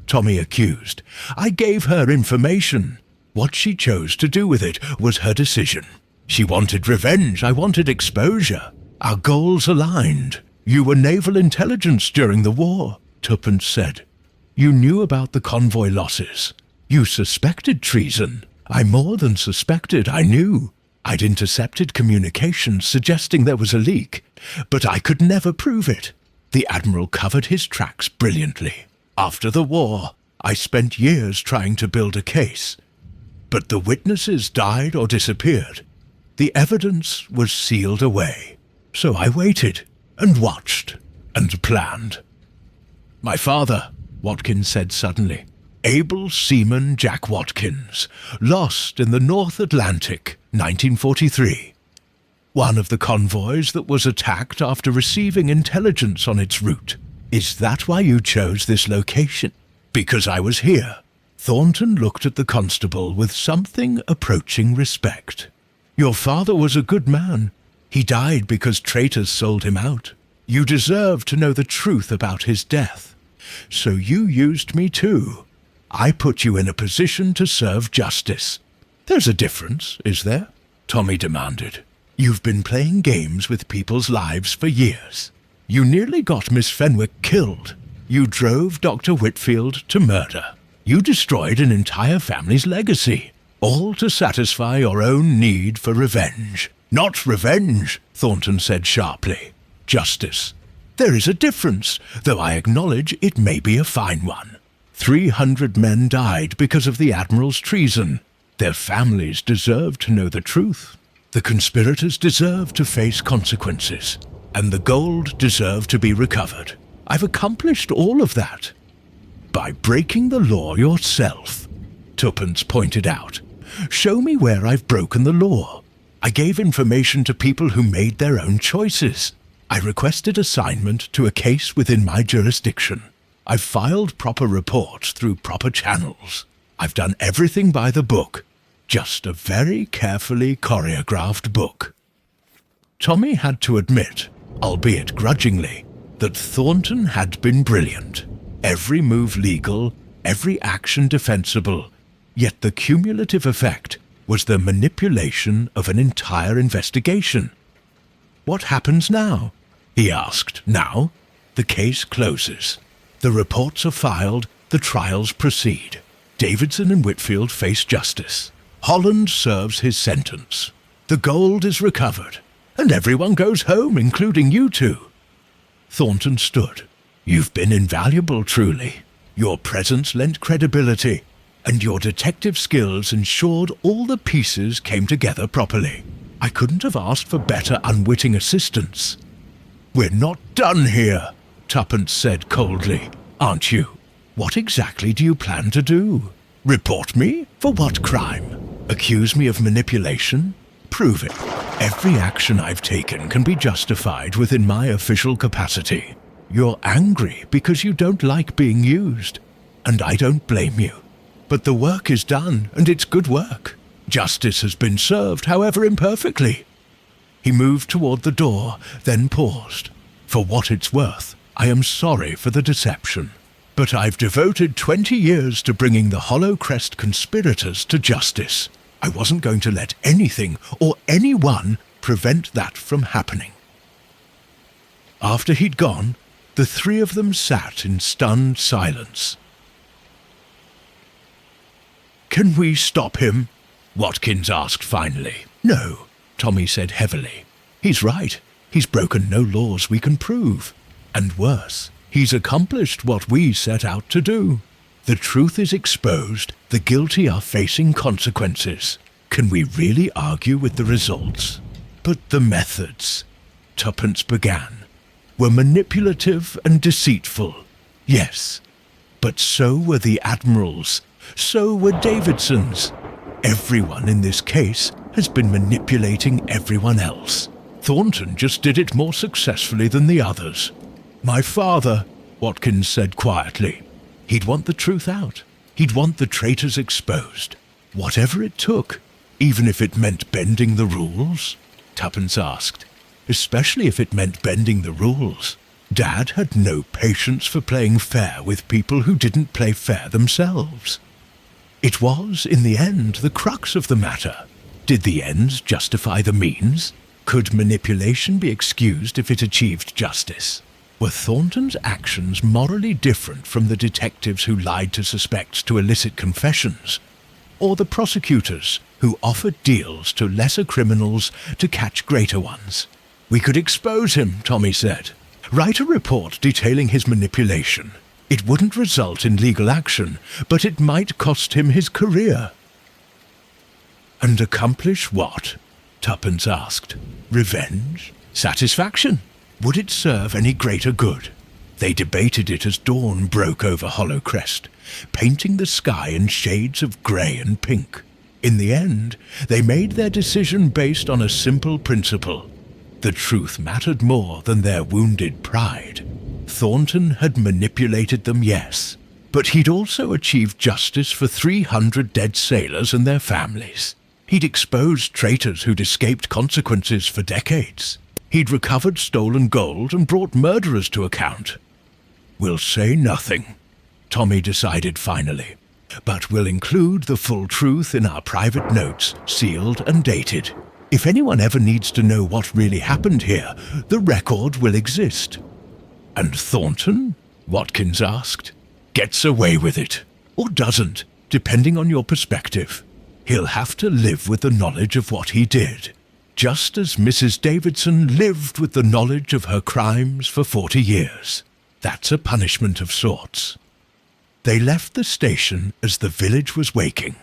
Tommy accused. "I gave her information. What she chose to do with it was her decision. She wanted revenge, I wanted exposure. Our goals aligned. You were naval intelligence during the war," Tuppence said. "You knew about the convoy losses. You suspected treason. I more than suspected, I knew. I'd intercepted communications suggesting there was a leak, but I could never prove it." The Admiral covered his tracks brilliantly. "After the war, I spent years trying to build a case, but the witnesses died or disappeared. The evidence was sealed away. So I waited and watched and planned." "My father," Watkins said suddenly. "Able seaman Jack Watkins, lost in the North Atlantic, 1943. One of the convoys that was attacked after receiving intelligence on its route. Is that why you chose this location?" "Because I was here." Thornton looked at the constable with something approaching respect. "Your father was a good man. He died because traitors sold him out. You deserve to know the truth about his death. So you used me too. I put you in a position to serve justice." "There's a difference, is there?" Tommy demanded. "You've been playing games with people's lives for years. You nearly got Miss Fenwick killed. You drove Dr. Whitfield to murder. You destroyed an entire family's legacy, all to satisfy your own need for revenge." "Not revenge," Thornton said sharply. "Justice. There is a difference, though I acknowledge it may be a fine one. 300 men died because of the Admiral's treason. Their families deserve to know the truth. The conspirators deserve to face consequences, and the gold deserved to be recovered. I've accomplished all of that. By breaking the law yourself," Tuppence pointed out. "Show me where I've broken the law. I gave information to people who made their own choices. I requested assignment to a case within my jurisdiction. I've filed proper reports through proper channels. I've done everything by the book. Just a very carefully choreographed book." Tommy had to admit, albeit grudgingly, that Thornton had been brilliant. Every move legal, every action defensible, yet the cumulative effect was the manipulation of an entire investigation. "What happens now?" he asked. "Now, the case closes. The reports are filed, the trials proceed. Davidson and Whitfield face justice. Holland serves his sentence. The gold is recovered, and everyone goes home, including you two." Thornton stood. "You've been invaluable, truly. Your presence lent credibility, and your detective skills ensured all the pieces came together properly. I couldn't have asked for better unwitting assistance." "We're not done here," Tuppence said coldly. "Aren't you? What exactly do you plan to do? Report me? For what crime? Accuse me of manipulation? Prove it. Every action I've taken can be justified within my official capacity. You're angry because you don't like being used, and I don't blame you. But the work is done, and it's good work. Justice has been served, however imperfectly." He moved toward the door, then paused. "For what it's worth, I am sorry for the deception. But I've devoted 20 years to bringing the Hollow Crest conspirators to justice. I wasn't going to let anything or anyone prevent that from happening." After he'd gone, the three of them sat in stunned silence. "Can we stop him?" Watkins asked finally. "No," Tommy said heavily. "He's right. He's broken no laws we can prove. And worse, he's accomplished what we set out to do. The truth is exposed, the guilty are facing consequences. Can we really argue with the results? But the methods," Tuppence began, "were manipulative and deceitful. Yes, but so were the Admiral's. So were Davidson's. Everyone in this case has been manipulating everyone else. Thornton just did it more successfully than the others. My father," Watkins said quietly, "he'd want the truth out. He'd want the traitors exposed. Whatever it took, even if it meant bending the rules?" Tuppence asked. "Especially if it meant bending the rules. Dad had no patience for playing fair with people who didn't play fair themselves. It was, in the end, the crux of the matter. Did the ends justify the means? Could manipulation be excused if it achieved justice? Were Thornton's actions morally different from the detectives who lied to suspects to elicit confessions? Or the prosecutors who offered deals to lesser criminals to catch greater ones? "We could expose him," Tommy said. "Write a report detailing his manipulation. It wouldn't result in legal action, but it might cost him his career." "And accomplish what?" Tuppence asked. "Revenge? Satisfaction? Would it serve any greater good?" They debated it as dawn broke over Hollowcrest, painting the sky in shades of grey and pink. In the end, they made their decision based on a simple principle. The truth mattered more than their wounded pride. Thornton had manipulated them, yes, but he'd also achieved justice for 300 dead sailors and their families. He'd exposed traitors who'd escaped consequences for decades. He'd recovered stolen gold and brought murderers to account. "We'll say nothing," Tommy decided finally, "but we'll include the full truth in our private notes, sealed and dated. If anyone ever needs to know what really happened here, the record will exist." "And Thornton?" Watkins asked. "Gets away with it. Or doesn't, depending on your perspective. He'll have to live with the knowledge of what he did, just as Mrs. Davidson lived with the knowledge of her crimes for 40 years. That's a punishment of sorts." They left the station as the village was waking.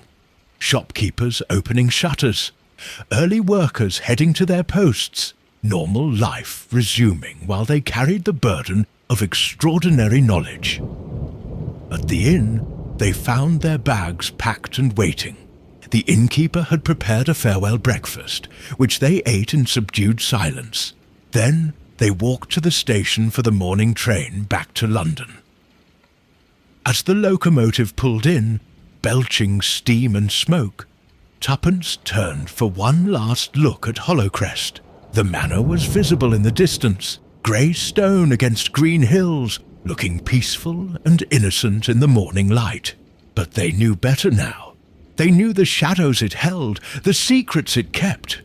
Shopkeepers opening shutters, early workers heading to their posts, normal life resuming while they carried the burden of extraordinary knowledge. At the inn, they found their bags packed and waiting. The innkeeper had prepared a farewell breakfast, which they ate in subdued silence. Then they walked to the station for the morning train back to London. As the locomotive pulled in, belching steam and smoke, Tuppence turned for one last look at Hollowcrest. The manor was visible in the distance, grey stone against green hills, looking peaceful and innocent in the morning light. But they knew better now. They knew the shadows it held, the secrets it kept.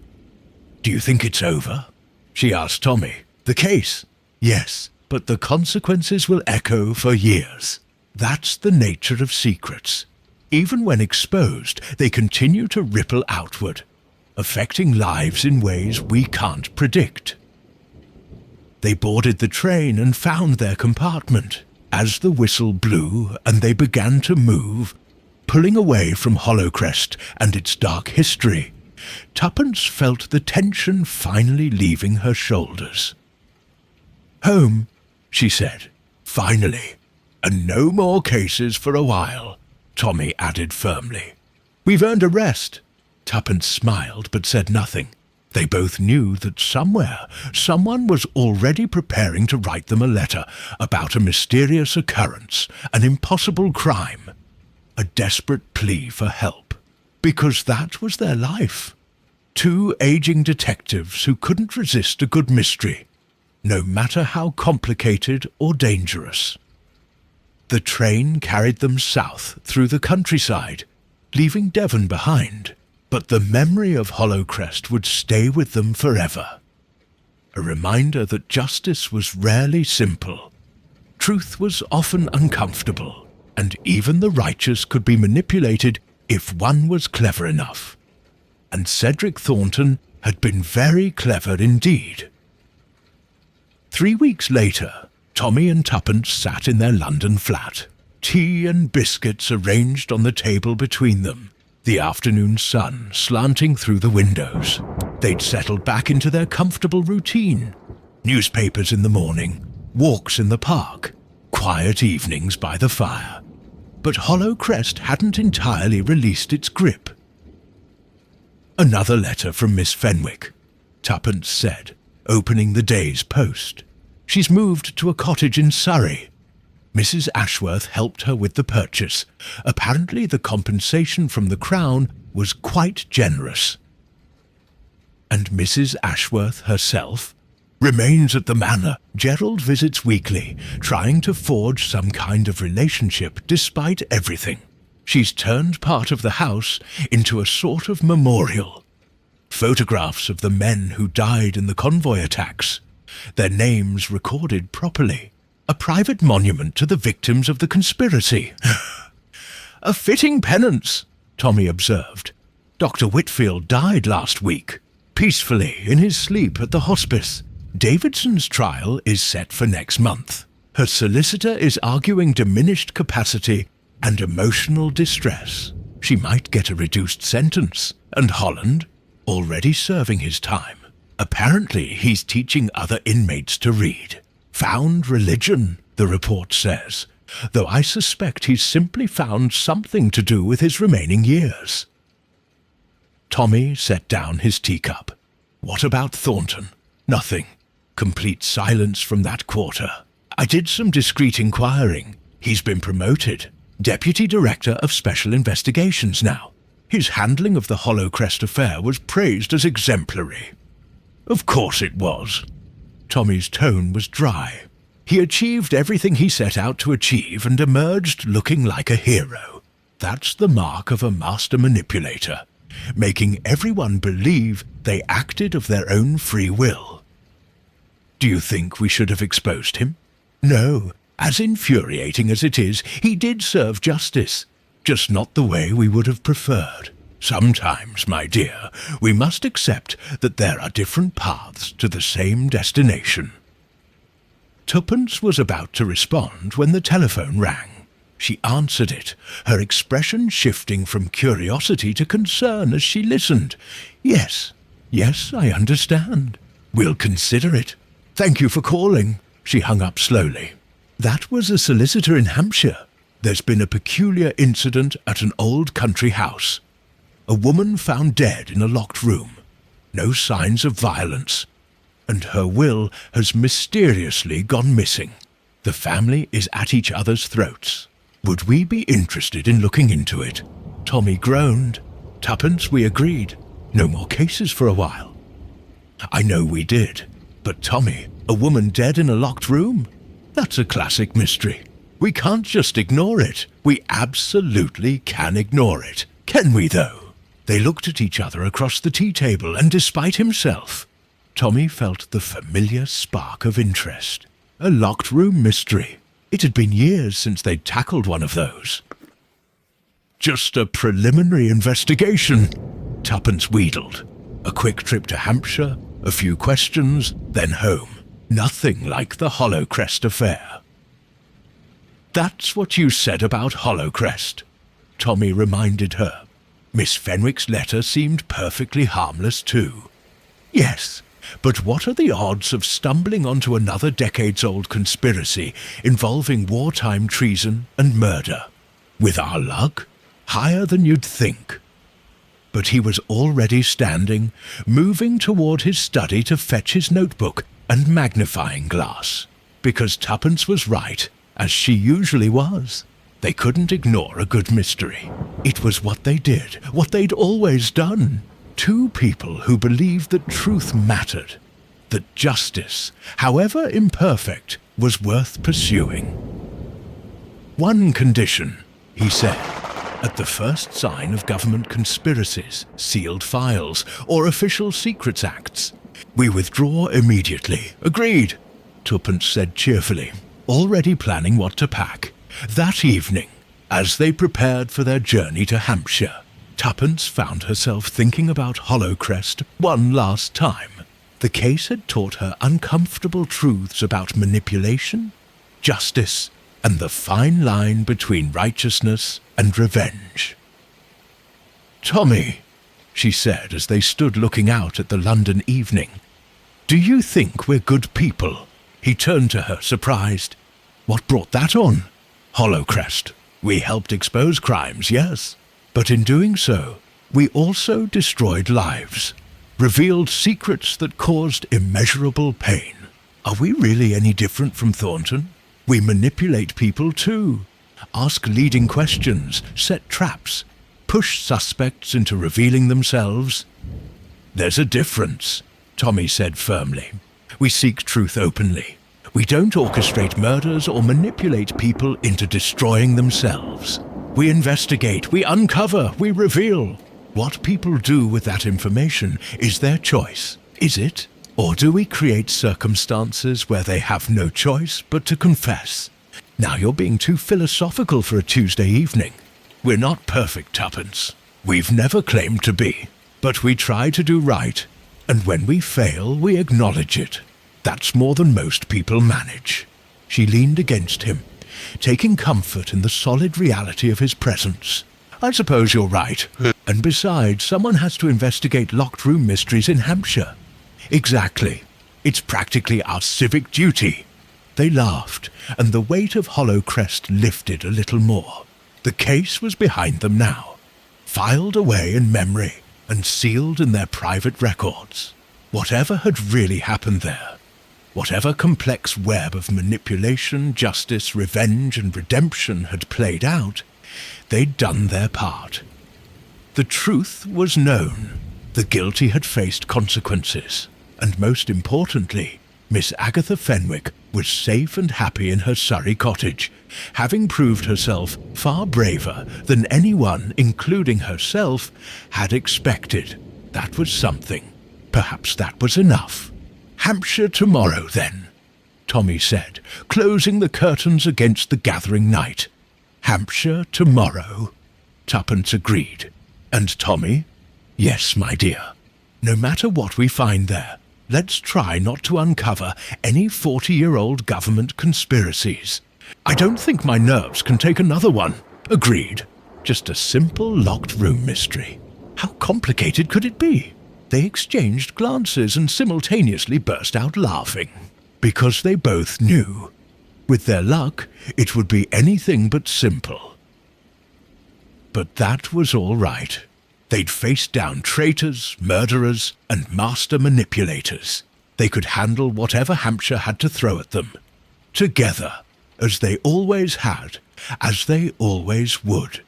"Do you think it's over?" she asked Tommy. "The case?" "Yes, but the consequences will echo for years. That's the nature of secrets. Even when exposed, they continue to ripple outward, affecting lives in ways we can't predict." They boarded the train and found their compartment. As the whistle blew and they began to move, pulling away from Hollowcrest and its dark history, Tuppence felt the tension finally leaving her shoulders. "Home," she said, "finally. And no more cases for a while," Tommy added firmly. "We've earned a rest." Tuppence smiled but said nothing. They both knew that somewhere someone was already preparing to write them a letter about a mysterious occurrence, an impossible crime, a desperate plea for help. Because that was their life. Two aging detectives who couldn't resist a good mystery, no matter how complicated or dangerous. The train carried them south through the countryside, leaving Devon behind, but the memory of Hollowcrest would stay with them forever. a reminder that justice was rarely simple. Truth was often uncomfortable, and even the righteous could be manipulated if one was clever enough. And Cedric Thornton had been very clever indeed. 3 weeks later, Tommy and Tuppence sat in their London flat, tea and biscuits arranged on the table between them, the afternoon sun slanting through the windows. They'd settled back into their comfortable routine. Newspapers in the morning, walks in the park, quiet evenings by the fire. But Hollow Crest hadn't entirely released its grip. "Another letter from Miss Fenwick," Tuppence said, opening the day's post. "She's moved to a cottage in Surrey. Mrs. Ashworth helped her with the purchase. Apparently the compensation from the Crown was quite generous." "And Mrs. Ashworth herself?" "Remains at the manor. Gerald visits weekly, trying to forge some kind of relationship despite everything. She's turned part of the house into a sort of memorial. Photographs of the men who died in the convoy attacks, their names recorded properly. A private monument to the victims of the conspiracy." "A fitting penance," Tommy observed. "Dr. Whitfield died last week, peacefully in his sleep at the hospice. Davidson's trial is set for next month. Her solicitor is arguing diminished capacity and emotional distress. She might get a reduced sentence, and Holland, already serving his time. Apparently he's teaching other inmates to read. Found religion, the report says, though I suspect he's simply found something to do with his remaining years." Tommy set down his teacup. "What about Thornton?" "Nothing. Complete silence from that quarter. I did some discreet inquiring. He's been promoted. Deputy Director of Special Investigations now. His handling of the Hollow Crest affair was praised as exemplary." "Of course it was." Tommy's tone was dry. "He achieved everything he set out to achieve and emerged looking like a hero. That's the mark of a master manipulator, making everyone believe they acted of their own free will." "Do you think we should have exposed him?" "No. As infuriating as it is, he did serve justice, just not the way we would have preferred. Sometimes, my dear, we must accept that there are different paths to the same destination." Tuppence was about to respond when the telephone rang. She answered it, her expression shifting from curiosity to concern as she listened. Yes, I understand. We'll consider it. Thank you for calling." She hung up slowly. "That was a solicitor in Hampshire. There's been a peculiar incident at an old country house. A woman found dead in a locked room. No signs of violence. And her will has mysteriously gone missing. The family is at each other's throats. Would we be interested in looking into it?" Tommy groaned. "Tuppence, we agreed. No more cases for a while." "I know we did. But Tommy, a woman dead in a locked room? That's a classic mystery. We can't just ignore it. We absolutely can ignore it. Can we, though?" They looked at each other across the tea table, and despite himself, Tommy felt the familiar spark of interest. A locked room mystery. It had been years since they'd tackled one of those. "Just a preliminary investigation," Tuppence wheedled. "A quick trip to Hampshire, a few questions, then home. Nothing like the Hollow Crest affair." "That's what you said about Hollow Crest," Tommy reminded her. "Miss Fenwick's letter seemed perfectly harmless too." "Yes, but what are the odds of stumbling onto another decades-old conspiracy involving wartime treason and murder? With our luck, higher than you'd think." But he was already standing, moving toward his study to fetch his notebook and magnifying glass, because Tuppence was right, as she usually was. They couldn't ignore a good mystery. It was what they did, what they'd always done. Two people who believed that truth mattered, that justice, however imperfect, was worth pursuing. "One condition," he said. "At the first sign of government conspiracies, sealed files, or official secrets acts, We withdraw immediately. Agreed, Tuppence said cheerfully, already planning what to pack. That evening, as they prepared for their journey to Hampshire, Tuppence found herself thinking about Hollowcrest one last time. The case had taught her uncomfortable truths about manipulation, justice, and the fine line between righteousness and revenge. "Tommy," she said as they stood looking out at the London evening, "do you think we're good people?" He turned to her, surprised. "What brought that on?" "Hollowcrest. We helped expose crimes, yes. But in doing so, we also destroyed lives, revealed secrets that caused immeasurable pain. Are we really any different from Thornton? We manipulate people too, ask leading questions, set traps, push suspects into revealing themselves." "There's a difference," Tommy said firmly. "We seek truth openly. We don't orchestrate murders or manipulate people into destroying themselves. We investigate, we uncover, we reveal. What people do with that information is their choice, is it? Or do we create circumstances where they have no choice but to confess?" "Now you're being too philosophical for a Tuesday evening. We're not perfect, Tuppence. We've never claimed to be. But we try to do right, and when we fail, we acknowledge it. That's more than most people manage." She leaned against him, taking comfort in the solid reality of his presence. "I suppose you're right. And besides, someone has to investigate locked room mysteries in Hampshire." "Exactly. It's practically our civic duty." They laughed, and the weight of Hollowcrest lifted a little more. The case was behind them now, filed away in memory and sealed in their private records. Whatever had really happened there, whatever complex web of manipulation, justice, revenge, and redemption had played out, they'd done their part. The truth was known. The guilty had faced consequences. And most importantly, Miss Agatha Fenwick was safe and happy in her Surrey cottage, having proved herself far braver than anyone, including herself, had expected. That was something. Perhaps that was enough. "Hampshire tomorrow, then," Tommy said, closing the curtains against the gathering night. "Hampshire tomorrow," Tuppence agreed. "And Tommy?" "Yes, my dear. No matter what we find there, let's try not to uncover any 40-year-old government conspiracies. I don't think my nerves can take another one." "Agreed. Just a simple locked room mystery. How complicated could it be?" They exchanged glances and simultaneously burst out laughing, because they both knew. With their luck, it would be anything but simple. But that was all right. They'd faced down traitors, murderers, and master manipulators. They could handle whatever Hampshire had to throw at them. Together, as they always had, as they always would.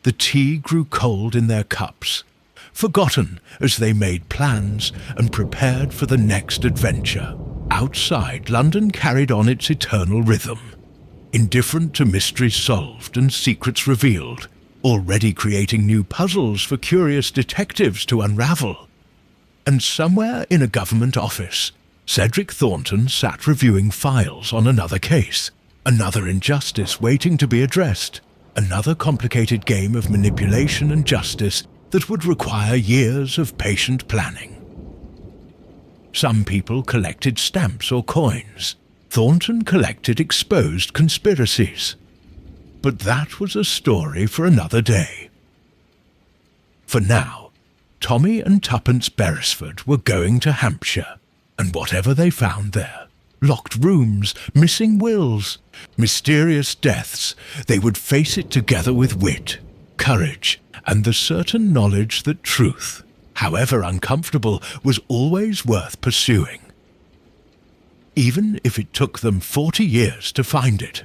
The tea grew cold in their cups, forgotten as they made plans and prepared for the next adventure. Outside, London carried on its eternal rhythm, indifferent to mysteries solved and secrets revealed, already creating new puzzles for curious detectives to unravel. And somewhere in a government office, Cedric Thornton sat reviewing files on another case, another injustice waiting to be addressed, another complicated game of manipulation and justice that would require years of patient planning. Some people collected stamps or coins. Thornton collected exposed conspiracies. But that was a story for another day. For now, Tommy and Tuppence Beresford were going to Hampshire, and whatever they found there, locked rooms, missing wills, mysterious deaths, they would face it together with wit, courage, and the certain knowledge that truth, however uncomfortable, was always worth pursuing. Even if it took them 40 years to find it.